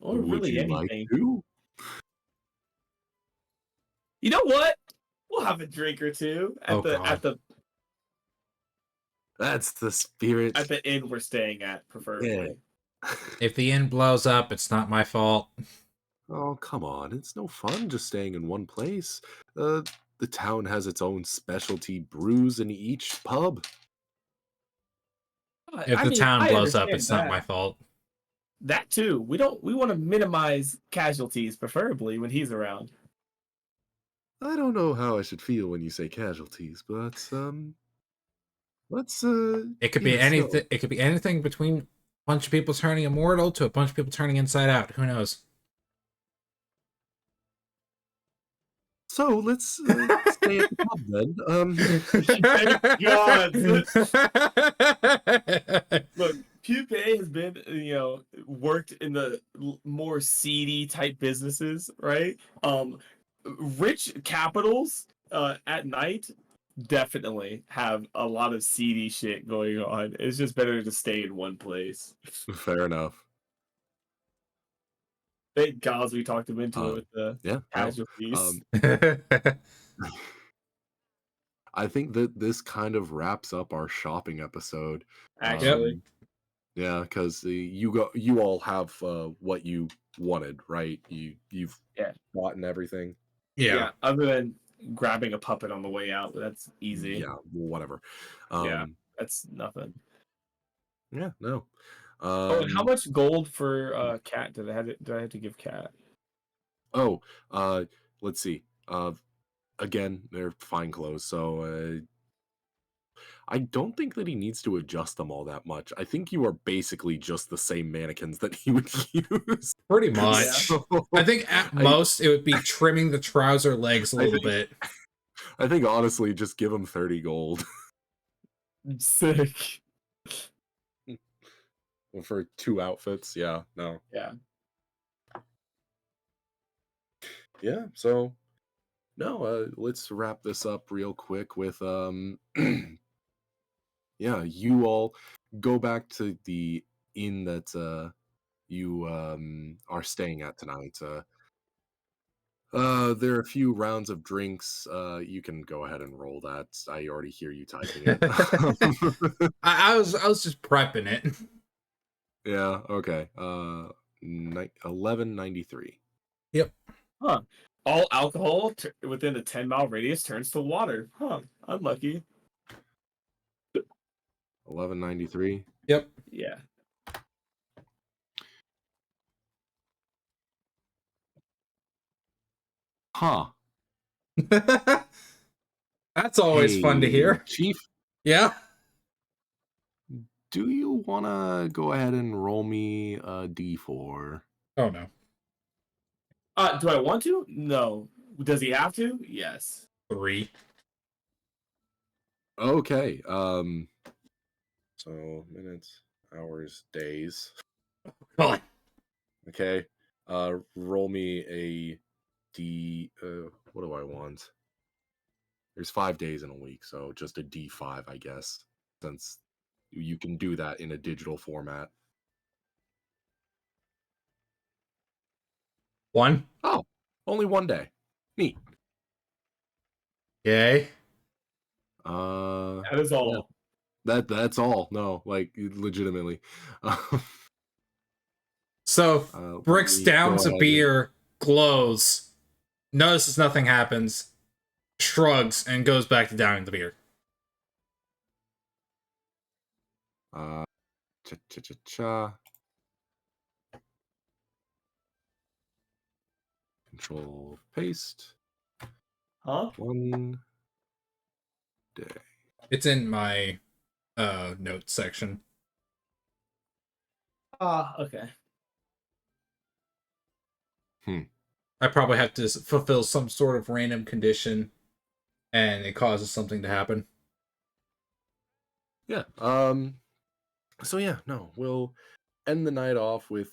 or Would really you like anything. to? You know what? We'll have a drink or two Oh at the god. That's the spirit. inn we're staying at, Yeah. preferably. If the inn blows up, it's not my fault. Oh, come on. It's no fun just staying in one place. Uh, the town has its own specialty brews in each pub. If I the mean, town I blows up, understand it's not my that. fault. That too. We want to minimize casualties, preferably when he's around. I don't know how I should feel when you say casualties, but let's It could get be it so. anything. It could be anything between a bunch of people turning immortal to a bunch of people turning inside out. Who knows? So let's stay at the pub then. Thank God. Look, Pupae has been, worked in the more seedy type businesses, right? Rich capitals at night definitely have a lot of seedy shit going on. It's just better to stay in one place. Fair enough. Thank God we talked him into it Um, with the yeah, no. casualties. I think that this kind of wraps up our shopping episode. Yep. Actually, Yeah, because you all have what you wanted, right? You've yeah, gotten everything. Yeah. yeah. Other than grabbing a puppet on the way out, that's easy. Yeah, whatever. Yeah, Um, that's nothing. yeah, no. Oh, and how Um, much gold for cat did I have to give cat? oh, let's see. Again, they're fine clothes, so I don't think that he needs to adjust them all that much. I think you are basically just the same mannequins that he would use. Pretty Yeah. much. So I think at I, most it would be trimming the trouser legs a I little think bit. I think honestly, just give him 30 gold Sick. for 2 outfits. Yeah, no, Yeah. yeah. So no, let's wrap this up real quick with yeah, you all go back to the inn that you are staying at tonight. There are a few rounds of drinks. You can go ahead and roll that. I already hear you typing it. I was just prepping it. Yeah, okay. 1193. Yep. Huh. All alcohol within a 10-mile radius turns to water. Huh. Unlucky. 1193. Yep. Yeah. Huh. That's always fun to Hey, hear. Chief, Yeah. do you want to go ahead and roll me a d4? Oh no. Do I want to? No. Does he have to? Yes. 3. Okay. So minutes, hours, days. God. Okay. Roll me a d. What do I want? There's 5 days in a week, so just a d5, I guess, since you can do that in a digital format. 1. Oh, only 1 day. Neat. Yay. That is Yeah, all. that's all. No, like legitimately. So Let Bricks me go downs a ahead and beer, glows, notices nothing happens, shrugs, and goes back to downing the beer. cha cha cha cha. Control paste. Huh? 1 day. It's in my notes section. Okay. I probably have to fulfill some sort of random condition, and it causes something to happen. Yeah. So yeah, no, we'll end the night off with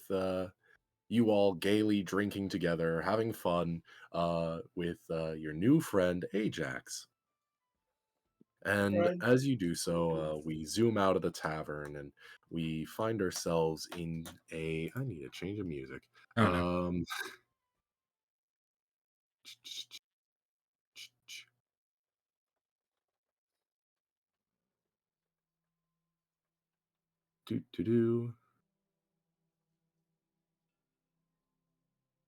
you all gaily drinking together, having fun with your new friend Ajax. And Right. as you do so, we zoom out of the tavern and we find ourselves in a. I need a change of music. Oh no. Um, do do do.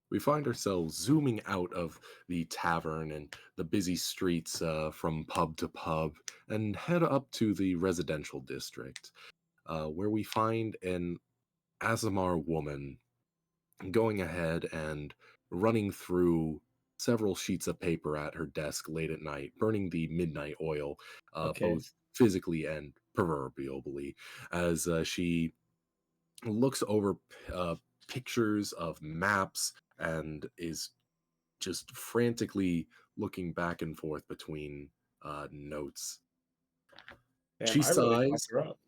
We find ourselves zooming out of the tavern and the busy streets from pub to pub and head up to the residential district, where we find an Azamar woman going ahead and running through several sheets of paper at her desk late at night, burning the midnight oil, Okay. both physically and proverbially, as she looks over uh, pictures of maps and is just frantically looking back and forth between notes. Damn, She I really fucked sighs. her up.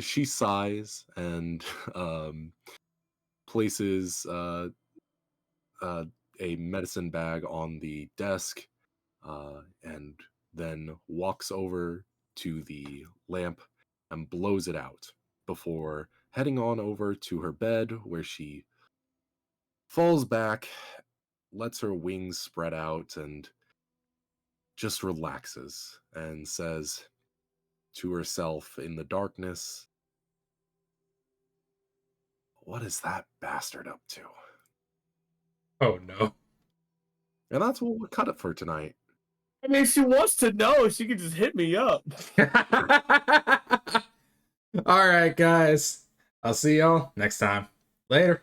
She sighs and um, places uh, a medicine bag on the desk, and then walks over to the lamp and blows it out before heading on over to her bed, where she falls back, lets her wings spread out, and just relaxes and says to herself in the darkness, "What is that bastard up to?" Oh no. And that's what we'll cut it for tonight. I mean, if she wants to know, she can just hit me up. All right, guys. I'll see y'all next time. Later.